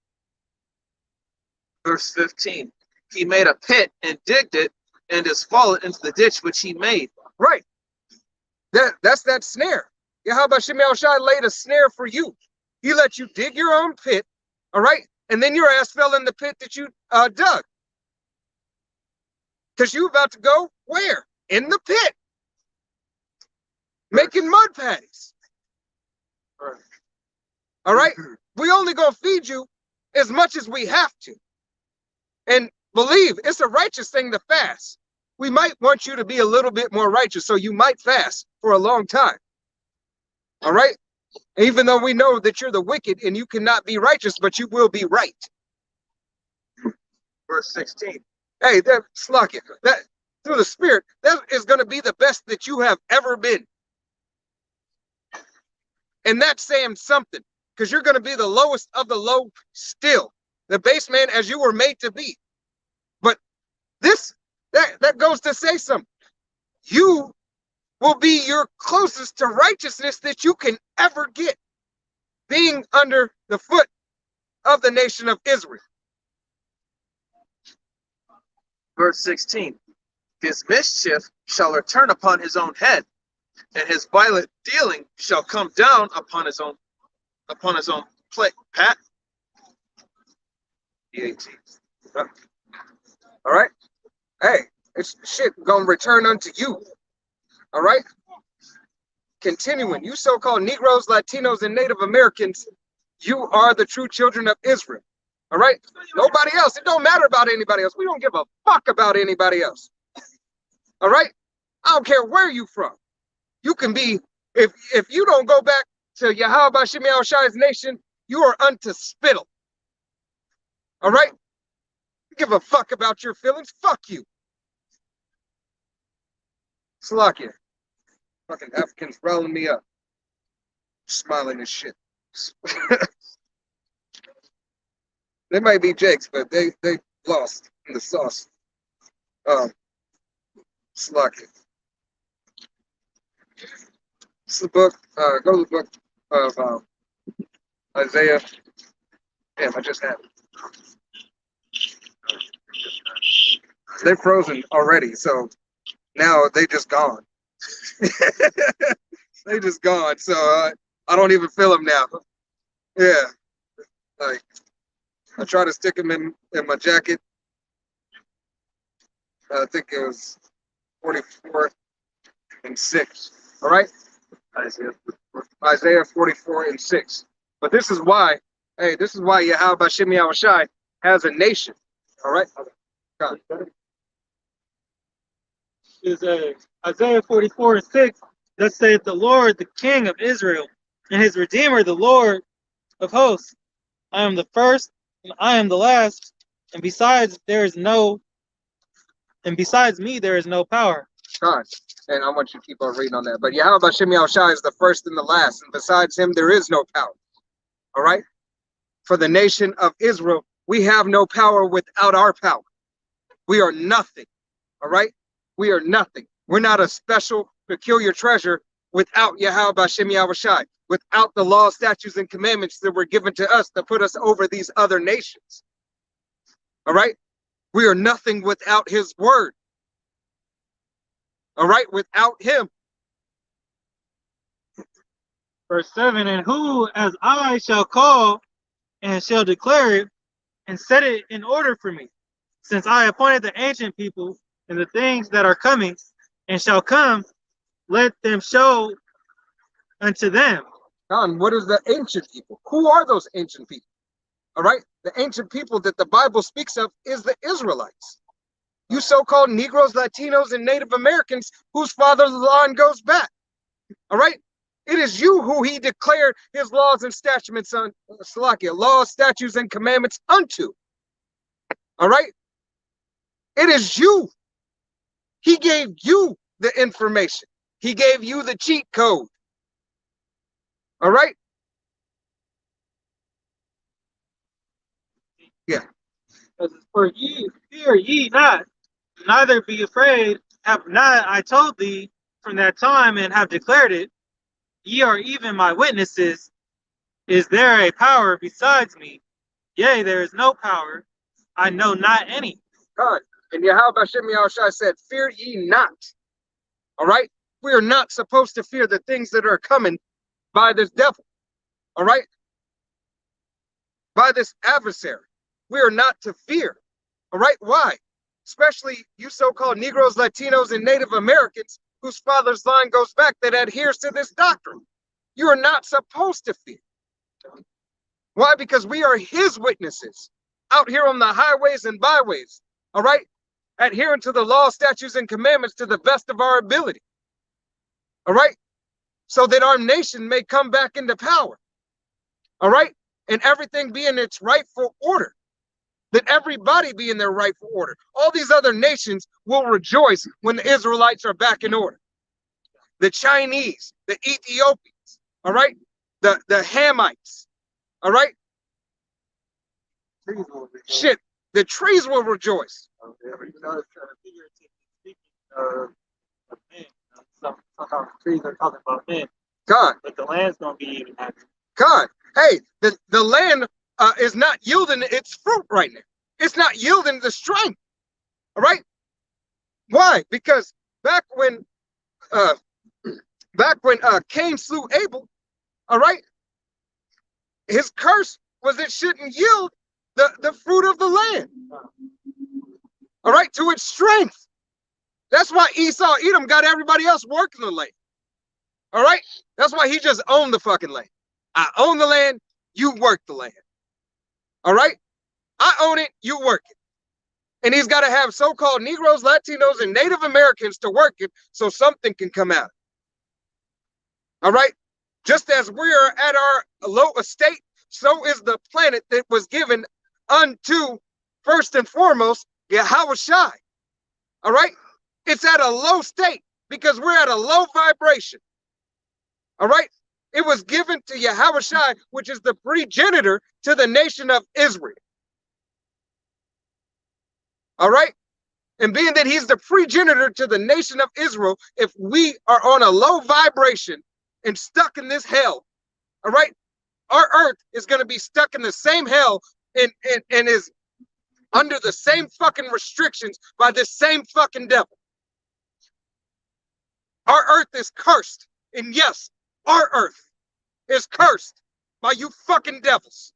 S3: Verse 15. He made a pit and digged it, and is fallen into the ditch which he made.
S1: Right. That's that snare. Yahweh Bashim Yahushai laid a snare for you. He let you dig your own pit. All right, and then your ass fell in the pit that you dug. Because you about to go where? In the pit. Making mud patties. All right, we only gonna feed you as much as we have to. And believe, it's a righteous thing to fast. We might want you to be a little bit more righteous, so you might fast for a long time. All right? Even though we know that you're the wicked and you cannot be righteous, but you will be right.
S3: Verse 16.
S1: Hey, that Slakia, that through the Spirit, that is going to be the best that you have ever been. And that's saying something, because you're going to be the lowest of the low still, the base man as you were made to be. But that goes to say something. You will be your closest to righteousness that you can ever get, being under the foot of the nation of Israel.
S3: Verse 16. His mischief shall return upon his own head, and his violent dealing shall come down upon his own plate. Pat. 18.
S1: All right. Hey, it's shit gonna return unto you. All right. Continuing, you so-called Negroes, Latinos, and Native Americans, you are the true children of Israel. All right. Nobody else. It don't matter about anybody else. We don't give a fuck about anybody else. All right. I don't care where you from. You can be, if you don't go back to Yahweh Bashim Yahushai's nation, you are unto spittle. All right. Give a fuck about your feelings. Fuck you. Slakia. Fucking Africans rolling me up. Smiling as shit. They might be Jakes, but they lost in the sauce. Slakia. It's the book, go to the book of Isaiah. Damn, I just had it. They're frozen already, so now they just gone. They just gone. So I don't even feel them now. Yeah, like I try to stick them in my jacket. I think it was 44 and 6. All right, Isaiah 44 and 6. But this is why, hey, this is why Yahweh Bashem Yahushai has a nation. All right, God.
S2: Is Isaiah 44 and 6. Thus saith the Lord, the King of Israel, and his Redeemer, the Lord of hosts. I am the first, and I am the last, and besides me there is no power.
S1: God. And I want you to keep on reading on that. But Yahweh Bashem Yahushai is the first and the last, and besides him there is no power. All right? For the nation of Israel, we have no power without our power. We are nothing. All right? We are nothing. We're not a special, peculiar treasure without Yahweh Bashem Yahushai, without the law, statutes, and commandments that were given to us to put us over these other nations. All right? We are nothing without his word. All right? Without him.
S2: Verse 7, and who as I shall call and shall declare it and set it in order for me, since I appointed the ancient people and the things that are coming and shall come, let them show unto them.
S1: John, what is the ancient people? Who are those ancient people? All right? The ancient people that the Bible speaks of is the Israelites. You so-called Negroes, Latinos, and Native Americans whose father's line goes back. All right? It is you who he declared his laws and statutes on, laws, statutes, and commandments unto. All right? It is you. He gave you the information. He gave you the cheat code. All right? Yeah.
S2: For ye, fear ye not, neither be afraid. Have not I told thee from that time and have declared it? Ye are even my witnesses. Is there a power besides me? Yea, there is no power. I know not any.
S1: God. And Yahweh Bashem Yahushai said, fear ye not. All right? We are not supposed to fear the things that are coming by this devil. All right? By this adversary. We are not to fear. All right? Why? Especially you so-called Negroes, Latinos, and Native Americans whose father's line goes back that adheres to this doctrine. You are not supposed to fear. Why? Because we are his witnesses out here on the highways and byways. All right? Adhering to the law, statutes, and commandments to the best of our ability. All right? So that our nation may come back into power. All right? And everything be in its rightful order. That everybody be in their rightful order. All these other nations will rejoice when the Israelites are back in order. The Chinese, the Ethiopians, all right? The Hamites, all right? Shit, the trees will rejoice.
S2: Sometimes trees are talking about men.
S1: God.
S2: But the land's going to be even happy.
S1: God. Hey, the land is not yielding its fruit right now. It's not yielding the strength. All right? Why? Because back when Cain slew Abel, all right, his curse was it shouldn't yield the fruit of the land. All right, to its strength. That's why Esau, Edom got everybody else working the land. All right? That's why he just owned the fucking land. I own the land, you work the land. All right? I own it, you work it. And he's got to have so-called Negroes, Latinos, and Native Americans to work it so something can come out. All right? Just as we are at our low estate, so is the planet that was given unto, first and foremost, Yahushai. All right? It's at a low state because we're at a low vibration. All right? It was given to Yahushai, which is the progenitor to the nation of Israel. All right? And being that he's the progenitor to the nation of Israel, if we are on a low vibration and stuck in this hell, all right, our earth is going to be stuck in the same hell and is under the same fucking restrictions by this same fucking devil. Our earth is cursed. And yes, our earth is cursed by you fucking devils.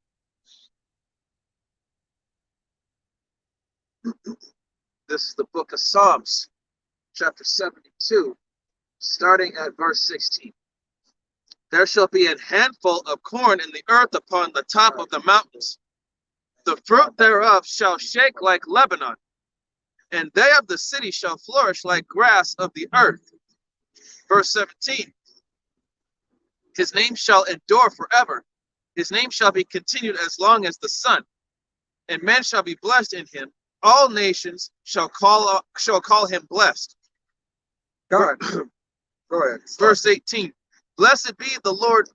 S3: This is the book of Psalms, chapter 72, starting at verse 16. There shall be an handful of corn in the earth upon the top of the mountains. The fruit thereof shall shake like Lebanon, and they of the city shall flourish like grass of the earth. Verse 17. His name shall endure forever. His name shall be continued as long as the sun, and men shall be blessed in him. All nations shall call him blessed.
S1: God. Go ahead.
S3: Verse 18. Blessed be the Lord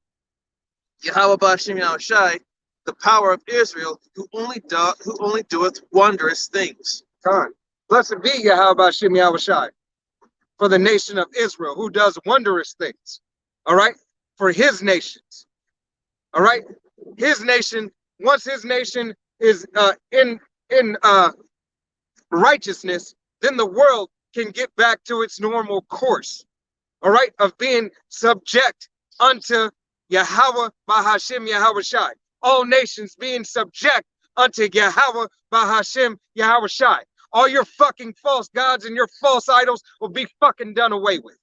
S3: Yahweh B'Shem Yahushai, the power of Israel, who only doeth wondrous things.
S1: God. Blessed be Yahweh B'Shem Yahushai, for the nation of Israel, who does wondrous things. All right? For his nations. All right? His nation, once his nation is in righteousness, then the world can get back to its normal course. All right? Of being subject unto Yahweh B'Hashem Yahushai. All nations being subject unto Yahweh B'Hashem Yahushai. All your fucking false gods and your false idols will be fucking done away with.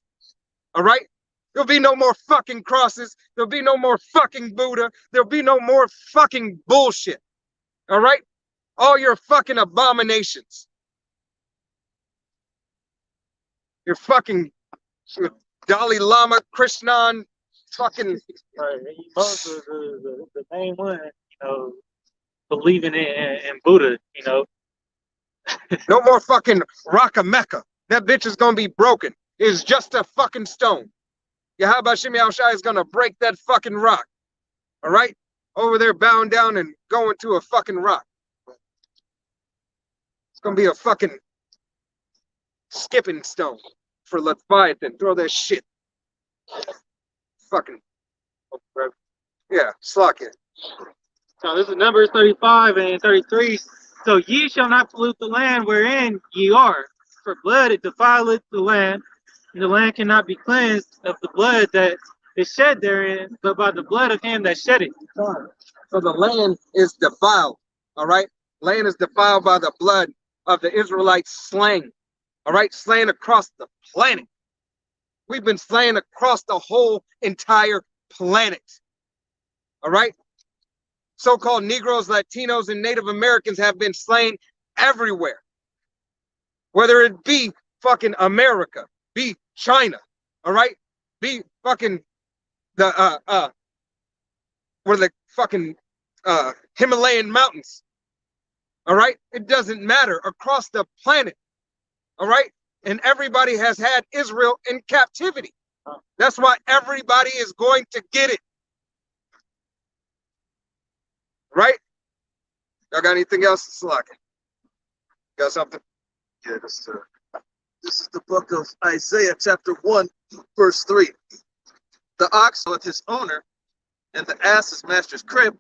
S1: All right? There'll be no more fucking crosses. There'll be no more fucking Buddha. There'll be no more fucking bullshit. All right? All your fucking abominations. Your fucking Dalai Lama, Krishnan, fucking...
S2: Right. Most of the main one, believing in Buddha,
S1: No more fucking Rock of Mecca. That bitch is gonna be broken. It's just a fucking stone. Yahweh B'Shem Yahushai is gonna break that fucking rock. All right? Over there bowing down and going to a fucking rock. It's gonna be a fucking skipping stone for Leviathan. Throw that shit. Fucking. Yeah, slock it.
S2: So this is Numbers 35 and 33. So ye shall not pollute the land wherein ye are, for blood it defileth the land, and the land cannot be cleansed of the blood that is shed therein, but by the blood of him that shed it.
S1: So the land is defiled, all right? Land is defiled by the blood of the Israelites slain, all right? Slain across the planet. We've been slain across the whole entire planet, all right? So-called Negroes, Latinos, and Native Americans have been slain everywhere. Whether it be fucking America, be China, all right? Be fucking the what are the fucking Himalayan mountains. All right? It doesn't matter. Across the planet. All right? And everybody has had Israel in captivity. That's why everybody is going to get it. Right? Y'all got anything else? Slack. Got something?
S3: Yeah, this is the book of Isaiah, chapter 1, verse 3. The ox with his owner, and the ass his master's crib,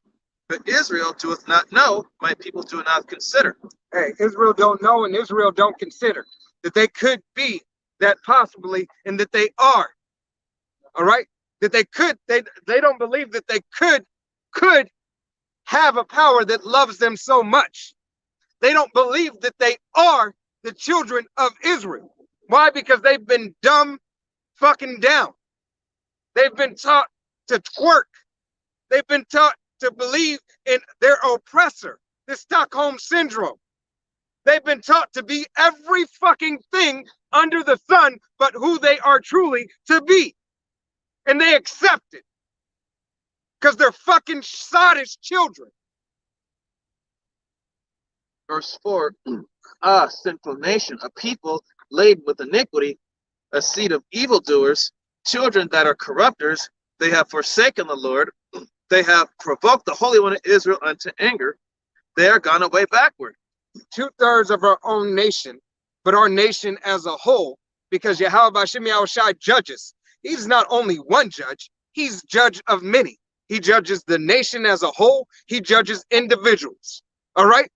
S3: but Israel doeth not know, my people do not consider.
S1: Hey, Israel don't know and Israel don't consider that they could be that possibly and that they are. All right? That they could, they don't believe that they could have a power that loves them so much. They don't believe that they are the children of Israel. Why? Because they've been dumb fucking down. They've been taught to twerk. They've been taught to believe in their oppressor, the Stockholm Syndrome. They've been taught to be every fucking thing under the sun but who they are truly to be. And they accept it. Because they're fucking sottish children.
S3: Verse 4, Ah, sinful nation, a people laden with iniquity, a seed of evildoers, children that are corrupters, they have forsaken the Lord, they have provoked the Holy One of Israel unto anger, they are gone away backward.
S1: 2/3 of our own nation, but our nation as a whole, because Yahweh B'Shem Yahushai judges. He's not only one judge, he's judge of many. He judges the nation as a whole. He judges individuals. All right?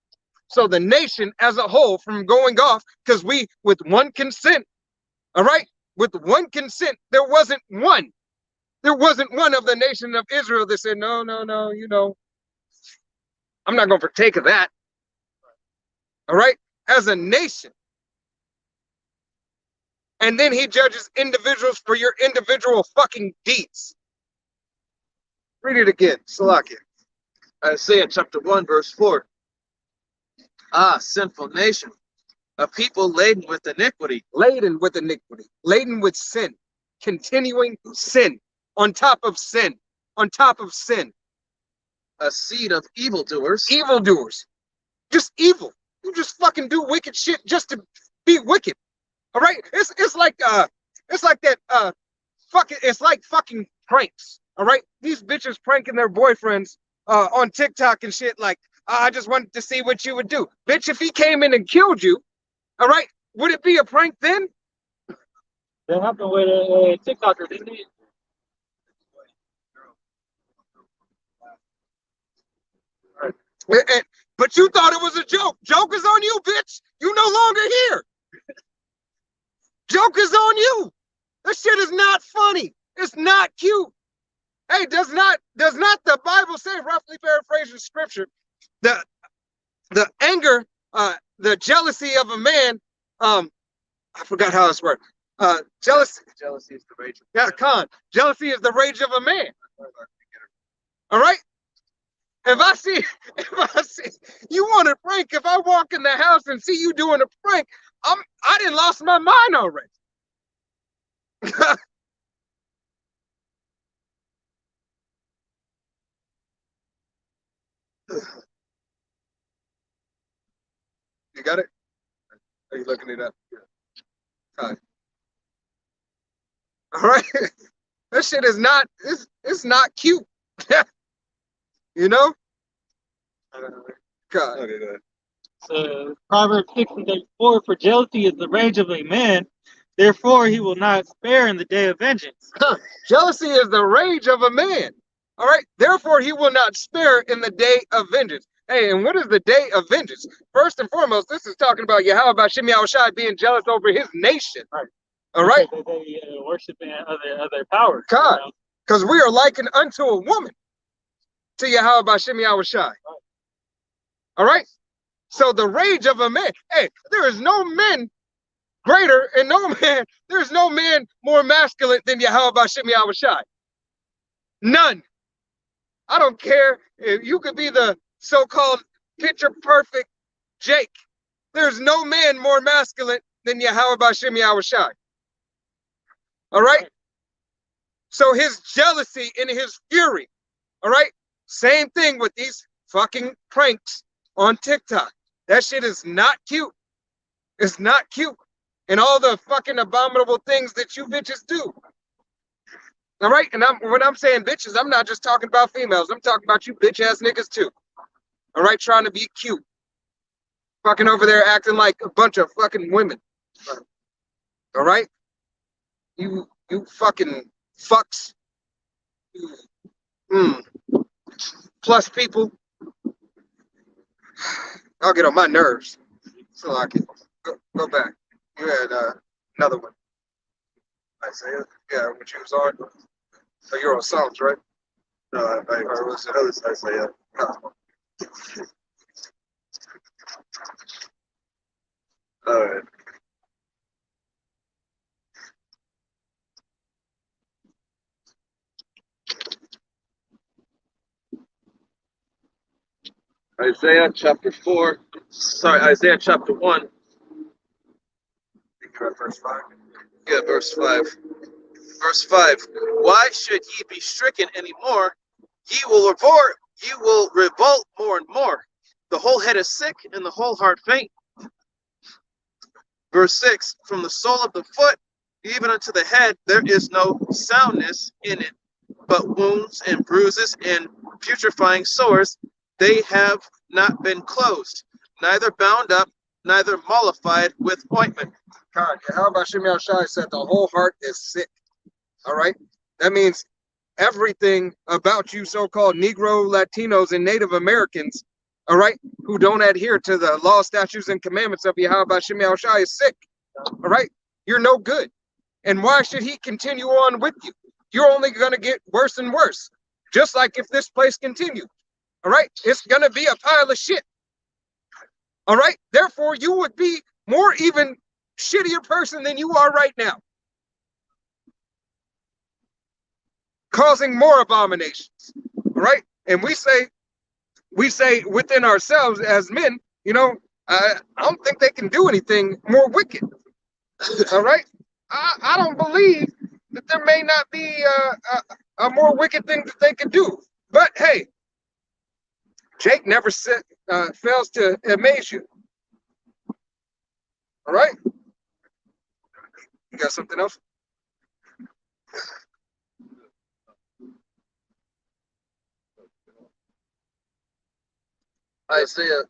S1: So the nation as a whole from going off, because we, with one consent, all right? With one consent, there wasn't one. There wasn't one of the nation of Israel that said, no, no, no, I'm not going to partake of that. All right? As a nation. And then he judges individuals for your individual fucking deeds. Read it again. Salakia.
S3: Isaiah chapter 1, verse 4. Ah, sinful nation, a people laden with iniquity.
S1: Laden with iniquity. Laden with sin. Continuing sin. On top of sin. On top of sin.
S3: A seed of evildoers.
S1: Evildoers. Just evil. You just fucking do wicked shit just to be wicked. All right? It's like that it's like fucking pranks. All right? These bitches pranking their boyfriends on TikTok and shit like, I just wanted to see what you would do. Bitch, if he came in and killed you, all right, would it be a prank then?
S2: That happened with a TikToker, didn't it?
S1: But you thought it was a joke. Joke is on you, bitch. You no longer here. Joke is on you. That shit is not funny. It's not cute. Hey, does not the Bible say, roughly paraphrasing scripture, the anger, the jealousy of a man, I forgot how it's worded. Jealousy
S3: is the rage.
S1: Yeah, Khan. Jealousy is the rage of a man. All right? If I see you want a prank, if I walk in the house and see you doing a prank, I done lost my mind already. You got it? Are you looking it up? Yeah. All right. That shit is not, it's not cute. You know? God.
S2: Okay, go ahead. So Proverbs 6:34, for jealousy is the rage of a man, therefore he will not spare in the day of vengeance.
S1: Jealousy is the rage of a man. All right. Therefore he will not spare in the day of vengeance. Hey, and what is the day of vengeance? First and foremost, this is talking about Yahweh Bashim Yahushai being jealous over his nation.
S2: Right.
S1: All right.
S2: They worshiping other powers.
S1: God, because we are likened unto a woman to Yahweh Bashim Yahushai. Right. All right. So the rage of a man. Hey, there is no man greater and there's no man more masculine than Yahweh Bashim Yahushai. None. I don't care if you could be the so-called picture perfect Jake. There's no man more masculine than Yahweh Bashim Yahushai. All right. So his jealousy and his fury. All right. Same thing with these fucking pranks on TikTok. That shit is not cute. It's not cute. And all the fucking abominable things that you bitches do. All right. And when I'm saying bitches, I'm not just talking about females. I'm talking about you bitch ass niggas too. All right. Trying to be cute. Fucking over there acting like a bunch of fucking women. All right. You fucking fucks. Plus people. I'll get on my nerves. So I can go back. You had another one. Isaiah? Yeah, what you was on? So you're on Psalms, right? No, I was Isaiah. No. All right.
S3: Isaiah chapter 1.
S1: Verse 5.
S3: Yeah, verse 5. Verse 5. Why should ye be stricken any more? Ye will revolt more and more. The whole head is sick and the whole heart faint. Verse 6. From the sole of the foot even unto the head there is no soundness in it, but wounds and bruises and putrefying sores. They have not been closed, neither bound up, neither mollified with ointment.
S1: God, how about Shimei Shai said the whole heart is sick. All right. That means everything about you so-called Negro, Latinos, and Native Americans, all right, who don't adhere to the law, statutes, and commandments of Yahweh Shimei Shai is sick. All right. You're no good. And why should he continue on with you? you're only going to get worse and worse. Just like if this place continues. All right, it's going to be a pile of shit. All right, therefore, you would be more even shittier person than you are right now, causing more abominations. All right, and we say within ourselves as men, you know, I don't think they can do anything more wicked. All right, I don't believe that there may not be a more wicked thing that they could do. But hey, Jake never fails to amaze you. All right, you got something else?
S3: Isaiah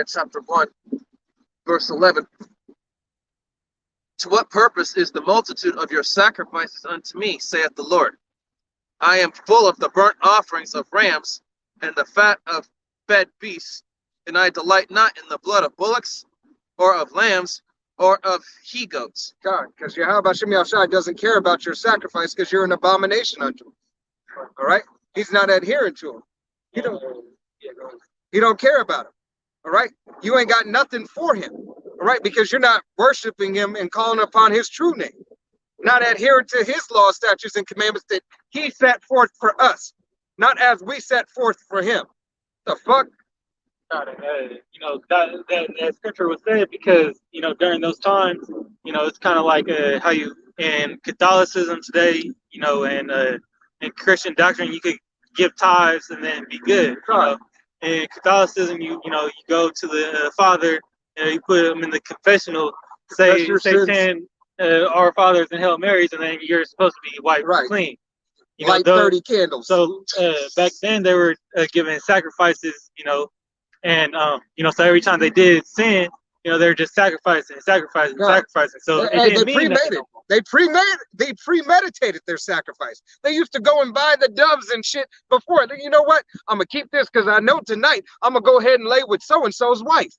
S3: chapter 1, verse 11. To what purpose is the multitude of your sacrifices unto me, saith the Lord? I am full of the burnt offerings of rams and the fat of fed beasts, and I delight not in the blood of bullocks, or of lambs, or of he-goats.
S1: God, because Yahweh Shem Yahushai doesn't care about your sacrifice because you're an abomination unto him. All right, he's not adhering to him. He don't care about him. All right, you ain't got nothing for him. All right, because you're not worshiping him and calling upon his true name, not adhering to his law, statutes, and commandments that he set forth for us, not as we set forth for him. The fuck?
S2: You know, that scripture was said because, you know, during those times, you know, it's kind of like how you in Catholicism today, you know, and in Christian doctrine, you could give tithes and then be good. You know, in Catholicism, you go to the Father, you put them in the confessional, say 10 Our Fathers and Hail Marys, and then you're supposed to be wiped clean. You know,
S1: Light 30 candles.
S2: So back then they were giving sacrifices, you know, and you know, so every time they did sin, you know, they're just sacrificing. So
S1: they premeditated their sacrifice. They used to go and buy the doves and shit before. You know what? I'm gonna keep this because I know tonight I'm gonna go ahead and lay with so and so's wife.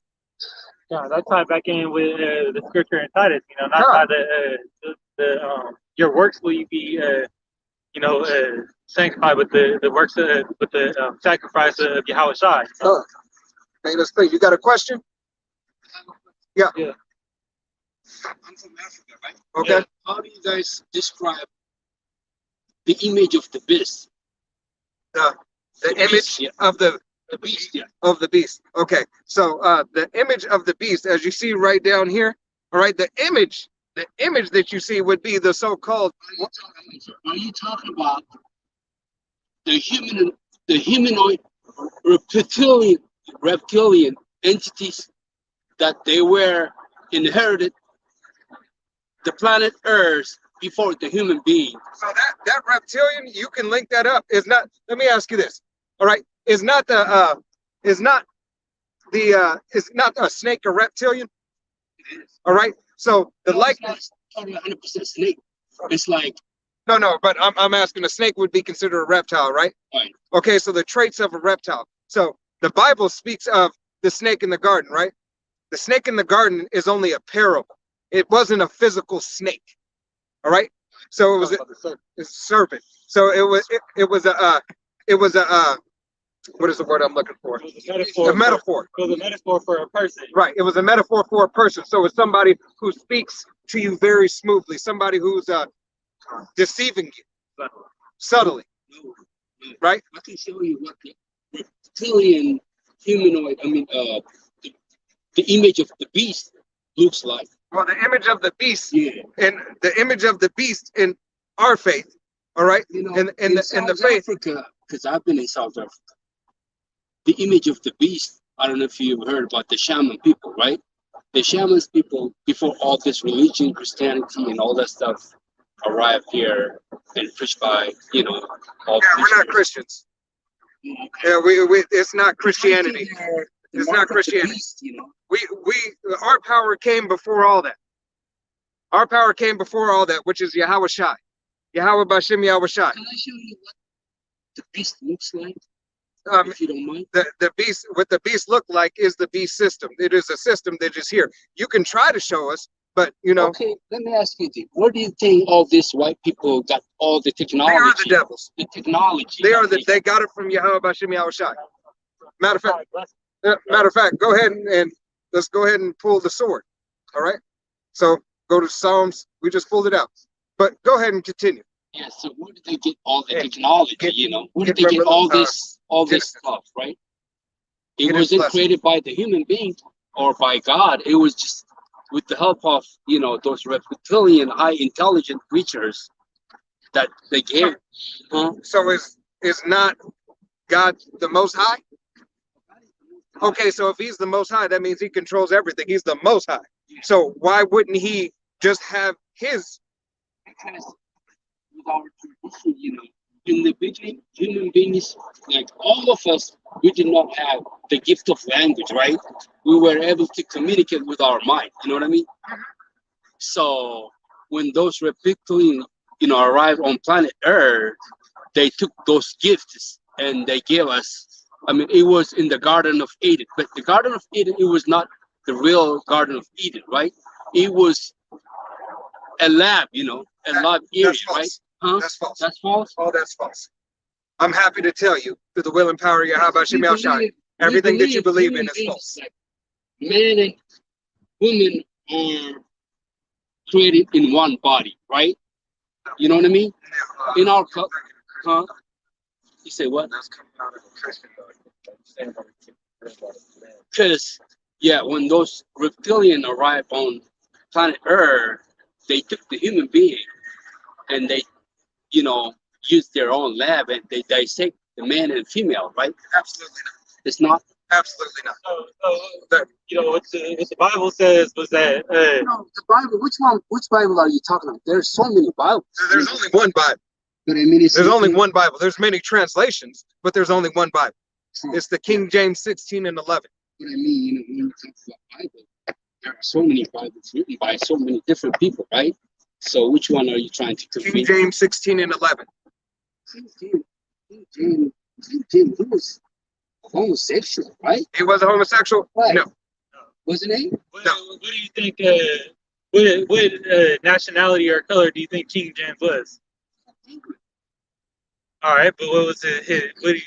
S2: Yeah, that tied back in with the scripture in Titus. You know, not by the your works will you be sanctified with the works with the sacrifice of Yahweh Shai. So.
S1: Hey, let's play. You got a question? Yeah.
S6: I'm from Africa, right?
S1: Okay.
S6: Yeah. How do you guys describe the image of the beast?
S1: The image
S6: beast, yeah.
S1: of the
S6: beast, yeah.
S1: Of the beast. Okay. So the image of the beast, as you see right down here, all right, the image that you see would be the so-called.
S6: Are you talking about the humanoid reptilian entities that they were inherited the planet Earth before the human being?
S1: So that reptilian, you can link that up. Is not. Let me ask you this. All right. Is not a snake a reptilian?
S6: It is.
S1: All right. So the
S6: likeness. It's not 100% snake. It's like.
S1: No. But I'm asking. A snake would be considered a reptile, right?
S6: Right.
S1: Okay. So the traits of a reptile. So the Bible speaks of the snake in the garden, right? The snake in the garden is only a parable. It wasn't a physical snake. All right. So it was a serpent. So it was a what is the word I'm looking for? A metaphor.
S2: It was a metaphor for a person.
S1: Right. It was a metaphor for a person. So it's somebody who speaks to you very smoothly, somebody who's deceiving you subtly.
S6: No.
S1: Right?
S6: I can show you what the reptilian humanoid, the image of the beast looks like.
S1: Well, the image of the beast,
S6: Yeah.
S1: and the image of the beast in our faith, all right,
S6: You know,
S1: in the faith.
S6: Africa, because I've been in South Africa, the image of the beast, I don't know if you've heard about the shaman people, right? The shamans people, before all this religion, Christianity, and all that stuff arrived here and preached by, all
S1: Yeah, we're not Christians. Yeah, we it's not Christianity. It's not Christianity.
S6: Beast,
S1: Our power came before all that. Our power came before all that, which is Yahweh Shai. Yahweh Bashem Yahweh Shai.
S6: Can I show you what the beast looks like?
S1: If
S6: you don't mind.
S1: The beast, what the beast look like is the beast system. It is a system that is here. You can try to show us, But you know,
S6: Okay, let me ask you this. Where do you think all these white people got all the
S1: they
S6: technology?
S1: are the devils.
S6: The technology.
S1: They
S6: that
S1: are they got it from Yahweh Bashim Yahushai. Matter of fact, go ahead and let's go ahead and pull the sword. All right. So go to Psalms. We just pulled it out. But go ahead and continue.
S6: Yeah, so where did they get all the
S1: Hey,
S6: technology,
S1: get-
S6: you know? Where
S1: get
S6: did they get all
S1: Genesis.
S6: this stuff, right? It
S1: Get his
S6: wasn't
S1: blessing.
S6: created by the human being or by God. It was just with the help of, you know, those reptilian high intelligent creatures that they gave. Huh?
S1: So is not God the Most High? Okay, so if he's the Most High, that means he controls everything. He's the Most High. So why wouldn't he just have his?
S6: Because with our tradition, you know, in the beginning, human beings, like all of us, we did not have the gift of language, right? We were able to communicate with our mind, you know what I mean? So when those reptilians, you know, arrived on planet Earth, they took those gifts and they gave us. I mean, it was in the Garden of Eden, but the Garden of Eden, it was not the real Garden of Eden, right? It was a lab, you know, a lab area,
S1: That's false.
S6: right? Huh?
S1: That's false.
S6: That's false.
S1: Oh, that's false. I'm happy to tell you, through the will and power of Yahweh Shem Shai, everything that you believe in is false.
S6: Like man and woman are created in one body, right? You know what I mean? In our cup, huh? You say what? Because yeah, when those reptilian arrived on planet Earth, they took the human being and they, you know, used their own lab and they dissect the man and female, right?
S1: Absolutely not.
S6: It's not.
S1: Absolutely not.
S2: So, you know what the Bible says was that
S6: No, the Bible. Which Bible are you talking about? There's so many Bibles.
S1: There's only one Bible.
S6: But I mean, it's
S1: There's only one Bible. There's many translations, but there's only one Bible. It's the King James 16 and 11.
S6: What I mean, you know, when you talk about Bible, there are so many Bibles written by so many different people, right? So which one are you trying to
S1: King
S6: convince?
S1: James 16 and 11.
S6: King James, he was homosexual, right?
S1: He was a homosexual?
S6: Right.
S1: No.
S6: Wasn't he?
S2: what do you think? What nationality or color do you think King James was? All right, but what was it? What do you?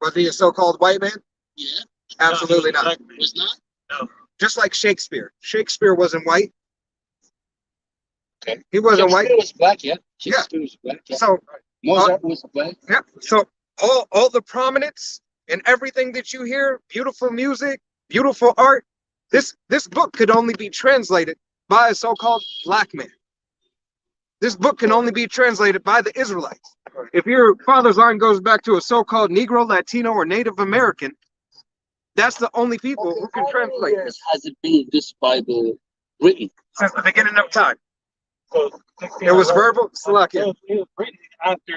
S1: Was he a so-called white man?
S6: Yeah.
S1: Absolutely
S2: No, he was
S1: not.
S2: black man.
S6: Was not?
S2: No.
S1: Just like Shakespeare. Shakespeare wasn't white.
S6: Okay.
S1: He wasn't white.
S6: Shakespeare was black, yeah. Shakespeare was black, yeah.
S1: So
S6: Mozart was black.
S1: yeah. So all the prominence and everything that you hear, beautiful music, beautiful art, this book could only be translated by a so-called black man. This book can only be translated by the Israelites. If your father's line goes back to a so-called Negro, Latino, or Native American, that's the only people who can translate this.
S6: Has it been this Bible written?
S1: Since the beginning of time.
S2: So,
S1: It was verbal. Salakia.
S2: It was written after,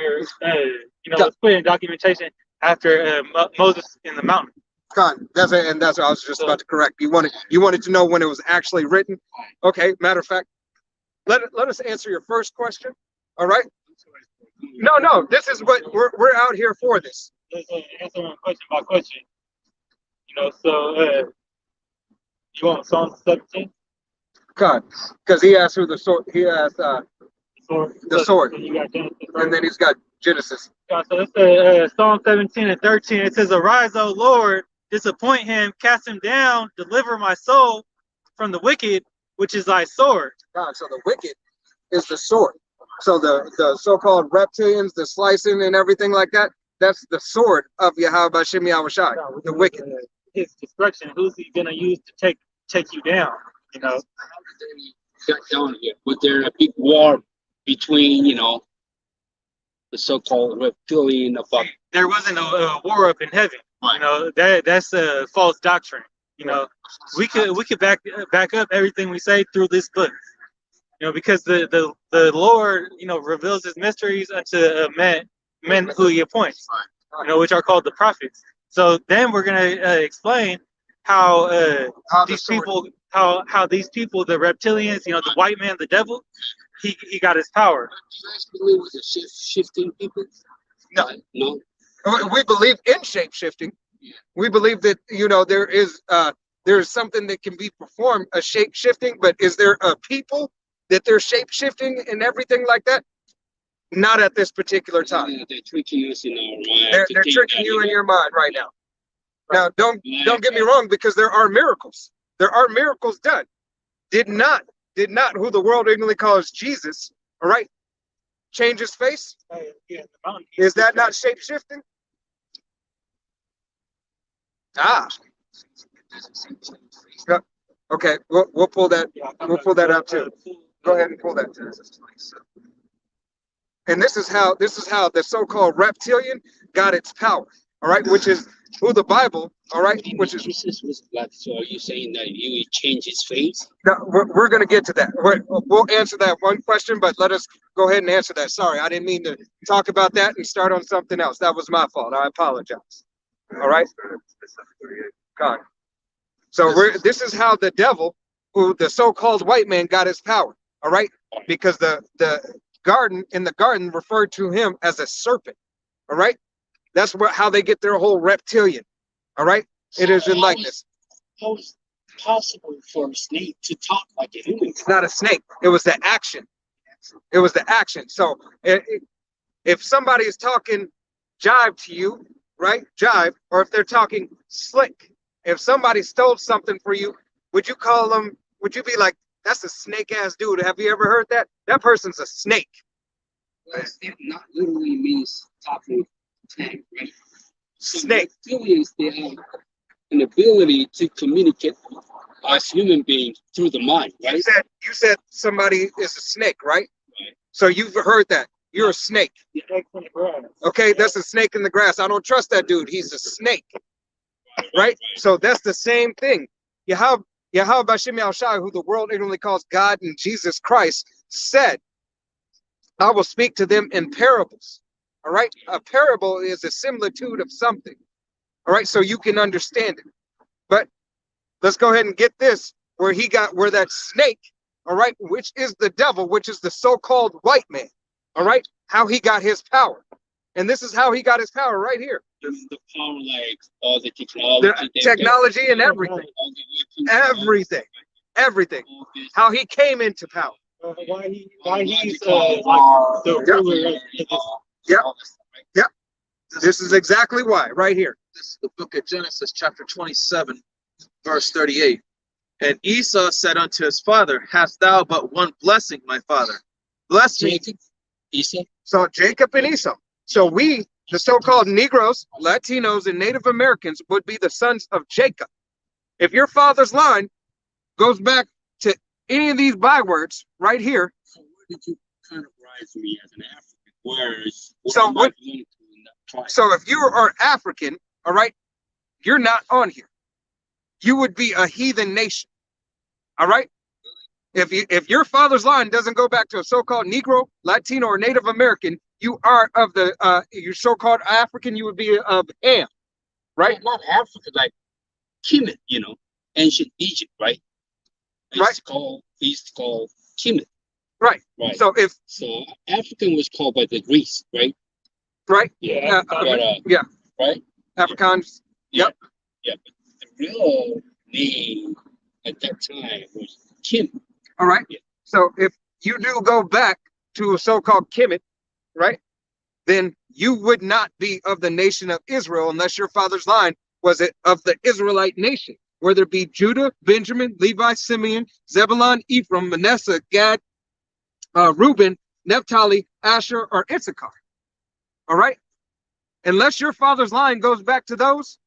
S2: you know, it's put in documentation after Moses in the mountain.
S1: Khan, that's it, and that's what I was just about to correct. You wanted to know when it was actually written. Okay, matter of fact, let us answer your first question. All right. No, this is what we're out here for. This.
S2: Let's answer them question by question. You know, so you want Psalm 17?
S1: Khan, because he asked who the sword. He asked the sword,
S2: And you got Genesis.
S1: and then he's got Genesis.
S2: So it's Psalm 17 and 13. It says, "Arise, O Lord, disappoint him, cast him down, deliver my soul from the wicked, which is thy sword."
S1: God, so the wicked is the sword. So the so-called reptilians, the slicing and everything like that, that's the sword of Yahweh Bashim Yahushai, the wicked.
S2: His destruction. Who's he gonna use to take you down? You know.
S6: Got down here. Was there a big war between, you know, the so-called reptilian about?
S2: There wasn't a war up in heaven. You know, that's a false doctrine. You know, we could back up everything we say through this book. You know, because the Lord, you know, reveals his mysteries unto men who he appoints, you know, which are called the prophets. So then we're gonna explain how these people, the reptilians, you know, the white man, the devil, he got his power.
S6: Do you guys believe with the shifting people?
S1: No.
S6: No.
S1: We believe in shape shifting. We believe that, you know, there there's something that can be performed, a shape shifting, but is there a people that they're shape shifting and everything like that? Not at this particular time.
S6: Yeah, they're tricking us in our mind.
S1: They're tricking you in your mind right now. Now, don't get me wrong, because there are miracles. There are miracles done. Did not who the world ignorantly calls Jesus, all right, change his face?
S2: Yeah, the mountain.
S1: Is that not shape shifting? Ah, yeah. Okay, we'll pull that. We'll pull that up too. Go ahead and pull that too. And this is how the so-called reptilian got its power. All right, which is who the Bible. All right, which is.
S6: Jesus was black. So are you saying that he would change his face?
S1: No, we're going to get to that. We'll answer that one question, but let us go ahead and answer that. Sorry, I didn't mean to talk about that and start on something else. That was my fault. I apologize. All right. God. So this is how the devil, who the so-called white man, got his power. All right, because the garden referred to him as a serpent. All right, that's how they get their whole reptilian. All right, it is in likeness.
S6: How is it possible for a snake to talk like a human?
S1: It's not a snake. It was the action. It was the action. So if somebody is talking jive to you, right? Jive, or if they're talking slick, if somebody stole something for you, would you call them? Would you be like, that's a snake ass dude? Have you ever heard that? That person's a snake.
S6: Well, it not literally means talking tank, right?
S1: Snake.
S6: Reptilians, they have an ability to communicate as human beings through the mind, right?
S1: You said somebody is a snake, right?
S6: Right.
S1: So you've heard that. You're a snake. Okay, that's a snake in the grass. I don't trust that dude. He's a snake. Right? So that's the same thing. Yahweh Bashim Yahushai, who the world ignorantly calls God and Jesus Christ, said, I will speak to them in parables. All right? A parable is a similitude of something. All right? So you can understand it. But let's go ahead and get this, where that snake, all right, which is the devil, which is the so-called white man. All right? How he got his power. And this is how he got his power right here.
S6: This is the power, like all the technology.
S1: The technology and everything. Everything. How he came into power.
S2: Why he's like the ruler of this.
S1: Yep. This is exactly why, right here.
S3: This is the book of Genesis, chapter 27, verse 38. And Esau said unto his father, hast thou but one blessing, my father? Bless me.
S6: Esau?
S1: So Jacob and Esau. So we, the so-called Negroes, Latinos, and Native Americans would be the sons of Jacob. If your father's line goes back to any of these bywords right here.
S6: So where did you categorize me as an African?
S1: So if you are African, all right, you're not on here. You would be a heathen nation. All right? If your father's line doesn't go back to a so-called Negro, Latino, or Native American, you are of the you're so-called African, you would be of Ham, right?
S6: Not Africa, like Kemet, ancient Egypt, right? It's called Kemet.
S1: Right. So
S6: African was called by the Greeks, right?
S1: Right.
S6: Yeah. Right.
S1: Afrikaans. Yep.
S6: Yeah, but the real name at that time was Kemet.
S1: All right.
S6: Yeah.
S1: So if you do go back to a so-called Kemet, right, then you would not be of the nation of Israel unless your father's line was it of the Israelite nation, whether it be Judah, Benjamin, Levi, Simeon, Zebulun, Ephraim, Manasseh, Gad, Reuben, Naphtali, Asher, or Issachar. All right. Unless your father's line goes back to those,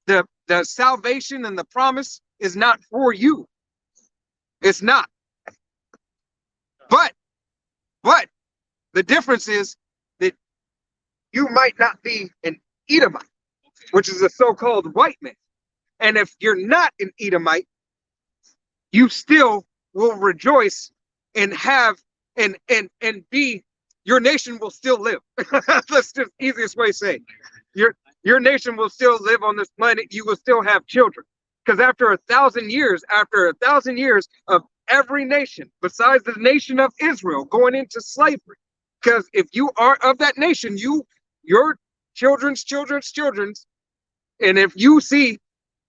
S1: the salvation and the promise is not for you. It's not. But the difference is that you might not be an Edomite, which is a so-called white man. And if you're not an Edomite, you still will rejoice and have and be, your nation will still live. That's just easiest way to say it. Your nation will still live on this planet. You will still have children. Because after 1,000 years of every nation, besides the nation of Israel, going into slavery, because if you are of that nation, your children's, and if you see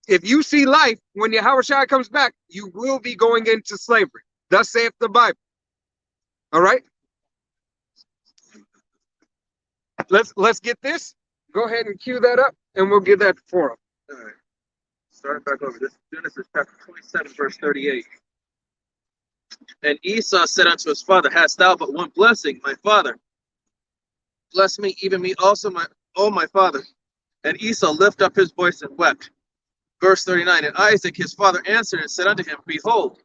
S1: if you see life when Yahushua comes back, you will be going into slavery. Thus saith the Bible. All right. Let's get this. Go ahead and cue that up, and we'll get that for him.
S3: All right. Starting back over. This is Genesis chapter 27, verse 38. And Esau said unto his father, Hast thou but one blessing, my father? Bless me, even me also, my father. And Esau lifted up his voice and wept. Verse 39. And Isaac his father answered and said unto him, Behold,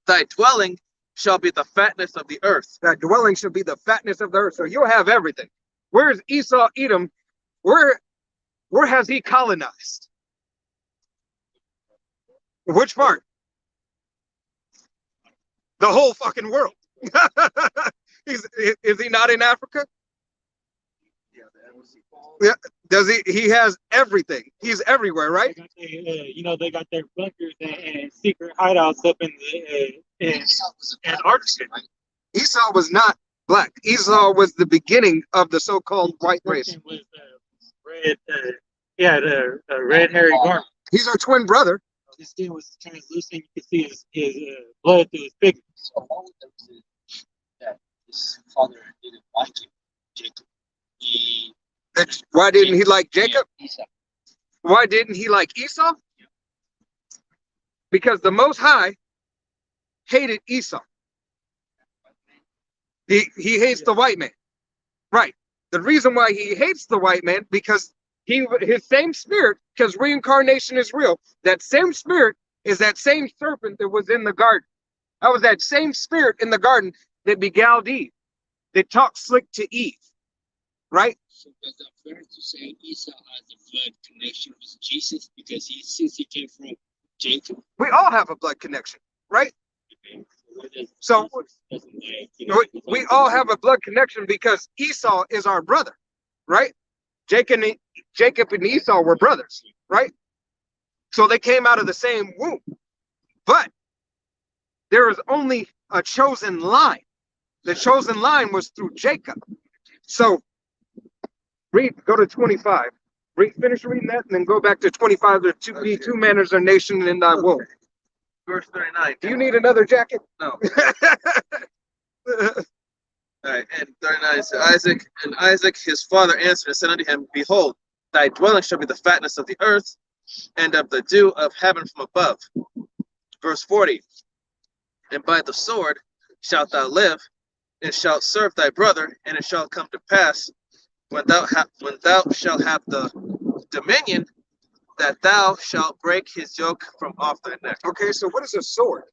S3: thy dwelling shall be the fatness of the earth.
S1: That dwelling shall be the fatness of the earth. So you'll have everything. Where is Esau, Edom? Where has he colonized? Which part? The whole fucking world. Is he not in Africa? Yeah. Does he has everything. He's everywhere, right?
S2: They got their bunkers and secret hideouts up in Antarctica.
S1: Esau was not black. Esau was the beginning of the so-called white race.
S2: Was, red, he had a red hairy garment.
S1: He's our twin brother.
S2: His skin was translucent. You could see his blood through his pigment.
S6: So how would that his father didn't like him, Jacob?
S1: Why didn't he like Jacob?
S6: Yeah, Esau.
S1: Why didn't he like Esau? Because the Most High hated Esau. He hates the white man. Right. The reason why he hates the white man, because his same spirit, because reincarnation is real, that same spirit is that same serpent that was in the garden. That was that same spirit in the garden that beguiled Eve, that talked slick to Eve. Right?
S6: So is that fair to say Esau has a blood connection with Jesus because since he came from Jacob?
S1: We all have a blood connection, right? So we all have a blood connection because Esau is our brother, right? Jacob and Esau were brothers, right? So they came out of the same womb. But there is only a chosen line. The chosen line was through Jacob. So go to 25. Finish reading that and then go back to 25. There to be two manners a nation in thy womb.
S3: Verse 39.
S1: Do you need another jacket?
S3: No. All right, and 39 says, Isaac his father answered and said unto him, Behold, thy dwelling shall be the fatness of the earth, and of the dew of heaven from above. Verse 40. And by the sword shalt thou live, and shalt serve thy brother, and it shall come to pass when thou shalt have the dominion, that thou shalt break his yoke from off thy neck.
S1: Okay, so what is a sword?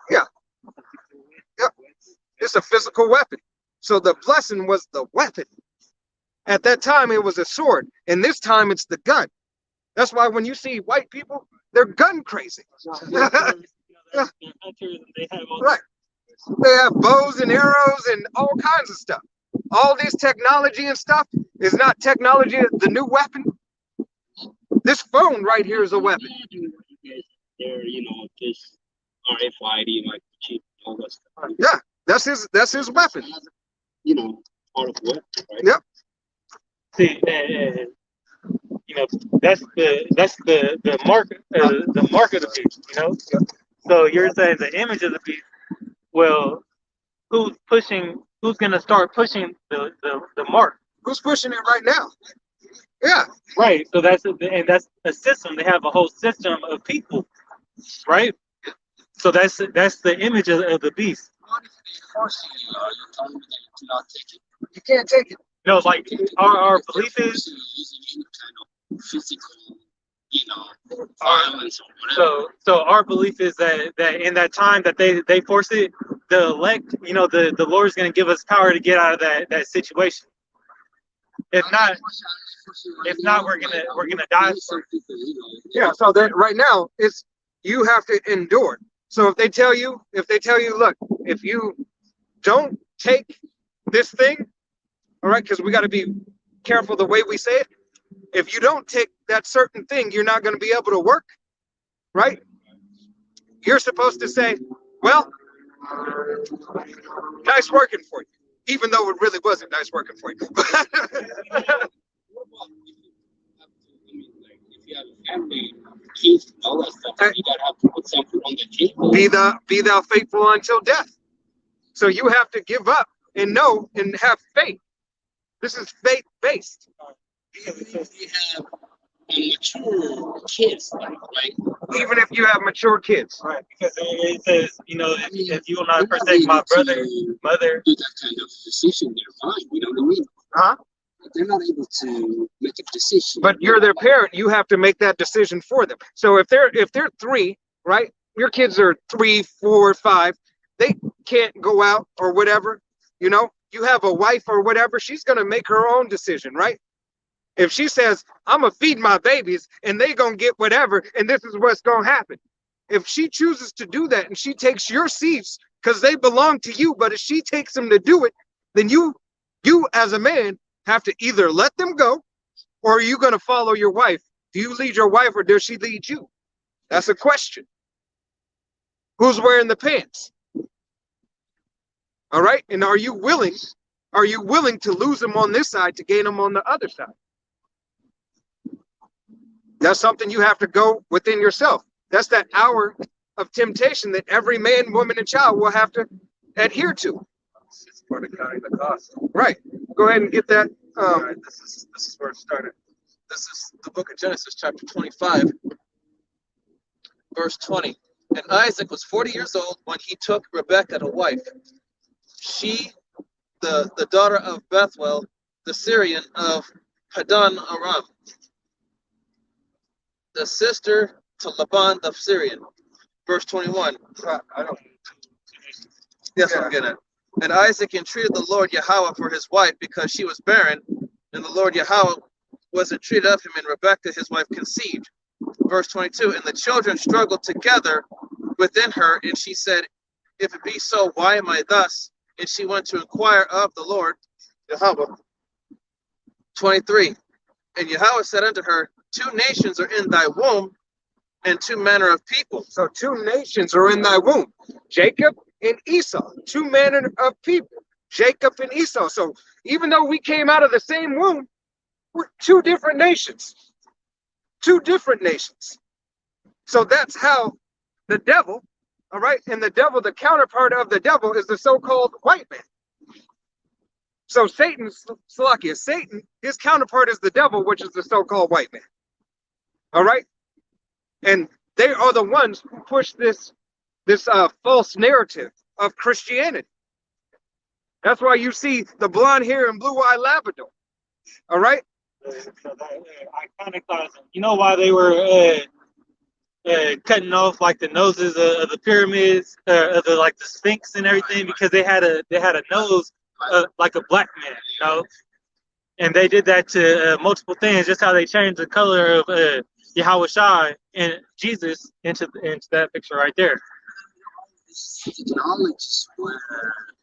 S1: Yeah. Yep. It's a physical weapon. So the blessing was the weapon. At that time, it was a sword. And this time, it's the gun. That's why when you see white people, they're gun crazy. Right. They have bows and arrows and all kinds of stuff. All this technology and stuff is not technology, the new weapon. This phone right here is a weapon.
S6: They're, just RFID, like cheap, all that stuff.
S1: Yeah, that's his weapon.
S6: Part of what, right?
S1: Yep.
S2: See, that's the mark of the beast. So you're saying the image of the beast. Well, who's gonna start pushing the mark?
S1: Who's pushing it right now? Yeah.
S2: Right. So that's a system. They have a whole system of people, right? So that's the image of the beast.
S6: What if they force you? Are you telling me that you cannot take it?
S1: You can't take it.
S2: No, like our belief is
S6: using any kind of physical, violence or whatever.
S2: So our belief is that in that time that they force it, the elect, the Lord is going to give us power to get out of that situation. If not, we're gonna die.
S1: Yeah. So that right now it's you have to endure. So if they tell you, look, if you don't take this thing, all right, because we got to be careful the way we say it. If you don't take that certain thing, you're not going to be able to work, right? You're supposed to say, well, nice working for you, even though it really wasn't nice working for you.
S6: What about if you have family, kids, and all that stuff. And you gotta have to put something on the table.
S1: Be thou faithful until death. So you have to give up and know and have faith. This is faith based.
S6: Even if you have mature kids, like, right?
S1: Even if you have mature kids.
S2: Right, because it says, you know, if you will not
S6: They're
S2: forsake my
S6: able
S2: brother,
S6: to
S2: mother.
S6: do that kind of decision, they're fine. You know what I mean?
S1: Huh?
S6: They're not able to make a decision.
S1: But you're their parent. You have to make that decision for them. So if they're 3, right? Your kids are 3, 4, 5. They can't go out or whatever. You know, you have a wife or whatever. She's gonna make her own decision, right? If she says, I'm gonna feed my babies and they gonna get whatever, and this is what's gonna happen. If she chooses to do that and she takes your seeds because they belong to you, but if she takes them to do it, then you as a man have to either let them go, or are you gonna follow your wife? Do you lead your wife or does she lead you? That's a question. Who's wearing the pants? All right, and are you willing to lose them on this side to gain them on the other side? That's something you have to go within yourself. That's that hour of temptation that every man, woman, and child will have to adhere to.
S3: It's part of counting the cost.
S1: Right. Go ahead and get that.
S3: All right, this is where it started. This is the book of Genesis, chapter 25, verse 20. And Isaac was 40 years old when he took Rebekah to wife. She, the daughter of Bethuel, the Syrian of Paddan Aram, the sister to Laban the Syrian. Verse 21. I don't. That's what I'm getting at. And Isaac entreated the Lord Yahweh for his wife because she was barren, and the Lord Yahweh was entreated of him, and Rebekah his wife conceived. Verse 22. And the children struggled together within her, and she said, if it be so, why am I thus? And she went to inquire of the Lord Yahweh. 23. And Yahweh said unto her, 2 nations are in thy womb, and 2 manner of people.
S1: So 2 nations are in thy womb. Jacob and Esau, 2 manner of people. Jacob and Esau. So even though we came out of the same womb, we're 2 different nations. 2 different nations. So that's how the devil, all right, and the devil, the counterpart of the devil is the so-called white man. So Satan, his counterpart is the devil, which is the so-called white man. All right? And they are the ones who push this false narrative of Christianity. That's why you see the blonde hair and blue-eyed Labrador. All right?
S2: Iconoclasm. You know why they were cutting off like the noses of the pyramids, of the Sphinx and everything, because they had a nose like a black man, you know. And they did that to multiple things. Just how they changed the color of Yahweh Shai and Jesus into that picture right there.
S6: Technologies were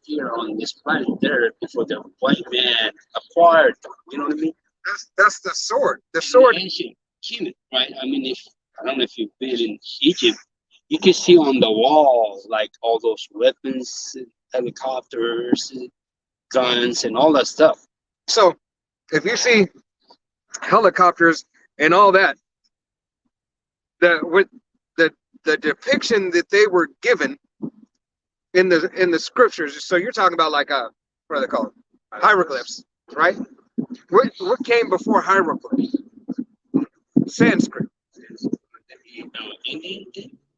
S6: here on this planet there before the white man acquired them. You know what I mean?
S1: That's the sword. The sword.
S6: Ancient Kemet, right? I mean, I don't know if you've been in Egypt, you can see on the wall like all those weapons, helicopters, guns, and all that stuff.
S1: So if you see helicopters and all that, with the depiction that they were given in the scriptures, so you're talking about like what are they called? Hieroglyphs, right? What came before hieroglyphs? Sanskrit.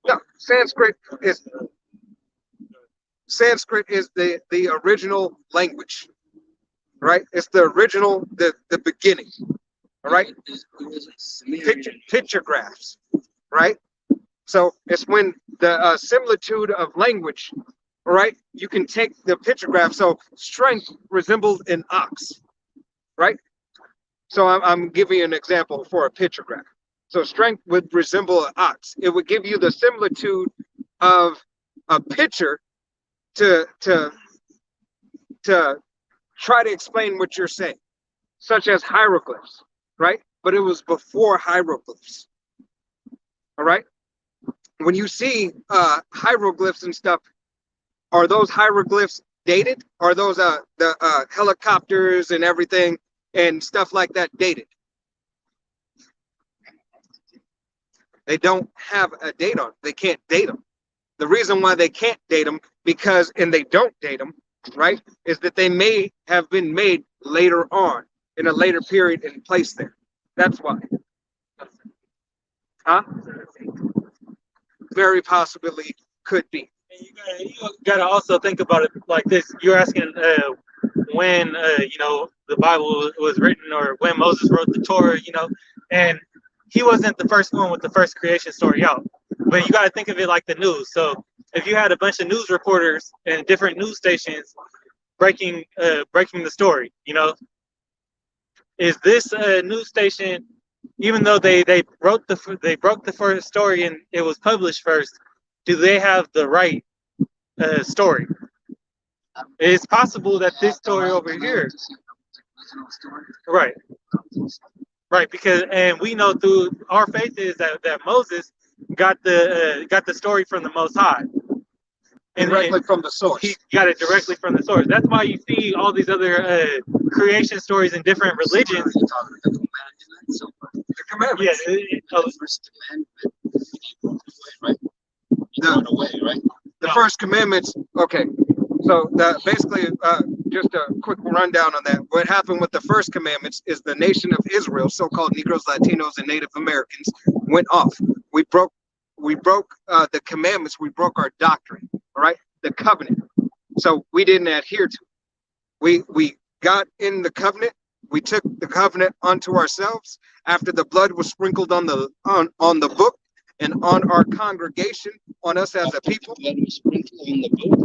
S1: No, Sanskrit is the original language, right? It's the original, the beginning, all right? Pictographs, right? So it's when the similitude of language, all right? You can take the pictograph. So strength resembles an ox, right? So I'm giving you an example for a pictograph. So strength would resemble an ox. It would give you the similitude of a picture to try to explain what you're saying, such as hieroglyphs, right? But it was before hieroglyphs. All right. When you see hieroglyphs and stuff, are those hieroglyphs dated? Are those the helicopters and everything and stuff like that dated? They don't have a date on it. They can't date them. The reason why they can't date them and they don't date them, right, is that they may have been made later on in a later period and placed there. That's why. Huh? Very possibly could be.
S2: And you gotta also think about it like this. You're asking when the Bible was written, or when Moses wrote the Torah, and he wasn't the first one with the first creation story out. But you gotta think of it like the news. So if you had a bunch of news reporters and different news stations breaking the story, is this news station, even though they broke the first story and it was published first, do they have the right story? It's possible that this story over here, right, because and we know through our faith is that Moses got the story from the Most High, and
S1: Directly from the source.
S2: he got it directly from the source. That's why you see all these other creation stories in different religions.
S1: The commandments.
S2: Yeah,
S6: First commandment, right?
S1: The first commandments. Okay. So basically, just a quick rundown on that. What happened with the first commandments is the nation of Israel, so-called Negroes, Latinos, and Native Americans, went off. We broke the commandments. We broke our doctrine. All right, the covenant. So we didn't adhere to it. We got in the covenant. We took the covenant onto ourselves after the blood was sprinkled on the book and on our congregation, on us as a people.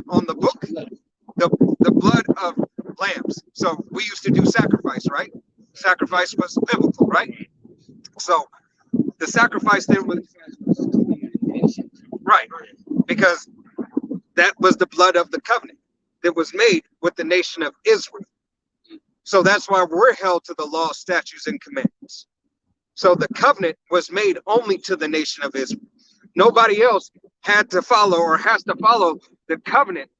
S1: On the book, the blood of lambs. So we used to do sacrifice, right? Sacrifice was biblical, right? So the sacrifice then was right, because that was the blood of the covenant that was made with the nation of Israel. So that's why we're held to the law, statutes, and commandments. So the covenant was made only to the nation of Israel. Nobody else had to follow or has to follow the covenant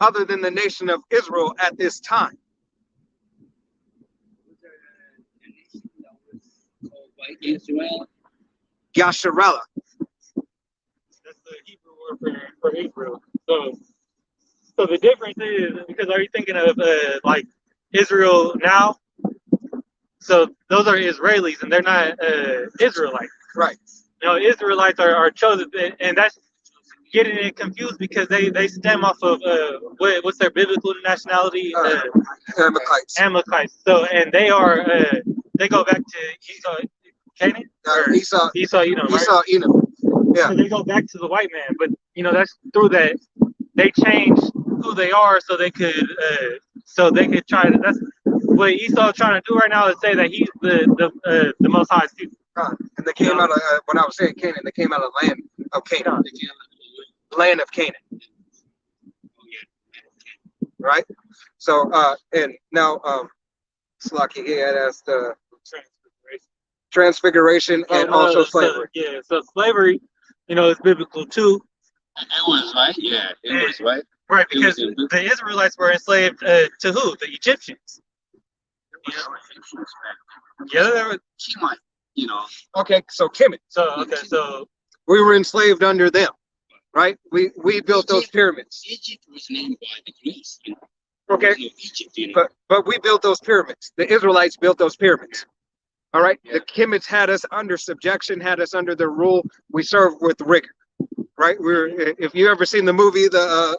S1: other than the nation of Israel at this time. Yasharallah.
S2: that's the Hebrew word for Israel. So the difference is, because are you thinking of like Israel now? So those are Israelis, and they're not Israelites.
S1: Right.
S2: Israelites are chosen, and that's getting it confused because they stem off of what's their biblical nationality?
S1: Amalekites.
S2: Amalekites. So, and they are they go back to Esau, Canaan, or
S1: Esau,
S2: Edom. Right?
S1: Esau, Edom. Yeah.
S2: So they go back to the white man, but that's through that they change who they are so they could try to. That's what Esau trying to do right now, is say that he's the Most High's people.
S1: And they came out of when I was saying Canaan, they came out of land of Canaan. Land of Canaan. Right? So and now Slaki, he had asked transfiguration and also slavery.
S2: So slavery, is biblical too.
S6: It was right, yeah, it was right.
S2: Right, because the Israelites were enslaved to who? The Egyptians. Yeah, they were.
S1: Okay, so Kemet.
S2: So
S1: We were enslaved under them, right? We built those pyramids.
S6: Egypt was named by the Greeks.
S1: Okay.
S6: Egypt,
S1: But we built those pyramids. The Israelites built those pyramids. All right. Yeah. The Kemites had us under subjection, had us under their rule. We served with rigor. Right. If you ever seen the movie, the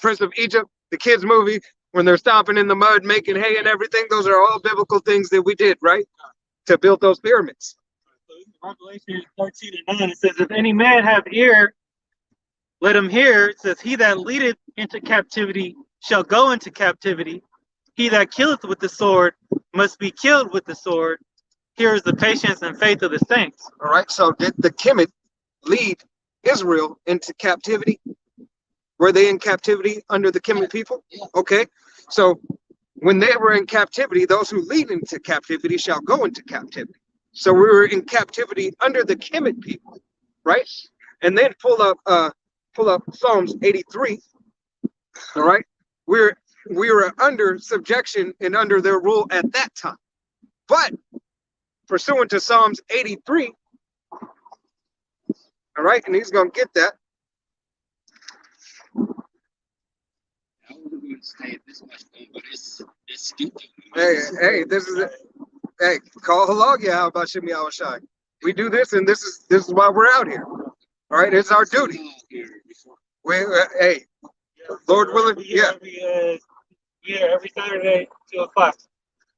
S1: Prince of Egypt, the kids movie, when they're stomping in the mud, making hay and everything, those are all biblical things that we did, right? To build those pyramids.
S2: Revelation 13:9, it says, if any man have ear, let him hear. It says, he that leadeth into captivity shall go into captivity. He that killeth with the sword must be killed with the sword. Here is the patience and faith of the saints.
S1: All right. So did the Kemet lead Israel into captivity? Were they in captivity under the Kemet people? Okay. So when they were in captivity, those who lead into captivity shall go into captivity. So we were in captivity under the Kemet people, right? And then pull up Psalms 83. All right. We were under subjection and under their rule at that time. But pursuant to Psalms 83, All right, and he's gonna get that.
S6: I wasn't going to stay this much time, but it's stupid.
S1: Hey, this is it. Hey, call halal, yeah, how about Shimmy Awashai? We do this, and this is why we're out here. All right, it's our duty. We, hey, Lord willing, yeah.
S2: Every Saturday, 2:00.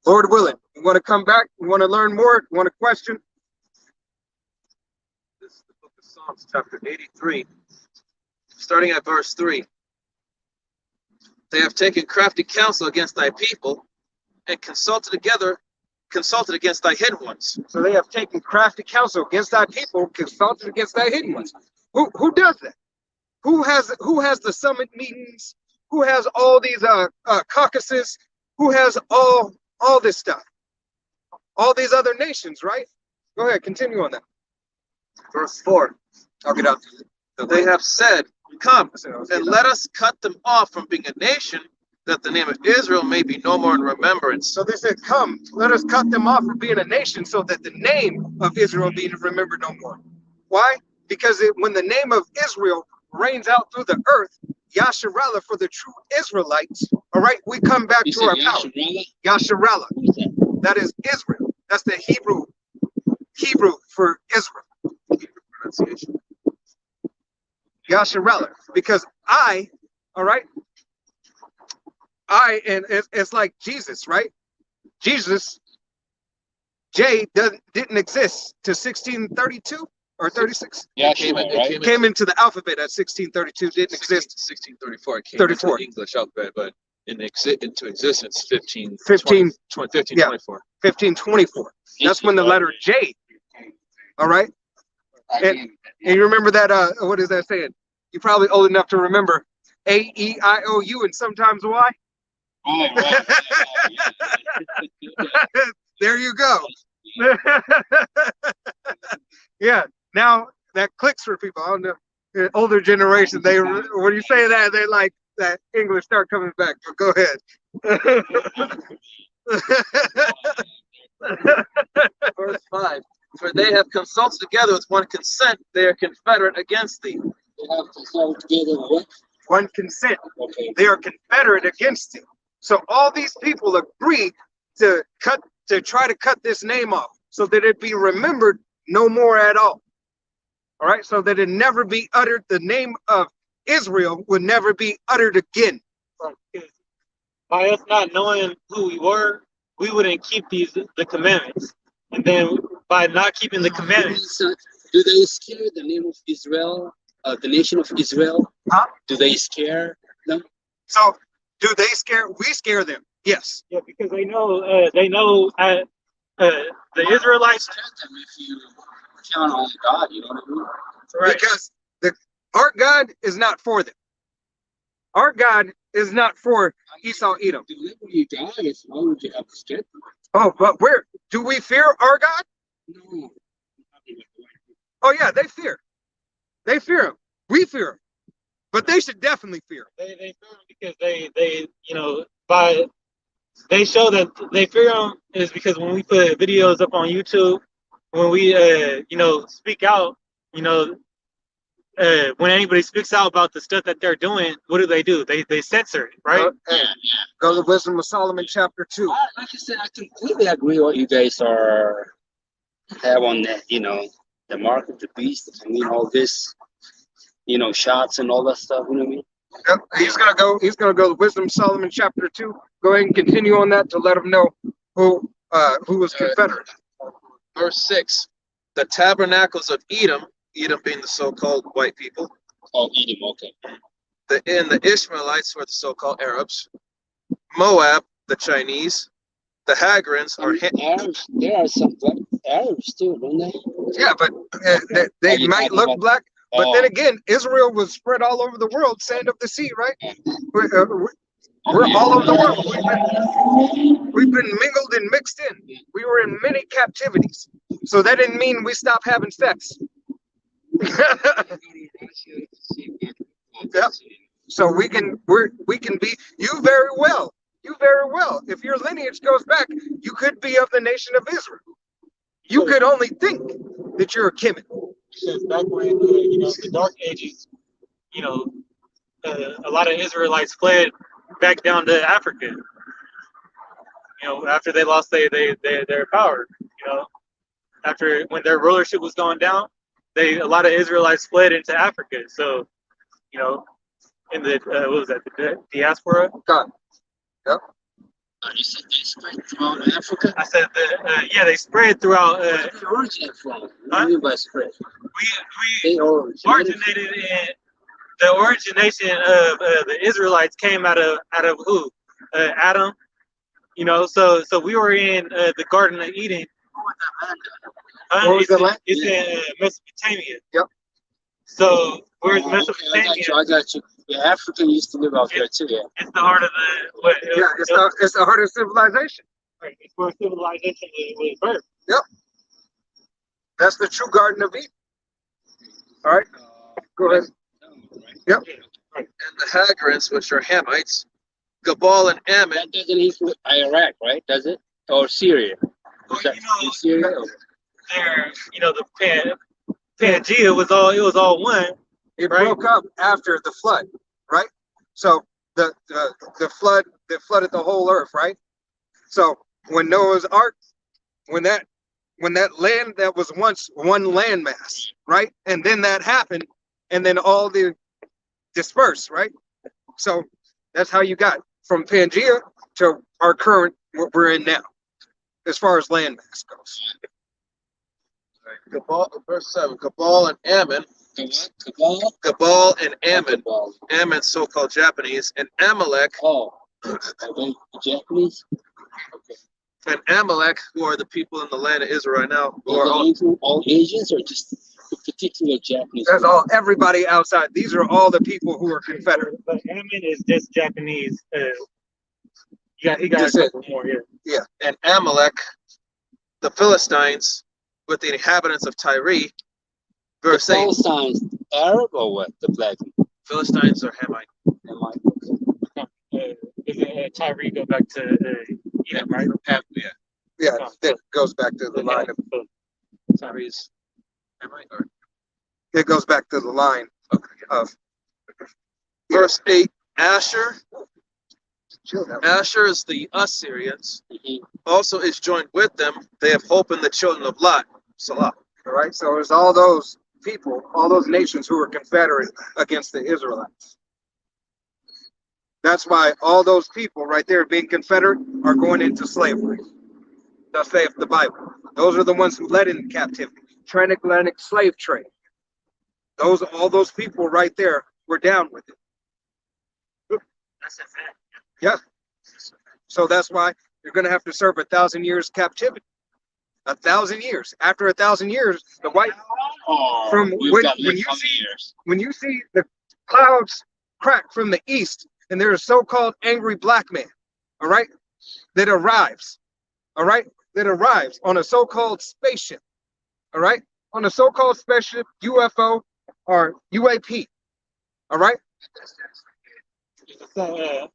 S1: Lord willing, you want to come back? You want to learn more? You want to question?
S3: This is the book of Psalms, chapter 83, starting at verse 3. They have taken crafty counsel against thy people and consulted against thy hidden ones.
S1: So they have taken crafty counsel against thy people, consulted against thy hidden ones. Who does that? Who has the summit meetings? Who has all these caucuses? Who has all this stuff? All these other nations, right? Go ahead, continue on that.
S3: Verse 4.
S1: I'll get out to it.
S3: They have said, come, and let us cut them off from being a nation, that the name of Israel may be no more in remembrance.
S1: So they said, come, let us cut them off from being a nation so that the name of Israel be remembered no more. Why? Because when the name of Israel reigns out through the earth, Yasharallah for the true Israelites, all right, we come back to our power. Yasharallah. That is Israel. That's the Hebrew for Israel. Hebrew pronunciation. Yasharallah. Because and it's like Jesus, right? Jesus, didn't exist to 1632 or 36.
S6: Yeah,
S3: It
S1: Came into the alphabet at 1632, didn't exist.
S3: 1634. It came
S1: 34.
S3: into the English alphabet, but into existence
S1: 15,
S3: 1524.
S1: 1524. That's when the letter J, all right? And you remember that, what is that saying? You're probably old enough to remember A-E-I-O-U and sometimes Y.
S6: Right.
S1: There you go. Yeah, now that clicks for people. I don't know, the older generation, when you say that, they like that English start coming back. But go ahead.
S3: Verse 5. For they have consulted together with one consent, they are confederate against thee.
S6: They have consulted together what?
S1: One consent.
S6: Okay.
S1: They are confederate against you. So all these people agree to try to cut this name off so that it be remembered no more at all. All right, so that it never be uttered. The name of Israel would never be uttered again.
S2: By us not knowing who we were, we wouldn't keep the commandments. And then by not keeping the commandments,
S6: Do they scare the name of Israel, the nation of Israel?
S1: Huh?
S6: Do they scare them?
S1: So do they scare? We scare them. Yes.
S2: yeah, because they know the Israelites.
S6: Scare them if you count on God, you know what I mean?
S2: Right.
S1: Because our God is not for them. Our God is not for Esau, Edom.
S6: Deliver you guys, why would you have to scare them?
S1: Oh, but where do we fear our God?
S6: No.
S1: Oh yeah, they fear. They fear him. We fear him. But they should definitely fear him.
S2: They fear him because they show that they fear him is because when we put videos up on YouTube, when we speak out, when anybody speaks out about the stuff that they're doing, what do? They censor it, right?
S1: Go to Wisdom of Solomon chapter 2.
S6: Like I said, I completely agree what you guys have on that, the mark of the beast. I mean, all this, shots and all that stuff, you know what I mean?
S1: Yep, he's gonna go to Wisdom of Solomon chapter 2. Go ahead and continue on that to let him know who was Confederate.
S3: Verse 6. The tabernacles of Edom being the so-called white people,
S6: Oh, Edom, okay.
S3: the Ishmaelites, who are the so-called Arabs, Moab, the Chinese, the Hagarans are
S6: Arabs, there are some black Arabs too, don't they?
S1: Yeah, but they might look black. But then again, Israel was spread all over the world, sand of the sea, right? We're all over the world. We've been mingled and mixed in. We were in many captivities. So that didn't mean we stopped having sex. Yep. So we can be you very well. If your lineage goes back, you could be of the nation of Israel. You could only think that you're a Kemet.
S2: because back when the Dark Ages, you know, a lot of Israelites fled back down to Africa. After they lost their power. After when their rulership was going down, a lot of Israelites fled into Africa. So, in the what was that, the diaspora?
S1: God. Yep.
S6: You said they spread throughout Africa?
S2: I said they spread throughout.
S6: Where did they originate from? What do you mean by spread?
S2: We
S6: They
S2: originated in the origination of the Israelites came out of who? Adam. So we were in the Garden of Eden.
S1: What was the land?
S2: It's in Mesopotamia.
S1: Yep.
S2: So where's
S6: Okay,
S2: Mesopotamia?
S6: I got you. The African used to live out there too, yeah.
S2: It's the heart of the what?
S1: Yeah, it's the heart of civilization.
S2: Right, it's where civilization was birthed.
S1: Yep. That's the true Garden of Eden. All right. Go ahead. Yep.
S2: Right.
S3: And the Hagrids, which are Hamites, Gabal and Ammon.
S6: That doesn't include Iraq, right? Does it? Or Syria?
S2: Well,
S6: Is that in Syria? Or?
S2: There, the Pangea was all one.
S1: It
S2: Right.
S1: broke up after the flood, right? So the flood that flooded the whole earth, right? So when Noah's Ark, when that land that was once one landmass, right? And then that happened, and then all the dispersed, right? So that's how you got from Pangea to our current what we're in now, as far as landmass goes.
S3: Gabal, verse 7, Gabal and Ammon.
S6: Cabal?
S3: Gabal and Ammon.
S6: Cabal.
S3: Ammon, so-called Japanese, and Amalek,
S6: Oh, are they Japanese?
S3: and Amalek, who are the people in the land of Israel right now, who
S6: Does
S3: are
S6: that
S3: all,
S6: include all Asians or just the particular Japanese?
S1: That's all. Everybody outside. These are all the people who are Confederate.
S2: But Ammon is just Japanese. He got
S1: That's
S2: a
S1: it.
S2: couple more here.
S3: and Amalek, the Philistines, with the inhabitants of Tyre.
S6: The
S3: Verse 8,
S6: Palestinians, Arab or what? The black
S3: Philistines are Hamite.
S2: Tyree go back to Edom, right?
S1: Yeah, that goes back to the line of.
S3: Tyre's Hamite. Or,
S1: It goes back to the line of.
S3: verse 8, Asher.
S1: Chill down.
S3: Asher is the Assyrians.
S6: Mhm.
S3: Also is joined with them. They have hope in the children of Lot. Salah.
S1: All right, so there's all those people, all those nations who were Confederate against the Israelites. That's why all those people right there being Confederate are going into slavery. Thus saith the Bible. Those are the ones who led into captivity. Transatlantic slave trade. All those people right there were down with it.
S2: That's a fact.
S1: Yeah. So that's why you're going to have to serve 1,000 years captivity. 1,000 years. After 1,000 years, the white
S6: Oh,
S1: From
S6: we've
S1: when-
S6: got
S1: when
S6: like
S1: you
S6: how many
S1: see-
S6: years?
S1: when you see the clouds crack from the east and there's a so-called angry black man, all right, that arrives, all right, that arrives on a so-called spaceship, all right, on a so-called spaceship, UFO or UAP, all right,
S2: So,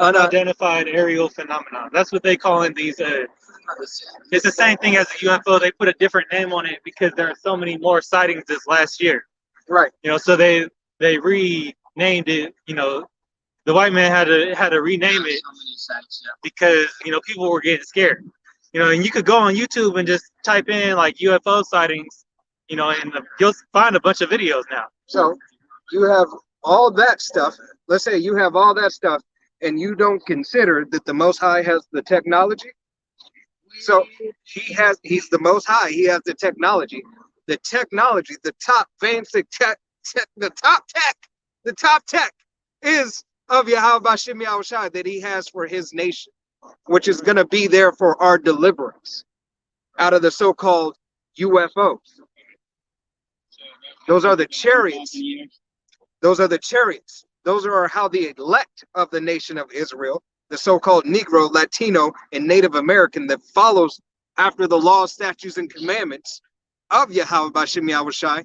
S2: unidentified aerial phenomenon. That's what they call in these. It's the same thing as a UFO. They put a different name on it because there are so many more sightings this last year.
S1: right,
S2: So they renamed it. The white man had to rename it
S6: So many sites, yeah.
S2: because people were getting scared. And you could go on YouTube and just type in like UFO sightings, and you'll find a bunch of videos now.
S1: so you have all that stuff. Let's say you have all that stuff and you don't consider that the Most High has the technology. So he's the Most High. He has the technology. The technology, the top fancy tech, the top tech is of Yahweh Bashim Yahushai that he has for his nation, which is going to be there for our deliverance out of the so-called UFOs. Those are the chariots. Those are the chariots. Those are how the elect of the nation of Israel, the so-called Negro, Latino, and Native American that follows after the laws, statutes, and commandments of Yahweh Bashim Yahushai,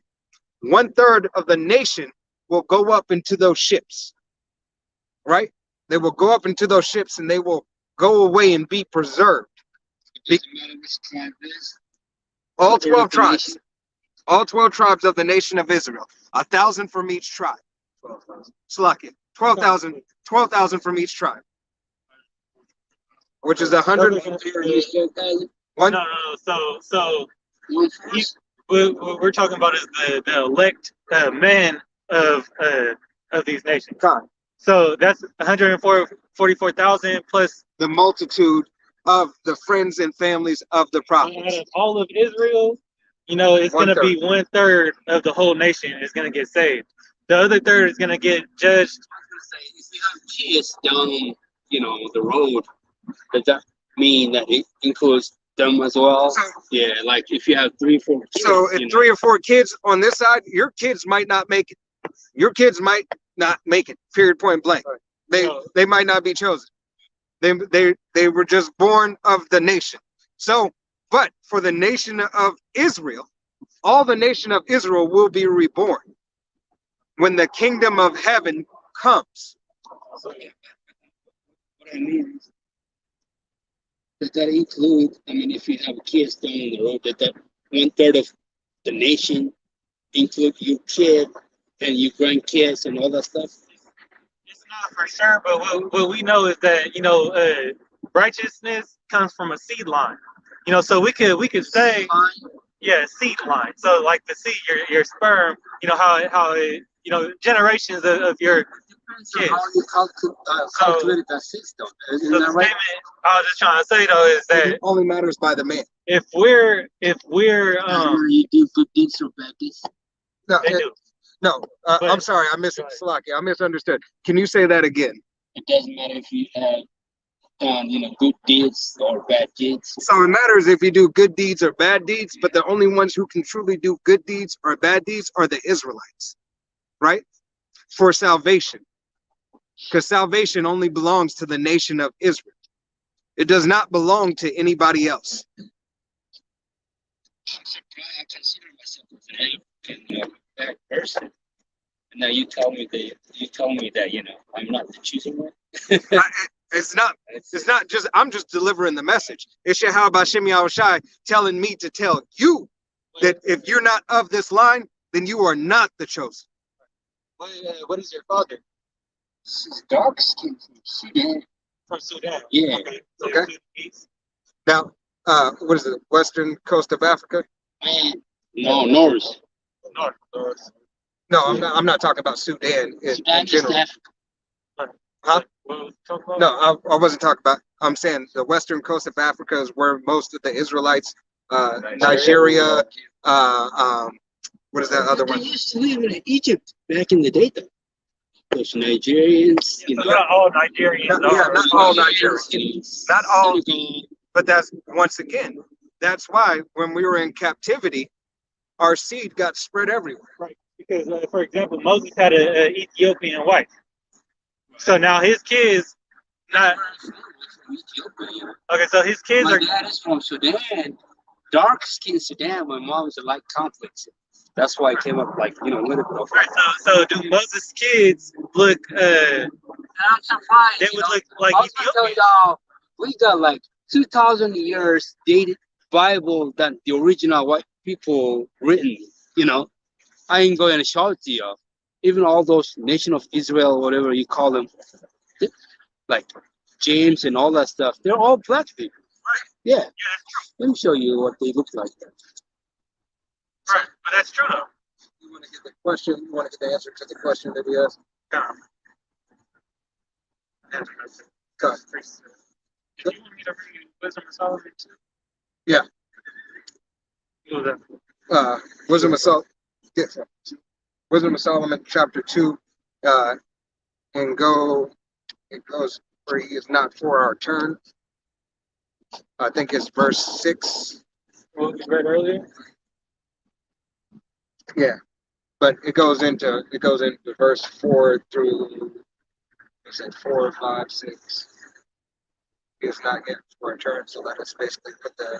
S1: 1/3 of the nation will go up into those ships, right? They will go up into those ships and they will go away and be preserved.
S6: It doesn't matter which tribe it is.
S1: All
S6: They're
S1: 12
S6: the
S1: tribes.
S6: nation.
S1: All 12 tribes of the nation of Israel. 1,000 from each tribe. Slakia. 12,000. 12,000 from each tribe. Which is 100. One.
S2: No. So
S6: One
S2: he,
S6: first.
S2: what we're talking about is the elect men of these nations.
S1: God.
S2: So that's 144,000 plus
S1: The multitude of the friends and families of the
S2: out
S1: prophets.
S2: of all of Israel. You know, it's going to
S1: 1/3.
S2: be 1/3 of the whole nation is going to get saved. The other third is going to get judged.
S6: If you have kids down, the road, does that mean that it includes them as well?
S1: So-
S6: Yeah, like if you have 3-4 kids.
S1: So if 3 or 4 kids on this side, your kids might not make it. Your kids might not make it. Period. Point blank. They might not be chosen. They were just born of the nation. So, but for the nation of Israel, all the nation of Israel will be reborn when the kingdom of heaven comes.
S6: What I mean is, does that include, if you have kids down the road, that 1/3 of the nation include your kid and your grandkids and all that stuff?
S2: It's not for sure, but what we know is that righteousness comes from a seed line. So we could say seed line. So like the seed, your sperm. How it, generations of your
S6: Depends on how you calculate that system.
S2: So
S6: Isn't
S2: the
S6: that right?
S2: statement I was just trying to say though is that
S1: It only matters by the man.
S2: if we're
S6: You do good deeds or bad deeds.
S1: No,
S2: they do.
S1: no. I'm sorry. I misunderstood. Can you say that again?
S6: It doesn't matter if you have done, good deeds or bad deeds.
S1: So it matters if you do good deeds or bad deeds, but the only ones who can truly do good deeds or bad deeds are the Israelites, right? For salvation. Because salvation only belongs to the nation of Israel. It does not belong to anybody else.
S6: I consider myself a bad person. And now you tell me that I'm not the chosen one.
S1: It's not just, I'm just delivering the message. It's Yahweh Bashem Yahushai telling me to tell you that if you're not of this line, then you are not the chosen.
S2: What is your father?
S6: She's dark skinned from Sudan.
S2: From Sudan.
S6: Yeah.
S2: Okay. So
S1: Okay.
S2: Sudanese.
S1: Now, what is it? Western coast of Africa?
S6: No, North.
S2: North.
S1: No, I'm not talking about Sudan in
S6: Sudan is
S1: general.
S6: Africa.
S1: Huh?
S2: What was talking about?
S1: No, I wasn't talking about. I'm saying the western coast of Africa is where most of the Israelites, Nigeria, what is that other
S6: They
S1: one?
S6: used to live in Egypt back in the day, though. Those Nigerians,
S2: So not all Nigerians
S1: Not all Nigerians. Not all. But that's, once again, that's why when we were in captivity, our seed got spread everywhere.
S2: Right. Because, for example, Moses had an Ethiopian wife. So now his kids, not okay. So his kids
S6: My
S2: are.
S6: dad is from Sudan, dark skinned Sudan. My mom is a light complex. That's why I came up like a little bit of.
S2: Right. So do Moses' kids look?
S6: I'm surprised.
S2: They would look like
S6: I was gonna tell
S2: Ethiopian.
S6: y'all, we got like 2,000 years dated Bible than the original white people written. I ain't going to show it to you. Even all those nation of Israel, whatever you call them, like James and all that stuff, they're all black people. Yeah. Let me show you what they look like.
S2: Right. But that's true though.
S1: You want to get the question? You want to get the answer to the question that we asked? Go ahead.
S2: Did you want me to read Wisdom of Solomon too?
S1: Yeah.
S2: What was that?
S1: Wisdom of Solomon. Wisdom of Solomon, chapter 2, and it goes where he is not for our turn. I think it's verse 6.
S2: What we read earlier?
S1: Yeah, but it goes into verse 4 through, is it 4, 5, 6? He is not yet for a turn, so let us basically put the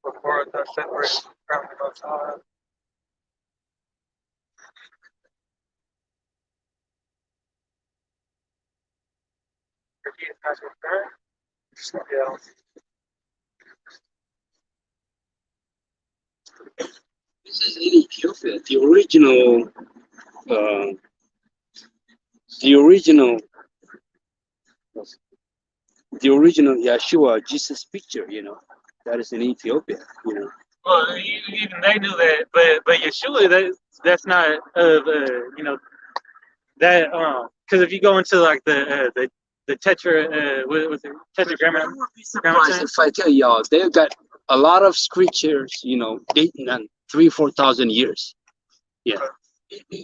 S2: Before the separation from the Most High.
S3: Yeah.
S6: This is in Ethiopia. Uh, the original, the original Yeshua Jesus picture. That is in Ethiopia.
S2: Well, even they knew that, but Yeshua, that's not of that because if you go into like the tetra what was it tetragrammaton?
S6: I would be surprised if I tell y'all they've got a lot of scriptures, dating on 3,000-4,000 years. Yeah.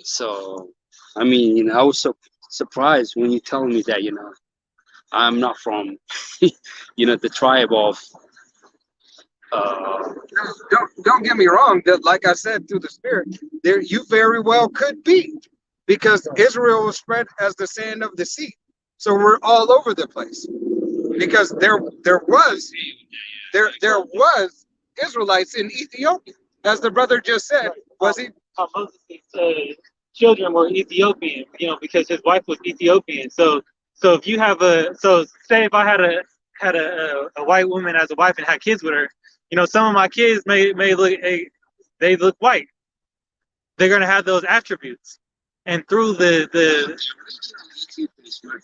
S6: So, I mean, I was so surprised when you tell me that, I'm not from, the tribe of.
S1: Don't get me wrong. That, like I said, through the Spirit, there you very well could be, because Israel was spread as the sand of the sea. So we're all over the place. Because there was Israelites in Ethiopia, as the brother just said. Was he?
S2: Moses' children were Ethiopian, because his wife was Ethiopian. So if you have say if I had a white woman as a wife and had kids with her, some of my kids may look white. They're gonna have those attributes, and through the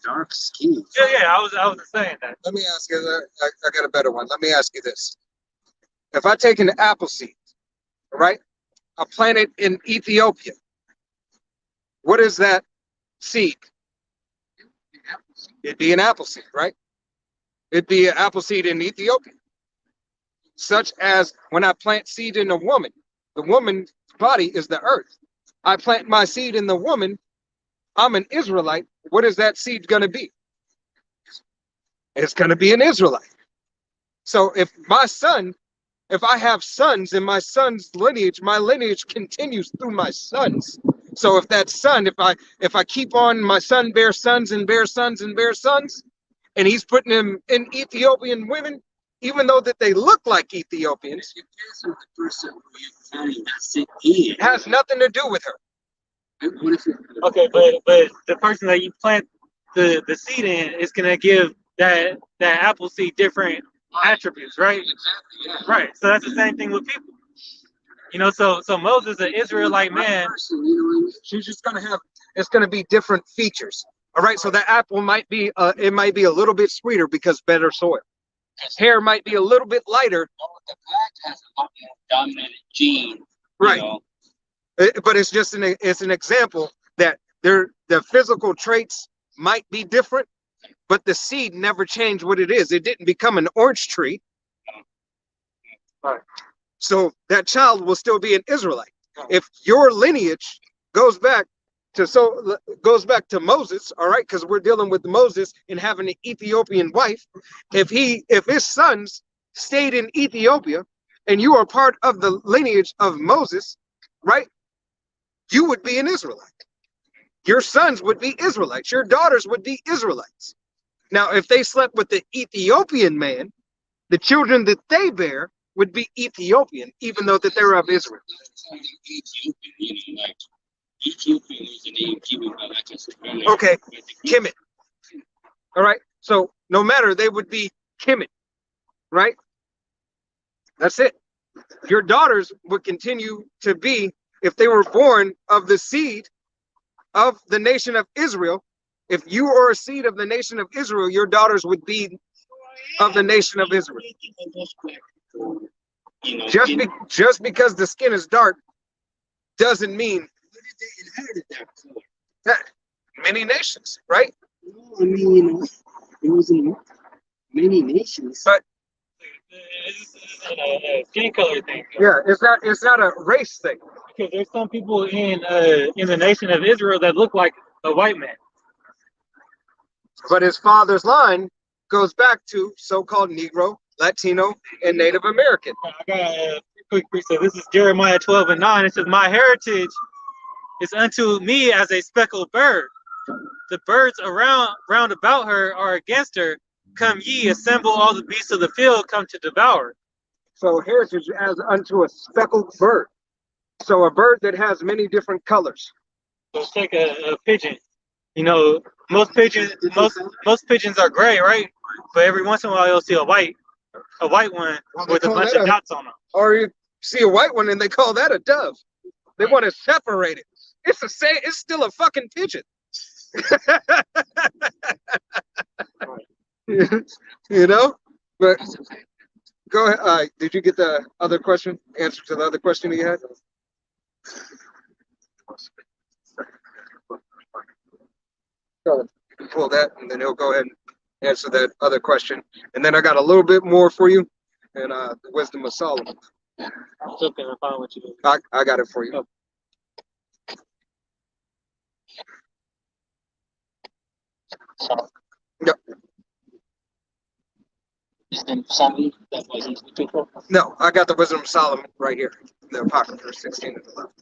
S6: dark skin.
S2: yeah, I was saying that.
S1: Let me ask you. I got a better one. Let me ask you this: if I take an apple seed, right, I plant it in Ethiopia, what is that seed? It'd be an apple seed, right? It'd be an apple seed in Ethiopia. Such as when I plant seed in a woman, the woman's body is the earth. I plant my seed in the woman, I'm an Israelite. What is that seed going to be? It's going to be an Israelite. So if I have sons in my son's lineage, my lineage continues through my sons. So if that son, if I keep on, my son bears sons and bears sons and bears sons, and he's putting them in Ethiopian women, even though that they look like Ethiopians,
S6: The person who you're planting that seed in.
S1: it has nothing to do with her.
S6: What if
S2: Okay, but the person that you plant the seed in is gonna give that apple seed different attributes, right?
S6: Exactly, yeah.
S2: Right. So that's the same thing with people. So Moses, an Israelite man,
S1: She's just gonna have, it's gonna be different features. All right, so that apple might be it might be a little bit sweeter because better soil. Hair might be a little bit lighter.
S6: The black has a lot more dominant gene.
S1: Right. But it's just it's an example that the physical traits might be different, but the seed never changed what it is. It didn't become an orange tree.
S2: Right.
S1: So that child will still be an Israelite. If your lineage goes back to Moses, all right, because we're dealing with Moses and having an Ethiopian wife. If his sons stayed in Ethiopia and you are part of the lineage of Moses, right, you would be an Israelite. Your sons would be Israelites. Your daughters would be Israelites. Now, if they slept with the Ethiopian man, the children that they bear would be Ethiopian, even though that they're of Israel.
S6: Ethiopian, like Ethiopian is the name given by like I said earlier.
S1: Okay, Kemet. All right. So no matter, they would be Kemet, right? That's it. Your daughters would continue to be, if they were born of the seed of the nation of Israel. If you are a seed of the nation of Israel, your daughters would be of the nation of Israel. Just because the skin is dark doesn't mean
S6: they inherited that color.
S1: that many nations, right?
S6: No, I mean, it was in many nations.
S1: But
S2: This isn't a skin color thing.
S1: yeah, it's not a race thing.
S2: Because there's some people in the nation of Israel that look like a white man.
S1: But his father's line goes back to so-called Negro, Latino, and Native American.
S2: I got a quick precept. This is Jeremiah 12:9. It says, "My heritage is unto me as a speckled bird. The birds round about her are against her. Come ye, assemble all the beasts of the field, come to devour."
S1: So heritage as unto a speckled bird. So a bird that has many different colors.
S2: So take a pigeon. Most pigeons are gray, right? but every once in a while you'll see a white one
S1: Well, they
S2: with a
S1: call
S2: bunch
S1: that
S2: of dots on them.
S1: Or you see a white one and they call that a dove. They want to separate it. It's the same. It's still a fucking pigeon. You know. But go ahead. Did you get the other question? Answer to the other question you had? Go ahead. You can pull that, and then he'll go ahead and answer that other question. And then I got a little bit more for you, and the wisdom of Solomon.
S2: It's okay, I'm fine with you.
S1: I got it for you. Yep.
S6: Is that Solomon? That's what he's looking for?
S1: No, I got the wisdom of Solomon right here. The Apocrypha 16 and 11.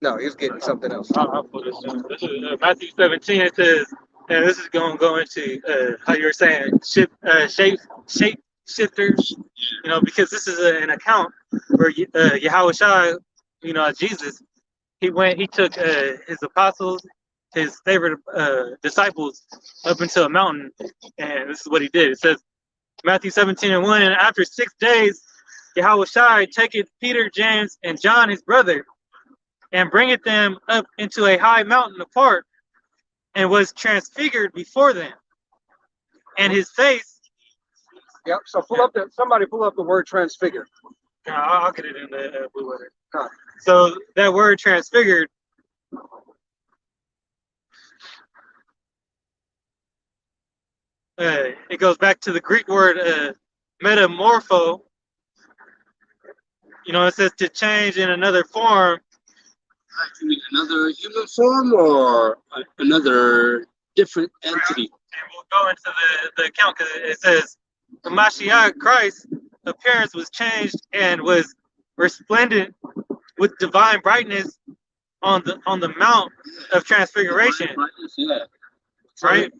S1: No, he was getting something else.
S2: I'll put this in. This is Matthew 17. It says, and this is going to go into how you were saying shape shifters, you know, because this is an account where Yahweh Shai, you know, Jesus, he took his apostles, his favorite disciples up into a mountain, and this is what he did. It says, Matthew 17:1, and after 6 days, Yahweh Shai taketh Peter, James, and John, his brother, and bringeth them up into a high mountain apart, and was transfigured before them. And his face.
S1: Yep. So somebody pull up the word transfigured.
S2: I'll get it in the blue letter. So that word transfigured. It goes back to the Greek word metamorpho. You know, it says to change in another form.
S6: You mean another human form or another different entity?
S2: And we'll go into the account because it says the Mashiach Christ appearance was changed and was resplendent with divine brightness on the Mount of Transfiguration.
S6: Yeah.
S2: Right?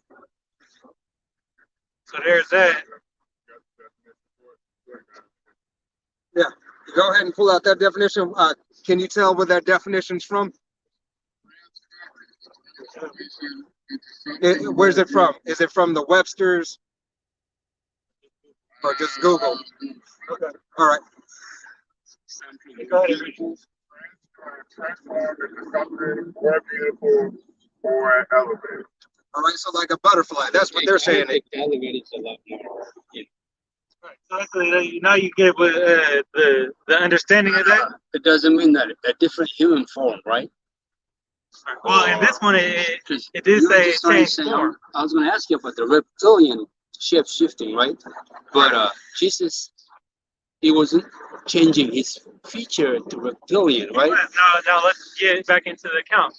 S2: So there's that.
S1: Yeah. Go ahead and pull out that definition. Can you tell where that definition's from? Where's it from? Is it from the Webster's or just Google? Okay. All right.
S2: Go ahead.
S5: Transformed into something more beautiful or elevated.
S1: All right. So like a butterfly. That's what they're saying.
S6: Elevated a lot more. Yeah.
S2: So now you get with the understanding of that.
S6: It doesn't mean that a different human form, right?
S2: Well, in this one, it did
S6: You were
S2: say
S6: just trying to
S2: change
S6: say,
S2: form.
S6: I was going to ask you about the reptilian shape shifting, right? But Jesus, he wasn't changing his feature to reptilian, right?
S2: Now let's get back into the account.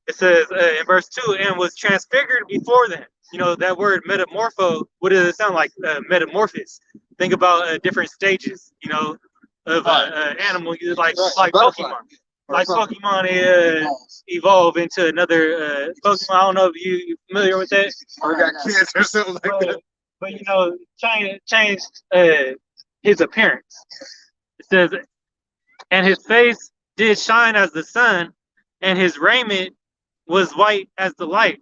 S2: It says in verse 2, and was transfigured before them. You know, that word metamorpho, what does it sound like? Metamorphosis. Think about different stages, you know, of animal, like Pokemon. Like Pokemon evolve into another Pokemon. I don't know if you familiar with that.
S1: Or got kids or something like that.
S2: But you know, changed his appearance. It says, and his face did shine as the sun, and his raiment was white as the light.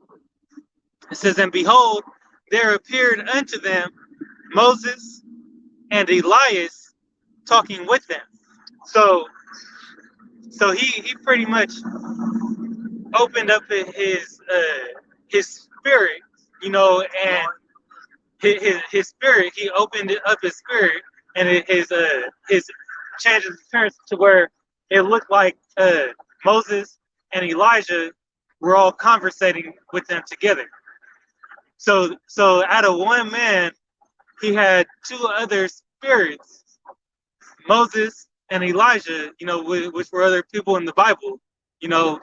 S2: It says, and behold, there appeared unto them Moses and Elias talking with them. So he pretty much opened up his spirit, you know, and his spirit. He opened up his spirit, and his changed his appearance to where it looked like Moses and Elijah were all conversating with them together. So out of one man, he had two other spirits, Moses and Elijah, you know, which were other people in the Bible, you know,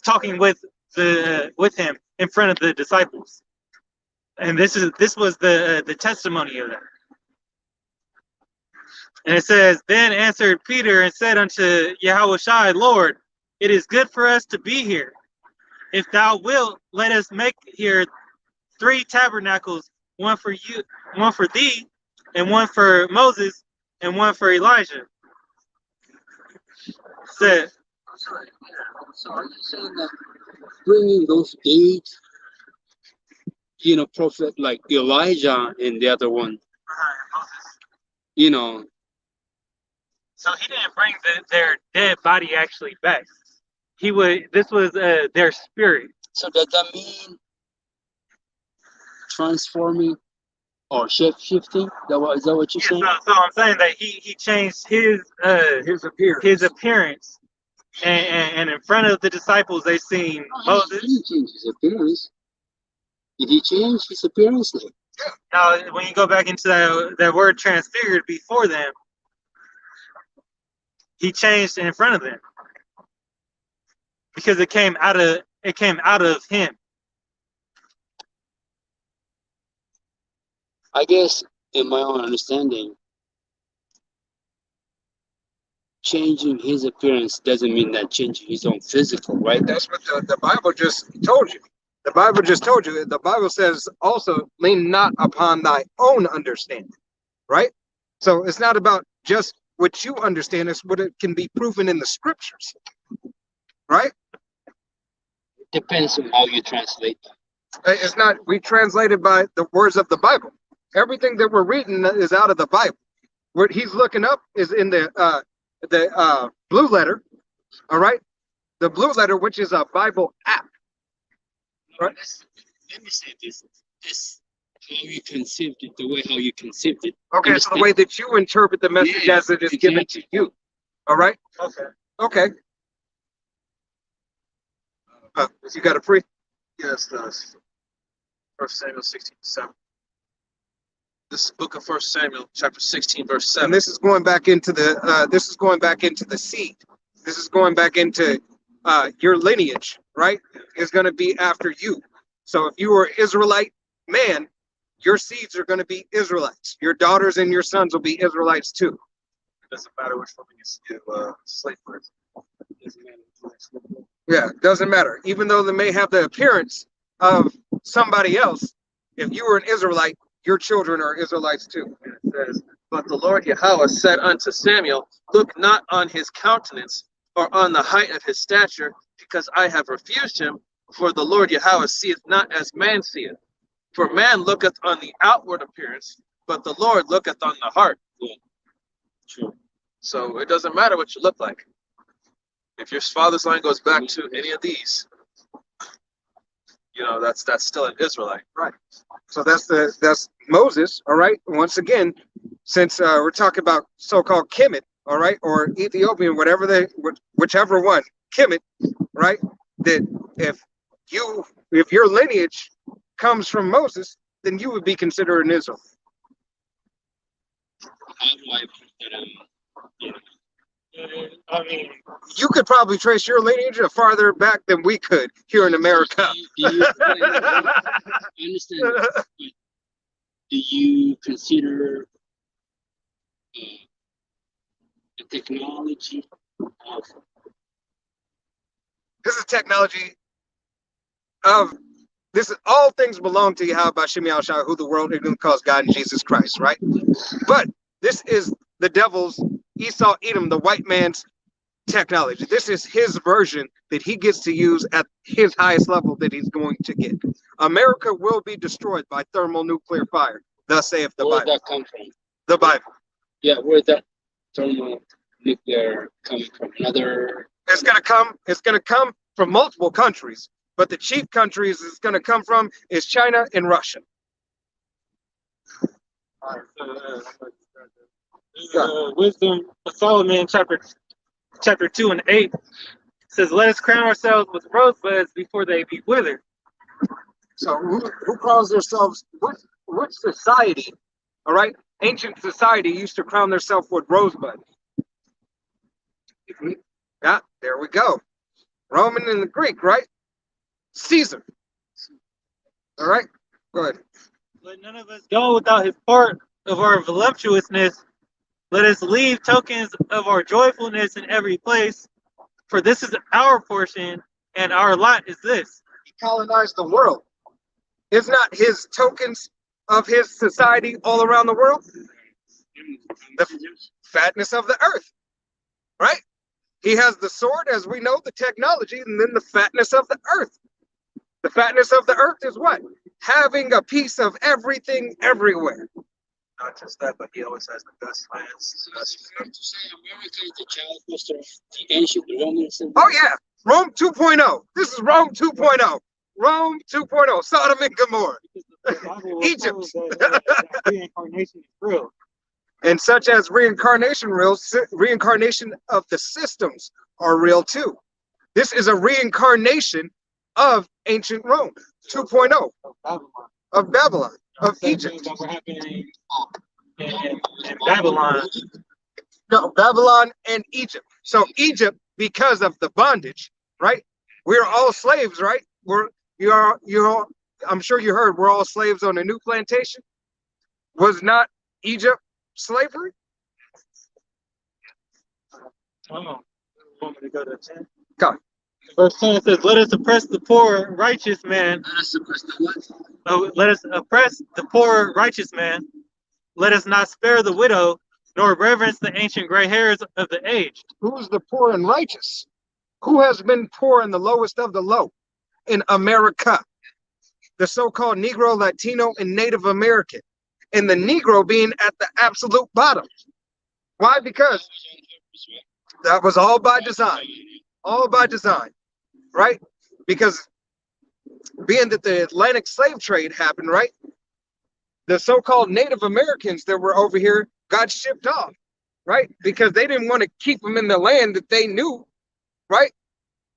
S2: talking with him in front of the disciples. And this was the testimony of that. And it says, then answered Peter and said unto Yahweh Shai, Lord, it is good for us to be here. If thou wilt, let us make here 3 tabernacles, one for you, one for thee, and one for Moses, and one for Elijah. Said,
S6: So are you saying that bringing those 8 prophet like Elijah and the other one, you know,
S2: So he didn't bring their dead body actually back. This was their spirit.
S6: so does that mean transforming or shape shifting? Is that what you're
S2: Yeah,
S6: saying?
S2: so I'm saying that he changed his appearance, and in front of the disciples they seen
S6: He
S2: Moses.
S6: didn't change his appearance. Did he change his appearance?
S2: Now when you go back into that word transfigured before them, he changed in front of them because it came out of him.
S6: I guess, in my own understanding, changing his appearance doesn't mean that changing his own physical, right?
S1: That's what the Bible just told you. The Bible just told you. The Bible says also, lean not upon thy own understanding, right? So it's not about just what you understand, it's what it can be proven in the scriptures, right?
S6: Depends on how you translate.
S1: It's not, we translated by the words of the Bible. Everything that we're reading is out of the Bible. What he's looking up is in the blue letter, all right? The blue letter, which is a Bible app. Right.
S6: Let me say this. This how you conceived it, the way how you conceived it.
S1: Okay, so the way that you interpret the message as it is given to you. All right?
S2: Okay.
S1: Okay. You got a free?
S3: Yes, does. 1 Samuel 16:7. This is book of 1 Samuel, chapter 16, verse 7.
S1: And this is going back into the seed. This is going back into your lineage, right? Is going to be after you. So if you were Israelite man, your seeds are going to be Israelites. Your daughters and your sons will be Israelites too.
S3: It doesn't matter which one you slave for.
S1: Yeah, doesn't matter. Even though they may have the appearance of somebody else, if you were an Israelite, your children are Israelites too.
S3: It says, but the Lord Yahweh said unto Samuel, look not on his countenance or on the height of his stature, because I have refused him. For the Lord Yahweh seeth not as man seeth. For man looketh on the outward appearance, but the Lord looketh on the heart.
S6: Yeah. True.
S3: So it doesn't matter what you look like. If your father's line goes back to any of these, that's still an Israelite.
S1: Right. So that's Moses, all right? Once again, since we're talking about so-called Kemet, all right, or Ethiopian, whichever one, Kemet, right? That if your lineage comes from Moses, then you would be considered an Israelite.
S6: How do I prove that
S2: I mean,
S1: You could probably trace your lineage farther back than we could here in America.
S6: I understand that, but do you consider the technology of
S1: This is technology of all things belong to Yahweh Shem Yahushua, who the world ignorantly calls God and Jesus Christ, right? But this is the devil's Esau Edom, the white man's technology. This is his version that he gets to use at his highest level that he's going to get. America will be destroyed by thermonuclear fire. Thus saith the
S6: where
S1: Bible.
S6: that come from?
S1: The Bible.
S6: Yeah, where that thermonuclear coming from? Another.
S1: It's gonna come from multiple countries, but the chief countries it's gonna come from is China and Russia.
S2: Wisdom of Solomon, chapter 2 and 8 says, "Let us crown ourselves with rosebuds before they be withered."
S1: So who calls themselves which society? All right, ancient society used to crown themselves with rosebuds. Yeah, there we go. Roman and the Greek, right? Caesar. All right, go ahead.
S2: Let none of us go without his part of our voluptuousness. Let us leave tokens of our joyfulness in every place, for this is our portion, and our lot is this.
S1: He colonized the world. Is not his tokens of his society all around the world? The fatness of the earth, right? He has the sword, as we know, the technology, and then the fatness of the earth. The fatness of the earth is what? Having a piece of everything everywhere.
S2: Not just that, but he always has the best plans.
S6: So it's fair to say America is the child foster of the ancient Romans. And
S1: Oh yeah, Rome 2.0. This is Rome 2.0. Rome 2.0. Sodom and Gomorrah.
S2: The Bible
S1: Egypt.
S2: shows that reincarnation is real.
S1: And such as reincarnation of the systems are real too. This is a reincarnation of ancient Rome 2.0
S2: Of Babylon.
S1: of Babylon, of
S2: Same
S1: Egypt.
S2: things that were happening in Babylon.
S1: No, Babylon and Egypt. So Egypt, because of the bondage, right? We're all slaves, right? You're I'm sure you heard we're all slaves on a new plantation. Was not Egypt slavery?
S2: Oh, want me to go to 10?
S1: Go.
S2: Verse 10 says, "Let us oppress the poor righteous man.
S6: let us suppress the what?
S2: Oh, let us oppress the poor righteous man. Let us not spare the widow, nor reverence the ancient gray hairs of the aged."
S1: Who's the poor and righteous? Who has been poor and the lowest of the low in America? The so-called Negro, Latino, and Native American. And the Negro being at the absolute bottom. Why? Because that was all by design. All by design, right? Because being that the Atlantic slave trade happened, right? The so-called Native Americans that were over here got shipped off, right? Because they didn't want to keep them in the land that they knew, right?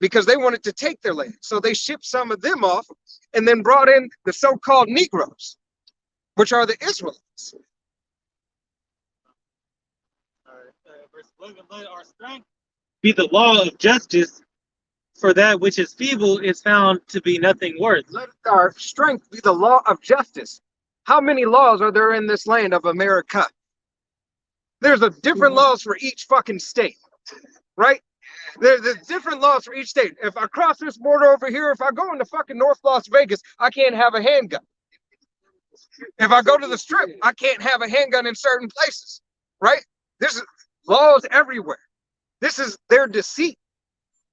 S1: Because they wanted to take their land. So they shipped some of them off and then brought in the so-called Negroes, which are the Israelites.
S2: Verse 11, "Let our strength be the law of justice, for that which is feeble is found to be nothing worth."
S1: Let our strength be the law of justice. How many laws are there in this land of America? There's a different laws for each fucking state, right? There's different laws for each state. If I cross this border over here, if I go into fucking North Las Vegas, I can't have a handgun. If I go to the strip, I can't have a handgun in certain places, right? There's laws everywhere. This is their deceit.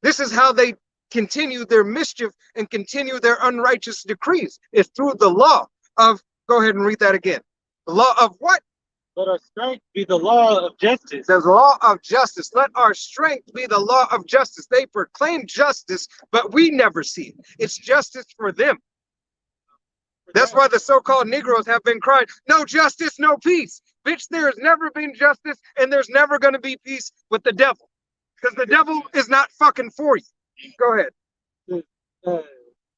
S1: This is how they continue their mischief and continue their unrighteous decrees. It's through the law of, go ahead and read that again. The law of what?
S2: Let our strength be the law of justice.
S1: The law of justice. Let our strength be the law of justice. They proclaim justice, but we never see it. It's justice for them. That's why the so-called Negroes have been crying, no justice, no peace. Bitch, there has never been justice and there's never going to be peace with the devil. Because the devil is not fucking for you. Go ahead.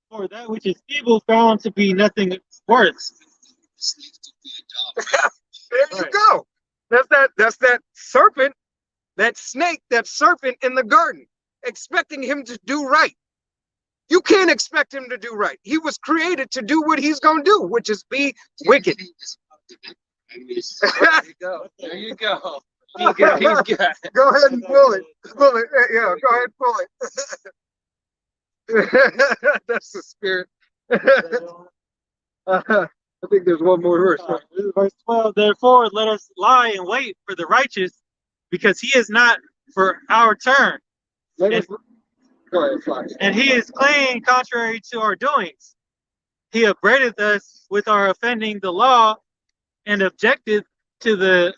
S2: For that which is feeble found to be nothing worth.
S1: There you go. That's that serpent, that snake, that serpent in the garden, expecting him to do right. You can't expect him to do right. He was created to do what he's going to do, which is be wicked.
S6: There you
S3: go. There you go.
S1: He's got Go ahead and pull it. Pull it. Yeah, go ahead and pull it. That's the spirit. I think there's one more verse.
S2: Verse 12, "Therefore let us lie in wait for the righteous, because he is not for our turn.
S1: Go ahead, Flash.
S2: And he is clean contrary to our doings. He upbraideth us with our offending the law, and objected to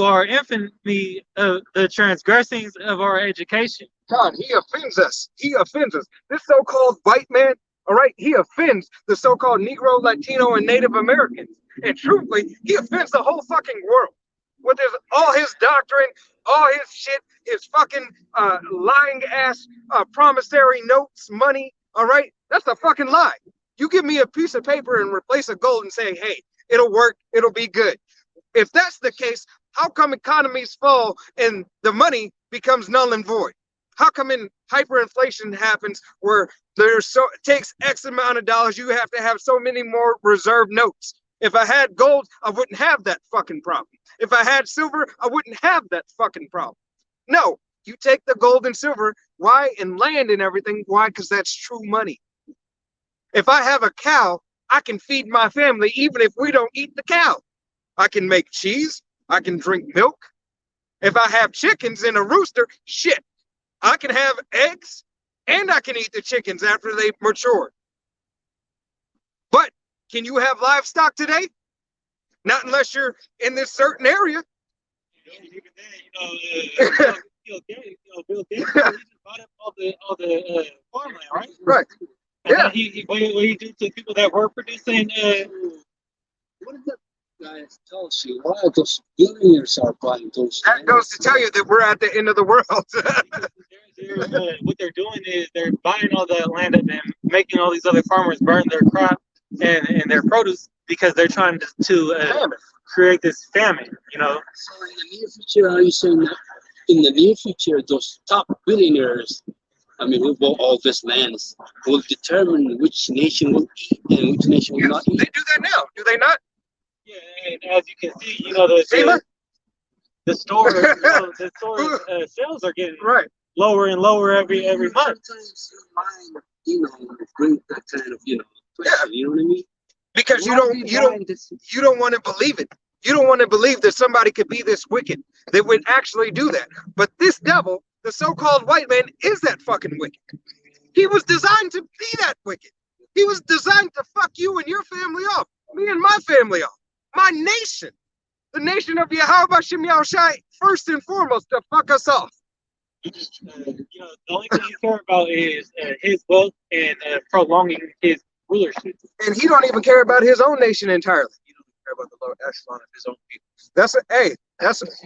S2: our infamy of the transgressings of our education."
S1: God, he offends us. He offends us. This so-called white man, all right, he offends the so-called Negro, Latino, and Native Americans. And truthfully, he offends the whole fucking world with all his doctrine, all his shit, his fucking lying ass promissory notes, money, all right? That's a fucking lie. You give me a piece of paper and replace a gold and say, hey, it'll work, it'll be good. If that's the case, how come economies fall and the money becomes null and void? How come in hyperinflation happens where it takes X amount of dollars, you have to have so many more reserve notes? If I had gold, I wouldn't have that fucking problem. If I had silver, I wouldn't have that fucking problem. No, you take the gold and silver, why? And land and everything, why? Because that's true money. If I have a cow, I can feed my family even if we don't eat the cow. I can make cheese, I can drink milk. If I have chickens and a rooster, shit, I can have eggs and I can eat the chickens after they mature. Can you have livestock today? Not unless you're in this certain area.
S2: Even then, Bill Gates, he just bought up all the farmland, right?
S1: Right.
S2: And
S1: Yeah.
S2: then what he do to people that were producing
S6: What did that guy tell you? Why those billionaires are buying those?
S1: That goes to tell you that we're at the end of the world.
S2: what they're doing is they're buying all that land up and making all these other farmers burn their crop and their produce because they're trying to create this famine, you know.
S6: So in the near future, are you saying that in the near future, those top billionaires, I mean, who bought all these lands, will determine which nation will eat and which nation will
S1: Yes,
S6: not
S1: they
S6: eat?
S1: do that now, do they not?
S2: Yeah, and as you can see, you know, the store sales are getting
S1: Right.
S2: lower and lower every month.
S6: Sometimes your mind, bring that kind of, question, you know what I mean?
S1: Because you
S6: Why
S1: don't
S6: be
S1: you don't
S6: buying this?
S1: you don't want to believe it. You don't want to believe that somebody could be this wicked that would actually do that. But this devil, the so-called white man, is that fucking wicked. He was designed to be that wicked. He was designed to fuck you and your family off, me and my family off, my nation, the nation of Yahweh Shem Yahushai, first and foremost, to fuck us off.
S2: You know, the only thing you care about is his wealth and prolonging his rulership.
S1: And he don't even care about his own nation entirely.
S3: He don't care about the lower echelon of his own people.
S1: That's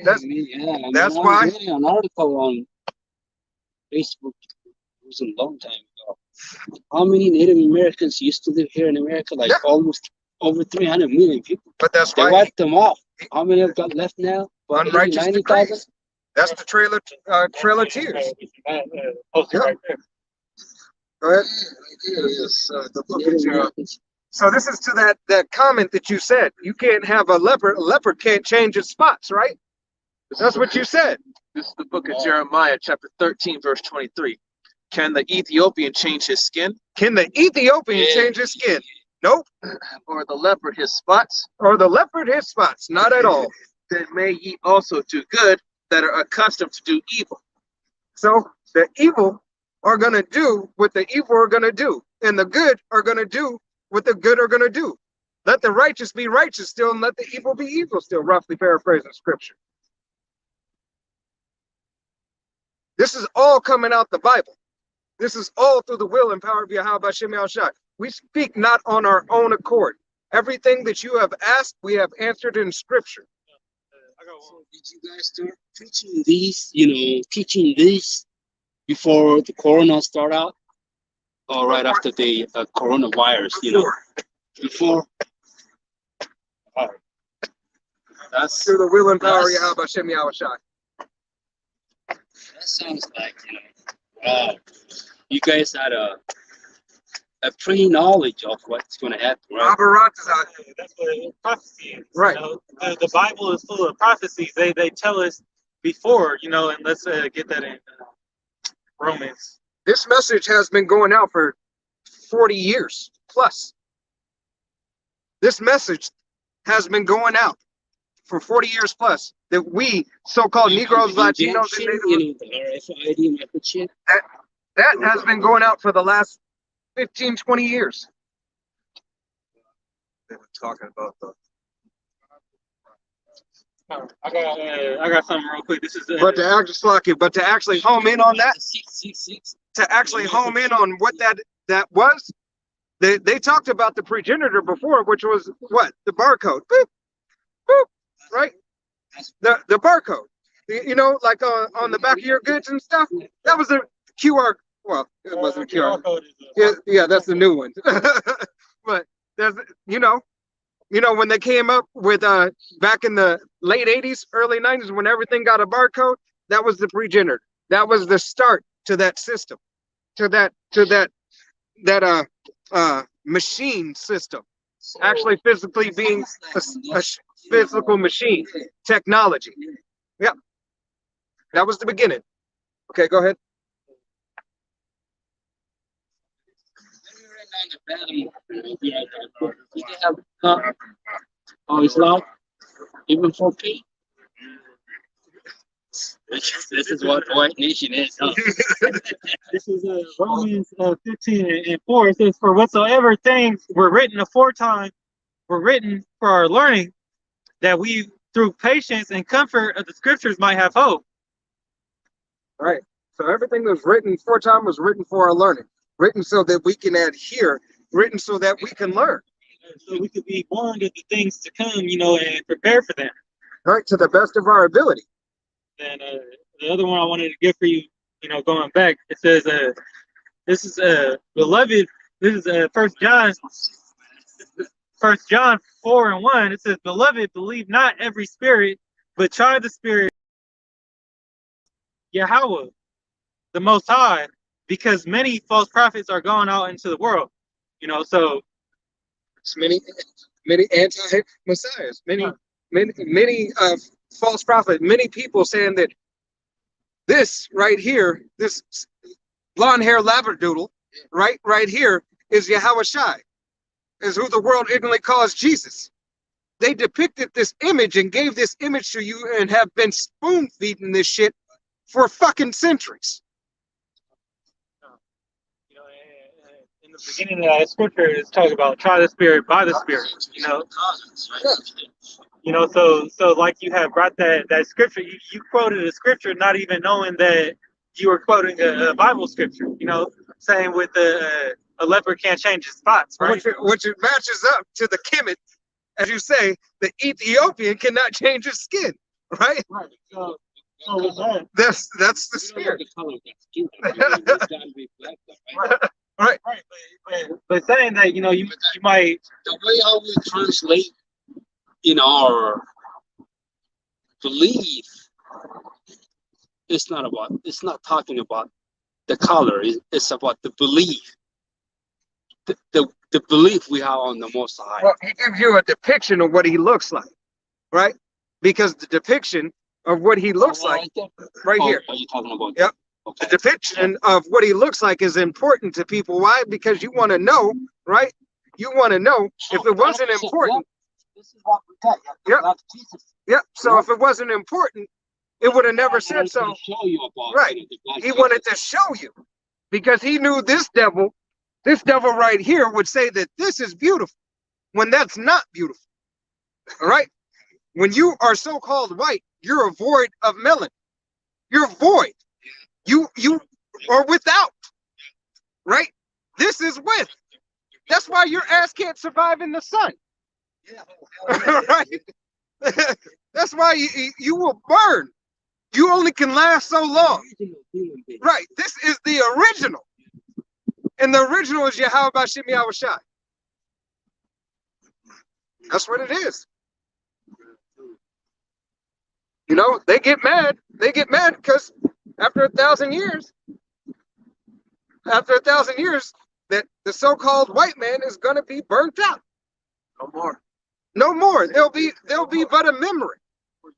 S1: that's
S6: I mean,
S1: that's
S6: I was
S1: why-
S6: reading an article on Facebook. It was a long time ago. How many Native Americans used to live here in America? Like
S1: Yeah.
S6: almost over 300 million people.
S1: but that's
S6: They
S1: why
S6: wiped them off. How many have got left now? About 80,
S1: unrighteous
S6: 90,000?
S1: decrees. That's the Trail of Tears.
S2: Poster
S1: Yeah.
S2: right there.
S1: Go ahead.
S3: Yes, the book of
S6: Native
S3: Jeremiah.
S6: Americans.
S1: So this is to that comment that you said. You can't have a leopard. A leopard can't change its spots, right? That's what you said.
S3: This is the book of Jeremiah, chapter 13, verse 23. Can the Ethiopian change his skin,
S1: Can the Ethiopian change his skin? Nope.
S3: or the leopard his spots?
S1: Or the leopard his spots? Not at all.
S3: Then may ye also do good that are accustomed to do evil.
S1: So the evil are gonna do what the evil are gonna do, and the good are gonna do what the good are gonna do. Let the righteous be righteous still, and let the evil be evil still. Roughly paraphrasing scripture. This is all coming out the Bible. This is all through the will and power of Yahweh Shem Yahushai. We speak not on our own accord. Everything that you have asked, we have answered in scripture.
S6: So did you guys start preaching these, teaching these before the corona start out? Or right after the coronavirus, Before? That's,
S1: Through the will and power of
S6: Yes.
S1: Yahweh Shem Yahushai.
S6: that sounds like, wow. You guys had a pre-knowledge of what's going to happen, right?
S2: That's what prophecy is.
S1: Right.
S2: You know, the Bible is full of prophecies. They tell us before, and let's get that in Romans.
S1: This message has been going out for 40 years plus. This message has been going out for 40 years plus that we so-called Negroes, Latinos, and Native,
S6: The RFID microchip.
S1: that has been going out for the last 15, 20 years.
S3: They were talking about the
S2: I got something real quick. This is
S1: But to actually home in on that,
S6: 666.
S1: to actually home in on what that was, they talked about the progenitor before, which was what? The barcode. Boop, boop, right? The barcode. Like on the back of your goods and stuff. That was a QR. Well, it wasn't a QR.
S2: code is
S1: Yeah, that's the new one. But there's, when they came up with back in the late 80s, early 90s, when everything got a barcode, that was the progenitor. That was the start to that system, to that machine system, actually physically being a physical machine technology. Yeah, that was the beginning. Okay, go ahead.
S6: Oh, it's loud? Even 4K? This is what white nation is. Huh?
S2: This is Romans 15 and 4. It says, "For whatsoever things were written aforetime were written for our learning, that we through patience and comfort of the scriptures might have hope."
S1: All right. So everything that was written aforetime was written for our learning, written so that we can adhere, written so that we can learn.
S2: So we could be warned of the things to come, and prepare for them.
S1: All right, to the best of our ability.
S2: And the other one I wanted to give for you, going back, it says, this is beloved. This is First John 4:1. It says, "Beloved, believe not every spirit, but try the spirit, Yahweh, the Most High, because many false prophets are gone out into the world." So
S1: It's many anti-messiahs, many false prophets, many people saying that this right here, this blonde hair labradoodle, right here is Yahweh Shai, is who the world ignorantly calls Jesus. They depicted this image and gave this image to you and have been spoon feeding this shit for fucking centuries.
S2: in the beginning of that scripture, it's talking about try the spirit by the spirit. So like you have brought that scripture, you quoted a scripture not even knowing that you were quoting a Bible scripture, saying with a leopard can't change his spots, right?
S1: Which matches up to the Kemet, as you say, the Ethiopian cannot change his skin, right?
S2: Right. So with that,
S1: that's the spirit.
S2: Right. But saying that, you might,
S6: the way how we translate in our belief, it's not talking about the color. It's about the belief. The belief we have on the Most High.
S1: Well, he gives you a depiction of what he looks like, right? Because the depiction of what he looks like, right here.
S6: Are you talking about?
S1: Yep.
S6: Okay.
S1: The depiction of what he looks like is important to people. Why? Because you want to know, right? You want to know. If it wasn't important.
S6: This is what we got.
S1: Yep. Yep. So if it wasn't important, it would have never said so. Right. He wanted to show you, because he knew this devil right here would say that this is beautiful when that's not beautiful. All right. When you are so-called white, you're void of melanin. You're void. You are without. Right. This is with. That's why your ass can't survive in the sun. Right. That's why you will burn. You only can last so long. Right. This is the original. And the original is Yahweh Bashim Yahweh Shai. That's what it is. They get mad. They get mad because after 1,000 years, that the so-called white man is going to be burnt out. No more. They'll be but a memory.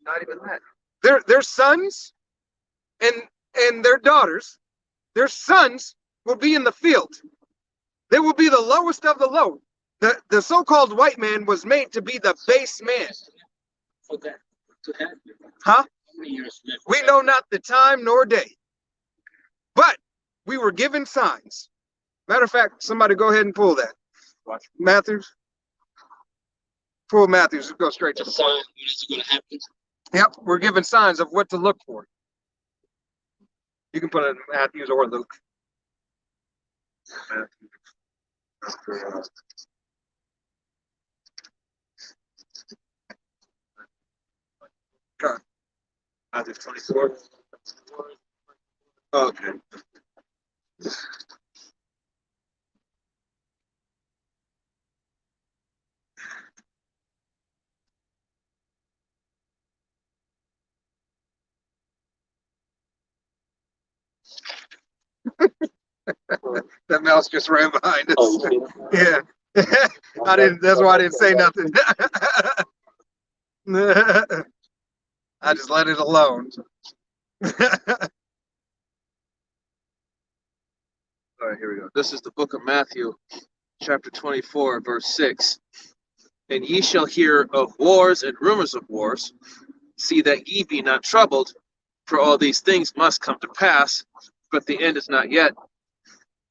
S4: Not even that.
S1: Their sons and their daughters, their sons will be in the field. They will be the lowest of the low. The so-called white man was made to be the base man. Huh? We know not the time nor day, but we were given signs. Matter of fact, somebody go ahead and pull that. Matthews. Pull Matthews. Go straight to the point.
S6: When it's going to happen.
S1: Yep, we're given signs of what to look for. You can put it in Matthews or Luke. Okay. Matthew 24. Okay. That mouse just ran behind us.
S6: Oh,
S1: yeah. I didn't. That's why I didn't say nothing. I just let it alone. All
S3: right, here we go. This is the book of Matthew, chapter 24, verse 6. And ye shall hear of wars and rumors of wars. See that ye be not troubled, For all these things must come to pass, but the end is not yet.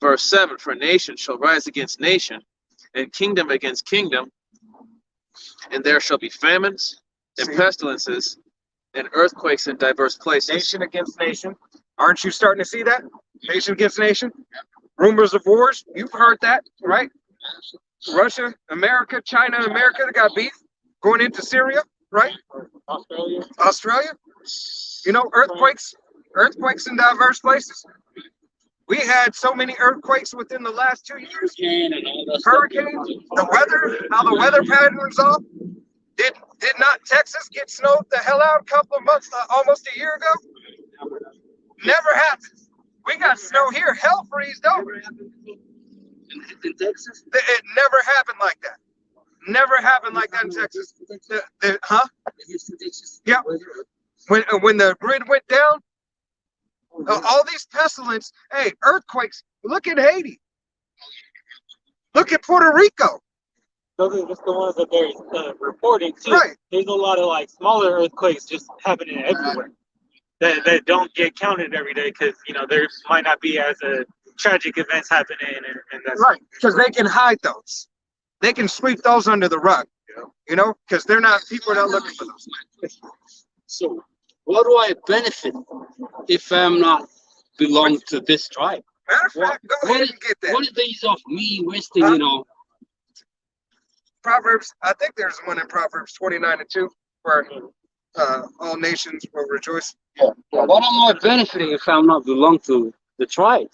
S3: Verse 7, for nation shall rise against nation, and kingdom against kingdom, and there shall be famines and
S1: See?
S3: pestilences and earthquakes in diverse places.
S1: Nation against nation. Aren't you starting to see that? Nation against nation. Rumors of wars. You've heard that, right? Russia, America, China, and America, they got beef going into Syria, right?
S2: Australia.
S1: Australia. You know, earthquakes in diverse places. We had so many earthquakes within the last 2 years.
S6: Hurricane and all that stuff.
S1: Hurricanes, the weather, how the weather patterns off. Did not Texas get snowed the hell out a couple of months, almost a year ago? Never happened. We got snow here, hell freezed over.
S6: In Texas?
S1: It never happened like that. Never happened like that in Texas. Huh? Yeah. When the grid went down, all these pestilence, hey, earthquakes. Look at Haiti. Look at Puerto Rico.
S2: Those are just the ones that they're reporting too.
S1: Right.
S2: There's a lot of like smaller earthquakes just happening everywhere that don't get counted every day because there might not be as a tragic events happening and that's
S1: Right, because they can hide those. They can sweep those under the rug. Because they're not people are not looking for those.
S6: So, what do I benefit if I'm not belong to this tribe?
S1: Matter of fact, go ahead and get that.
S6: What is the use of me wasting,
S1: Proverbs, I think there's one in Proverbs 29:2 where all nations will rejoice.
S6: What am I benefiting if I'm not belong to the tribe?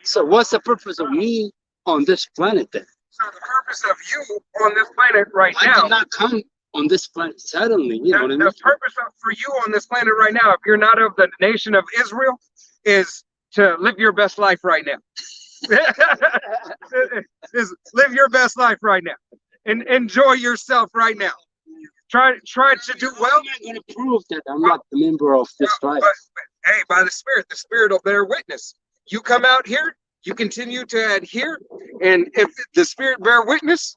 S6: So what's the purpose of me on this planet then?
S1: So the purpose of you on this planet right
S6: I
S1: now,
S6: did not come on this planet suddenly, you know what I mean?
S1: the purpose for you on this planet right now, if you're not of the nation of Israel, is to live your best life right now. Is live your best life right now and enjoy yourself right now. Try to do well.
S6: How am I going to prove that I'm not a member of this tribe?
S1: But hey, by the Spirit will bear witness. You come out here, you continue to adhere, and if the Spirit bear witness,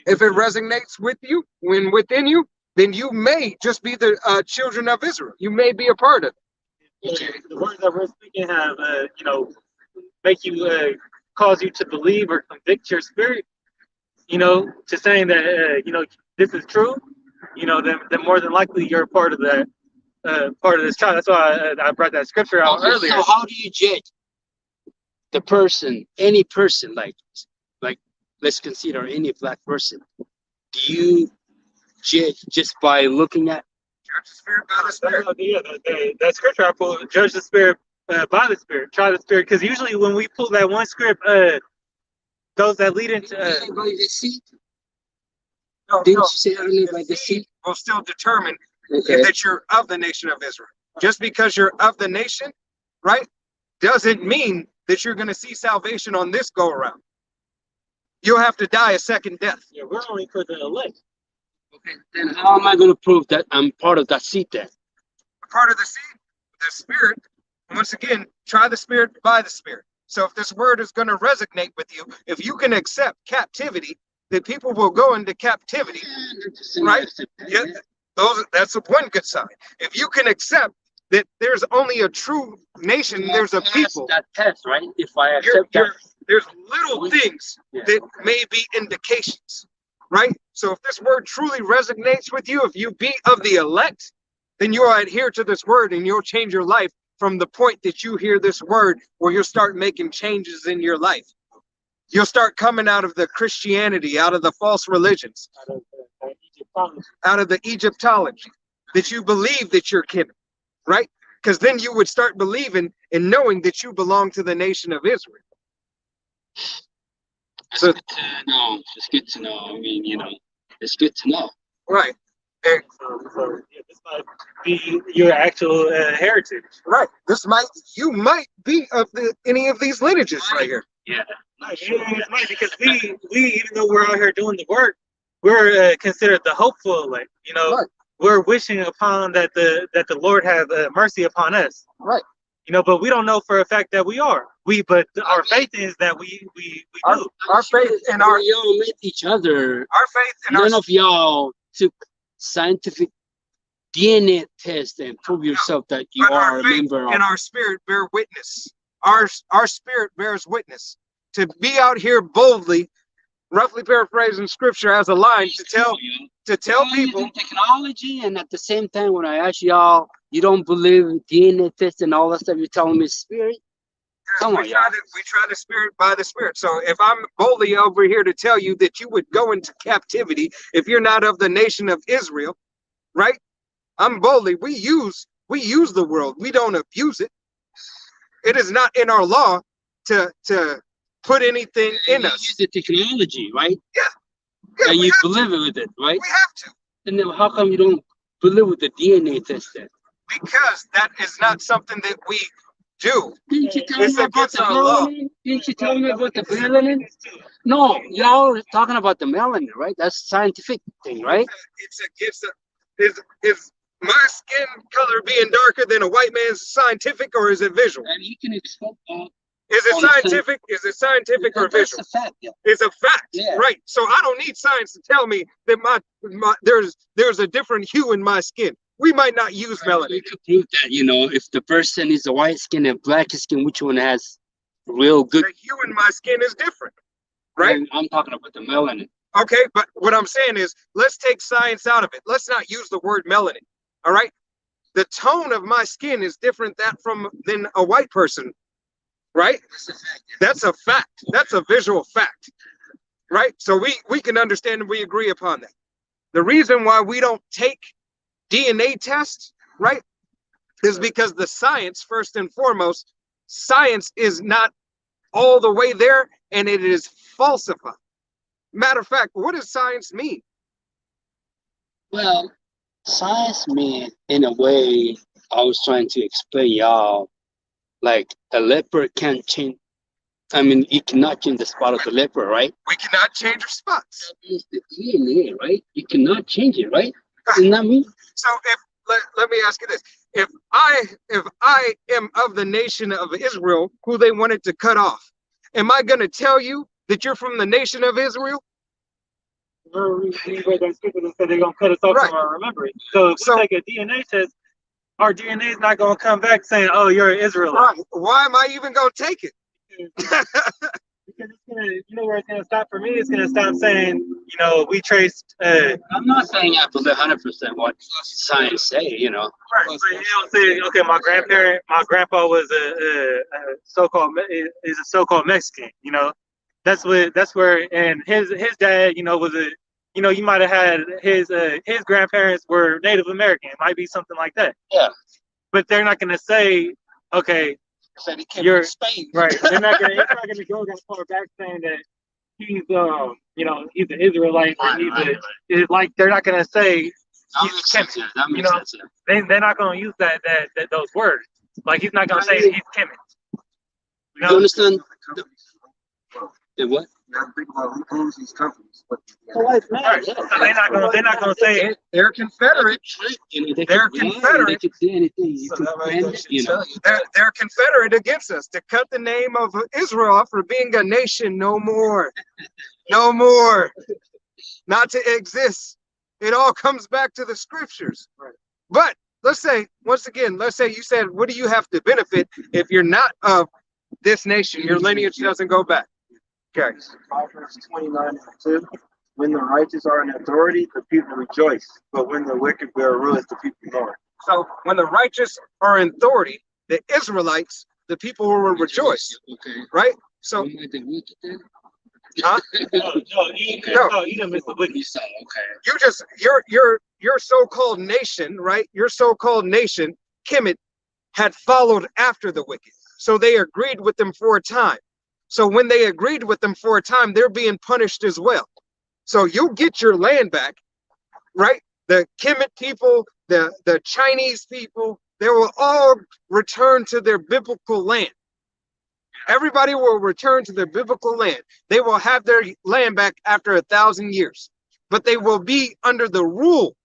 S1: if it resonates with you, when within you, then you may just be the children of Israel. You may be a part of it.
S2: the words that we're speaking have make you cause you to believe or convict your spirit, to saying that this is true, then more than likely you're a part of that part of this tribe. That's why I brought that scripture out earlier.
S6: So how do you judge the person, any person, like let's consider any black person? Do you judge just by looking at?
S1: Judge the Spirit by the Spirit.
S2: Yeah, that scripture I pulled, judge the spirit by the Spirit, try the Spirit, because usually when we pull that one script, those that lead into
S6: By the seed?
S1: No,
S6: Didn't
S1: no,
S6: you say earlier by the
S1: the
S6: seed?
S1: seed will still determine
S6: Okay.
S1: that you're of the nation of Israel. Just because you're of the nation, right, doesn't mean that you're going to see salvation on this go around. You'll have to die a second death.
S2: yeah, we're only for the elect.
S6: Okay. Then how am I going to prove that I'm part of that seed then?
S1: Part of the seed, the Spirit. Once again, try the Spirit by the Spirit. So if this word is going to resonate with you, if you can accept captivity, then people will go into captivity. Right? Yeah, that's one good sign. If you can accept that there's only a true nation, there's a people.
S6: That test, right? If I
S1: You're-
S6: accept that.
S1: there's little things that may be indications, right? So if this word truly resonates with you, if you be of the elect, then you'll adhere to this word and you'll change your life from the point that you hear this word, where you'll start making changes in your life. You'll start coming out of the Christianity, out of the false religions, out of the Egyptology, that you believe that you're kin, right? Because then you would start believing and knowing that you belong to the nation of Israel. So,
S6: It's good to know. It's good to know. I mean, it's good to know.
S1: right. And,
S2: So this might be your actual heritage.
S1: right. You might be of any of these lineages right here.
S6: Yeah.
S2: It's might because we even though we're out here doing the work, we're considered the hopeful elect.
S1: Right.
S2: We're wishing upon that the Lord have mercy upon us.
S1: Right.
S2: But we don't know for a fact that we are. But our faith is that we do.
S1: Our faith and our
S6: Y'all met each other.
S1: faith and
S6: None
S1: our
S6: of y'all took scientific DNA test and prove yourself that you
S1: But
S6: are
S1: our
S6: a
S1: faith
S6: member of.
S1: and our spirit bear witness. Our spirit bears witness to be out here boldly, roughly paraphrasing scripture as a line to tell people.
S6: Using technology, and at the same time, when I ask y'all, you don't believe DNA test and all that stuff, you're telling me spirit? Come on,
S1: we
S6: y'all.
S1: try the spirit by the spirit. So if I'm boldly over here to tell you that you would go into captivity if you're not of the nation of Israel, right? I'm boldly. We use the world. We don't abuse it. It is not in our law to put anything in
S6: You
S1: us.
S6: use the technology, right?
S1: Yeah,
S6: And
S1: we
S6: you
S1: have to.
S6: believe it with it, right?
S1: We have to,
S6: And then how come you don't believe with the DNA test then?
S1: because that is not something that we do.
S6: Didn't you tell
S1: It's
S6: me about
S1: against
S6: the
S1: our law.
S6: melanin? Didn't you tell me about the melanin? No, y'all talking about the melanin, right? That's scientific thing, right?
S1: It's against is my skin color being darker than a white man's scientific, or is it visual?
S6: And you can expect
S1: Is it
S6: on the same-
S1: scientific? Is it scientific or
S6: that's
S1: visual?
S6: a fact, yeah.
S1: It's a fact,
S6: Yeah.
S1: right? So I don't need science to tell me that there's a different hue in my skin. We might not use melanin.
S6: We could prove that, if the person is a white skin and black skin, which one has real good?
S1: The hue in my skin is different, right?
S6: And I'm talking about the melanin.
S1: Okay, but what I'm saying is, let's take science out of it. Let's not use the word melanin. All right, the tone of my skin is different than a white person, right? That's a fact. That's a visual fact, right? So we can understand and we agree upon that. The reason why we don't take DNA tests, right, is because the science, first and foremost, science is not all the way there, and it is falsified. Matter of fact, what does science mean?
S6: Well, science mean, in a way, I was trying to explain y'all, like a leopard can't change. I mean, you cannot change the spot of the leopard, right?
S1: We cannot change our spots.
S6: That is the DNA, right? You cannot change it, right? Isn't that me?
S1: So let me ask you this. If I am of the nation of Israel, who they wanted to cut off, am I going to tell you that you're from the nation of Israel?
S2: We read that scripture that said they're gonna cut us off
S1: Right.
S2: from our remembering. So if
S1: So-
S2: we take a DNA test, our DNA is not gonna come back saying, "Oh, you're an Israelite."
S1: Right. Why am I even going to take it?
S2: Because it's gonna, where it's gonna stop for me. It's gonna stop saying, we traced.
S6: I'm not saying I believe 100% what science say,
S2: Right. But you don't say, okay, my grandpa was a so-called is a so-called Mexican. That's where, and his dad, was a, you might have had his grandparents were Native American. It might be something like that.
S6: Yeah.
S2: But they're not gonna say, okay,
S1: Said he came
S2: You're-
S1: from Spain.
S2: right. They're not gonna. It's not gonna go that far back saying that he's he's an Israelite. Or it's like they're not gonna say
S6: That makes sense. Yeah. That makes sense. Yeah.
S2: they're not gonna use that those words. Like he's not gonna say he's Kemet.
S6: You understand? The what?
S4: You have to think about who owns these companies.
S2: Right. So they're not gonna say
S1: They're Confederate. They're Confederate.
S6: They could do anything. You
S1: So
S6: could
S1: that right
S6: brand
S1: there
S6: it,
S1: should tell you. They're Confederate against us to cut the name of Israel off for being a nation no more. No more. Not to exist. It all comes back to the scriptures.
S2: Right.
S1: But let's say, once again, you said, what do you have to benefit if you're not of this nation? Your lineage doesn't go back. Okay.
S4: Proverbs 29:2. When the righteous are in authority, the people rejoice. But when the wicked bear rulers, the people mourn.
S1: So when the righteous are in authority, the Israelites, the people will rejoice,
S6: Okay.
S1: right? So,
S6: Am I the wicked then?
S1: huh?
S2: you missed the wicked.
S6: Okay.
S1: Your so-called nation, right? Your so-called nation, Kemet, had followed after the wicked. So they agreed with them for a time. So when they agreed with them for a time, they're being punished as well. So you'll get your land back, right? The Kemet people, the Chinese people, they will all return to their biblical land. Everybody will return to their biblical land. They will have their land back after 1,000 years, but they will be under the rule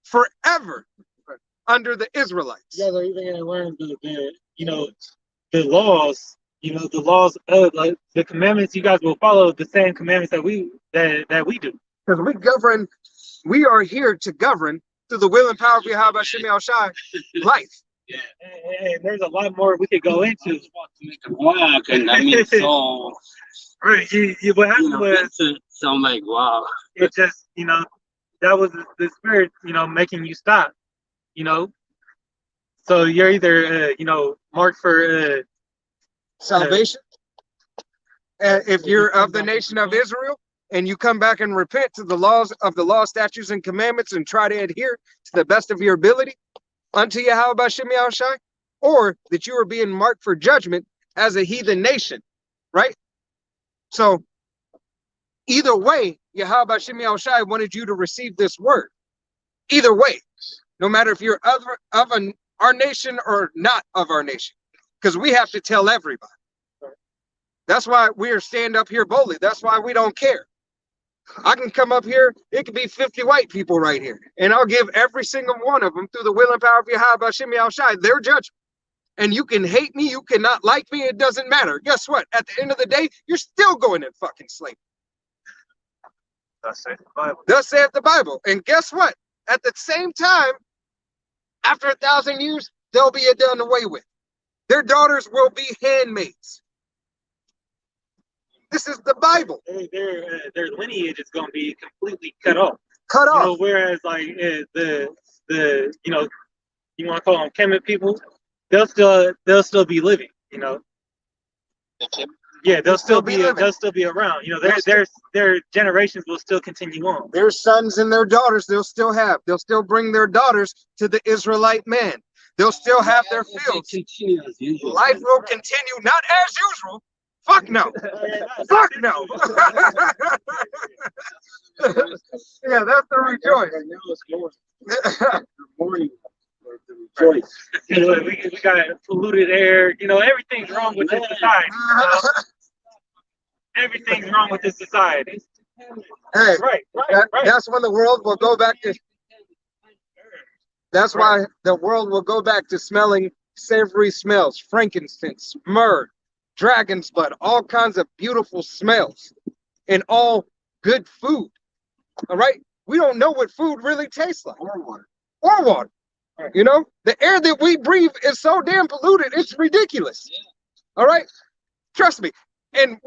S1: forever under the Israelites.
S2: You guys are even gonna learn the laws. The laws of the commandments. You guys will follow the same commandments that we do.
S1: Because we are here to govern through the will and power of Yahweh Shem Shai, life.
S2: Yeah, and there's a lot more we could go into.
S6: To make it walk, and I mean, so
S2: Right, what happened was
S6: so I'm like, wow.
S2: it just, that was the spirit, making you stop, So you're either, marked for
S1: Salvation. If you're of the nation of Israel and you come back and repent to the laws of the law, statutes, and commandments and try to adhere to the best of your ability unto Yahweh Shem Shai, or that you are being marked for judgment as a heathen nation, right? So either way, Yahweh Shem Shai wanted you to receive this word. Either way, no matter if you're of our nation or not of our nation, because we have to tell everybody. That's why we are stand up here boldly. That's why we don't care. I can come up here, it could be 50 white people right here, and I'll give every single one of them through the will and power of Yahweh Shem Shai their judgment. And you can hate me, you cannot like me, it doesn't matter. Guess what? At the end of the day, you're still going in fucking slavery.
S2: Thus saith the Bible.
S1: Thus saith the Bible. And guess what? At the same time, after 1,000 years, they'll be done away with. Their daughters will be handmaids. This is the Bible.
S2: Their lineage is going to be completely cut off.
S1: Cut off.
S2: Whereas like the you want to call them Kemet people, they'll still be living. Yeah, they'll still be around. Their generations will still continue on.
S1: Their sons and their daughters, they'll still bring their daughters to the Israelite man. They'll still have their fields. Life will continue, not as usual. Fuck no. Fuck no. Yeah, that's the rejoice.
S2: We got polluted air. Everything's wrong with this society. Everything's wrong with this society.
S1: Hey,
S2: Right.
S1: that's when the world will go back to. That's why the world will go back to smelling savory smells, frankincense, myrrh, dragon's blood, all kinds of beautiful smells, and all good food. All right, we don't know what food really tastes like. Or water. The air that we breathe is so damn polluted, it's ridiculous. All right, trust me. And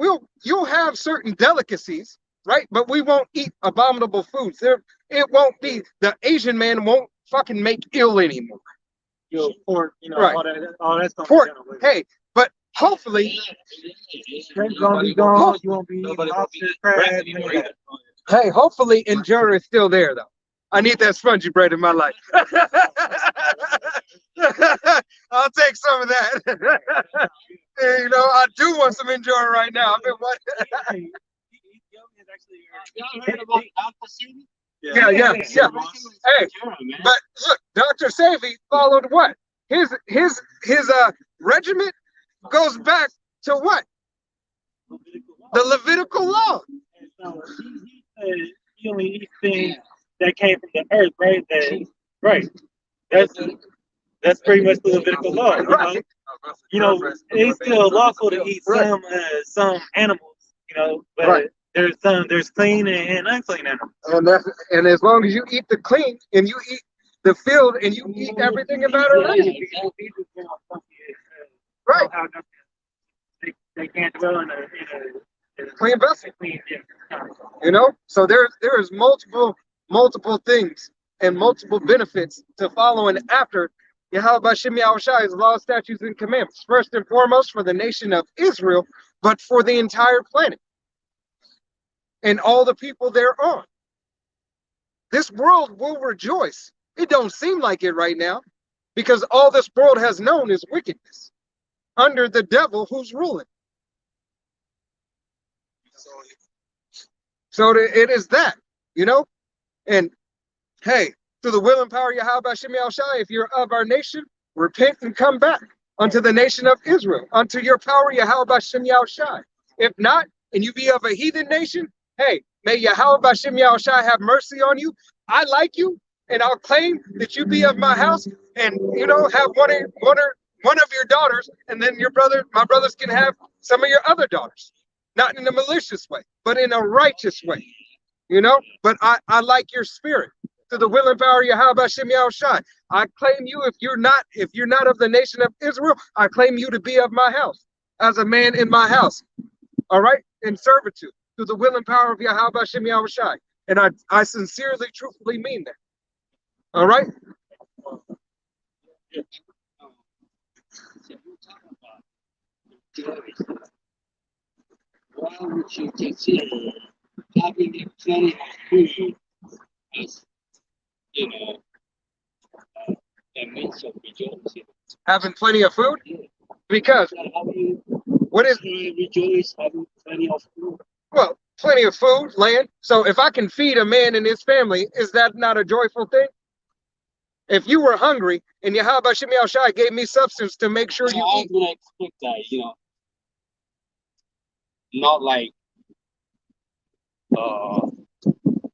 S1: you'll have certain delicacies, right? But we won't eat abominable foods. It won't be, the Asian man won't fucking make ill anymore.
S2: Pork,
S1: right.
S2: all that's
S1: Pork. Hey, but hopefully,
S2: gonna be gone. You won't be lobster, crab.
S1: Hey, hopefully Endura is still there though. I need that spongy bread in my life. I'll take some of that. I do want some Endura right now. I've been watching. Yeah. Hey, but look, Dr. Savy followed what? His regiment goes back to what? The Levitical law.
S2: So he only eats things that came from the earth, right? That's pretty much the Levitical law. It's still lawful to eat some animals, but there's clean and unclean animals.
S1: And as long as you eat the clean and you eat the field and you eat everything about it, right?
S2: They can't dwell in a
S1: clean vessel.
S2: Clean,
S1: So there is multiple things and multiple benefits to following after Yahweh Shem Shai's law, statutes, and commandments. First and foremost for the nation of Israel, but for the entire planet and all the people thereon. This world will rejoice. It don't seem like it right now, because all this world has known is wickedness under the devil who's ruling. So it is that, and hey, through the will and power of Yahweh Shem Shai, if you're of our nation, repent and come back unto the nation of Israel, unto your power, Yahweh Shem Shai. If not, and you be of a heathen nation, hey, may Yahweh Shem Shai have mercy on you. I like you, and I'll claim that you be of my house, and have one of your daughters, and then my brothers can have some of your other daughters. Not in a malicious way, but in a righteous way. But I like your spirit. to the will and power of Yahweh Hashem Yahushai. I claim you if you're not of the nation of Israel, I claim you to be of my house, as a man in my house. All right? In servitude, to the will and power of Yahweh Hashem Yahushai. And I sincerely, truthfully mean that. All right?
S6: Why would you consider having plenty of food as, you know, a means of rejoicing?
S1: Having plenty of food? Because
S6: How do you
S1: what is
S6: rejoice having plenty of food?
S1: well, plenty of food, land. So if I can feed a man and his family, is that not a joyful thing? If you were hungry and Yahweh Hashem Yahushai gave me substance to make sure you
S6: I
S1: eat,
S6: would expect that, you know, not like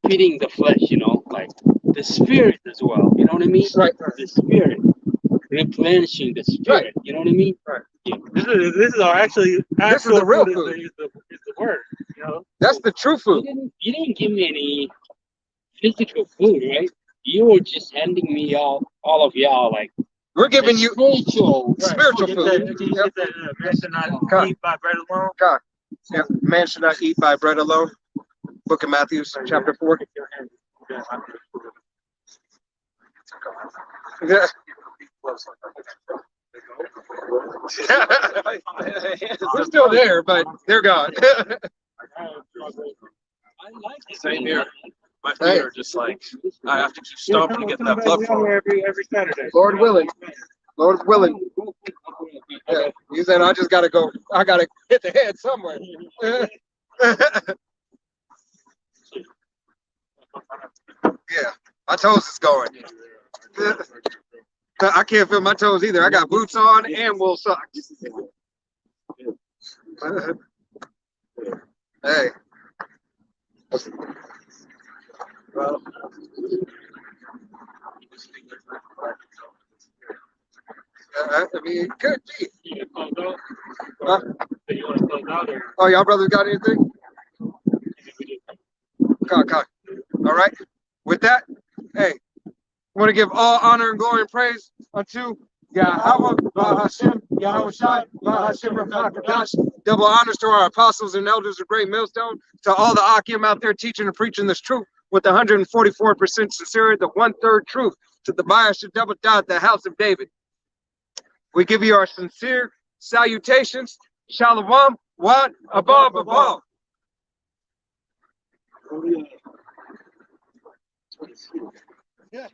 S6: feeding the flesh, you know, like the spirit as well. You know what I mean?
S1: right?
S6: The spirit, replenishing the spirit. You know what I mean?
S1: Right.
S6: Yeah.
S2: This is our actually
S1: This is the real
S2: food.
S1: food.
S2: Is the word. You know.
S1: That's the true food.
S6: You didn't give me any physical food, right? You were just handing me all of y'all like
S1: We're giving you
S6: spiritual.
S1: spiritual
S2: Get
S1: food.
S2: that, get that man should not eat by bread alone.
S1: God. Yeah. Man should not eat by bread alone. Book of Matthew, chapter 4. Yeah. We're still there, but they're gone.
S6: I like it.
S3: Same here. My feet
S1: Hey.
S3: are just like, I have to keep stomping to get that blood flow.
S2: every Saturday.
S1: Lord willing. Lord willing. Yeah. He said, I just got to go. I got to hit the head somewhere. Yeah. My toes is going. I can't feel my toes either. I got boots on and wool socks. Hey. Well, I mean, it could be.
S2: You want to close out?
S1: Huh?
S2: You want to close out or?
S1: Oh, y'all brothers got anything? God. All right. With that, hey, I want to give all honor and glory and praise unto Yahweh, Bahashem, Yahweh Shai, Bahashem, Rafakadash. Double honors to our apostles and elders of Great Millstone, to all the Akim out there teaching and preaching this truth with 144% sincerity, the 1/3 truth, to the Bayash double dot, the house of David. We give you our sincere salutations. Shalom, what above. Yeah.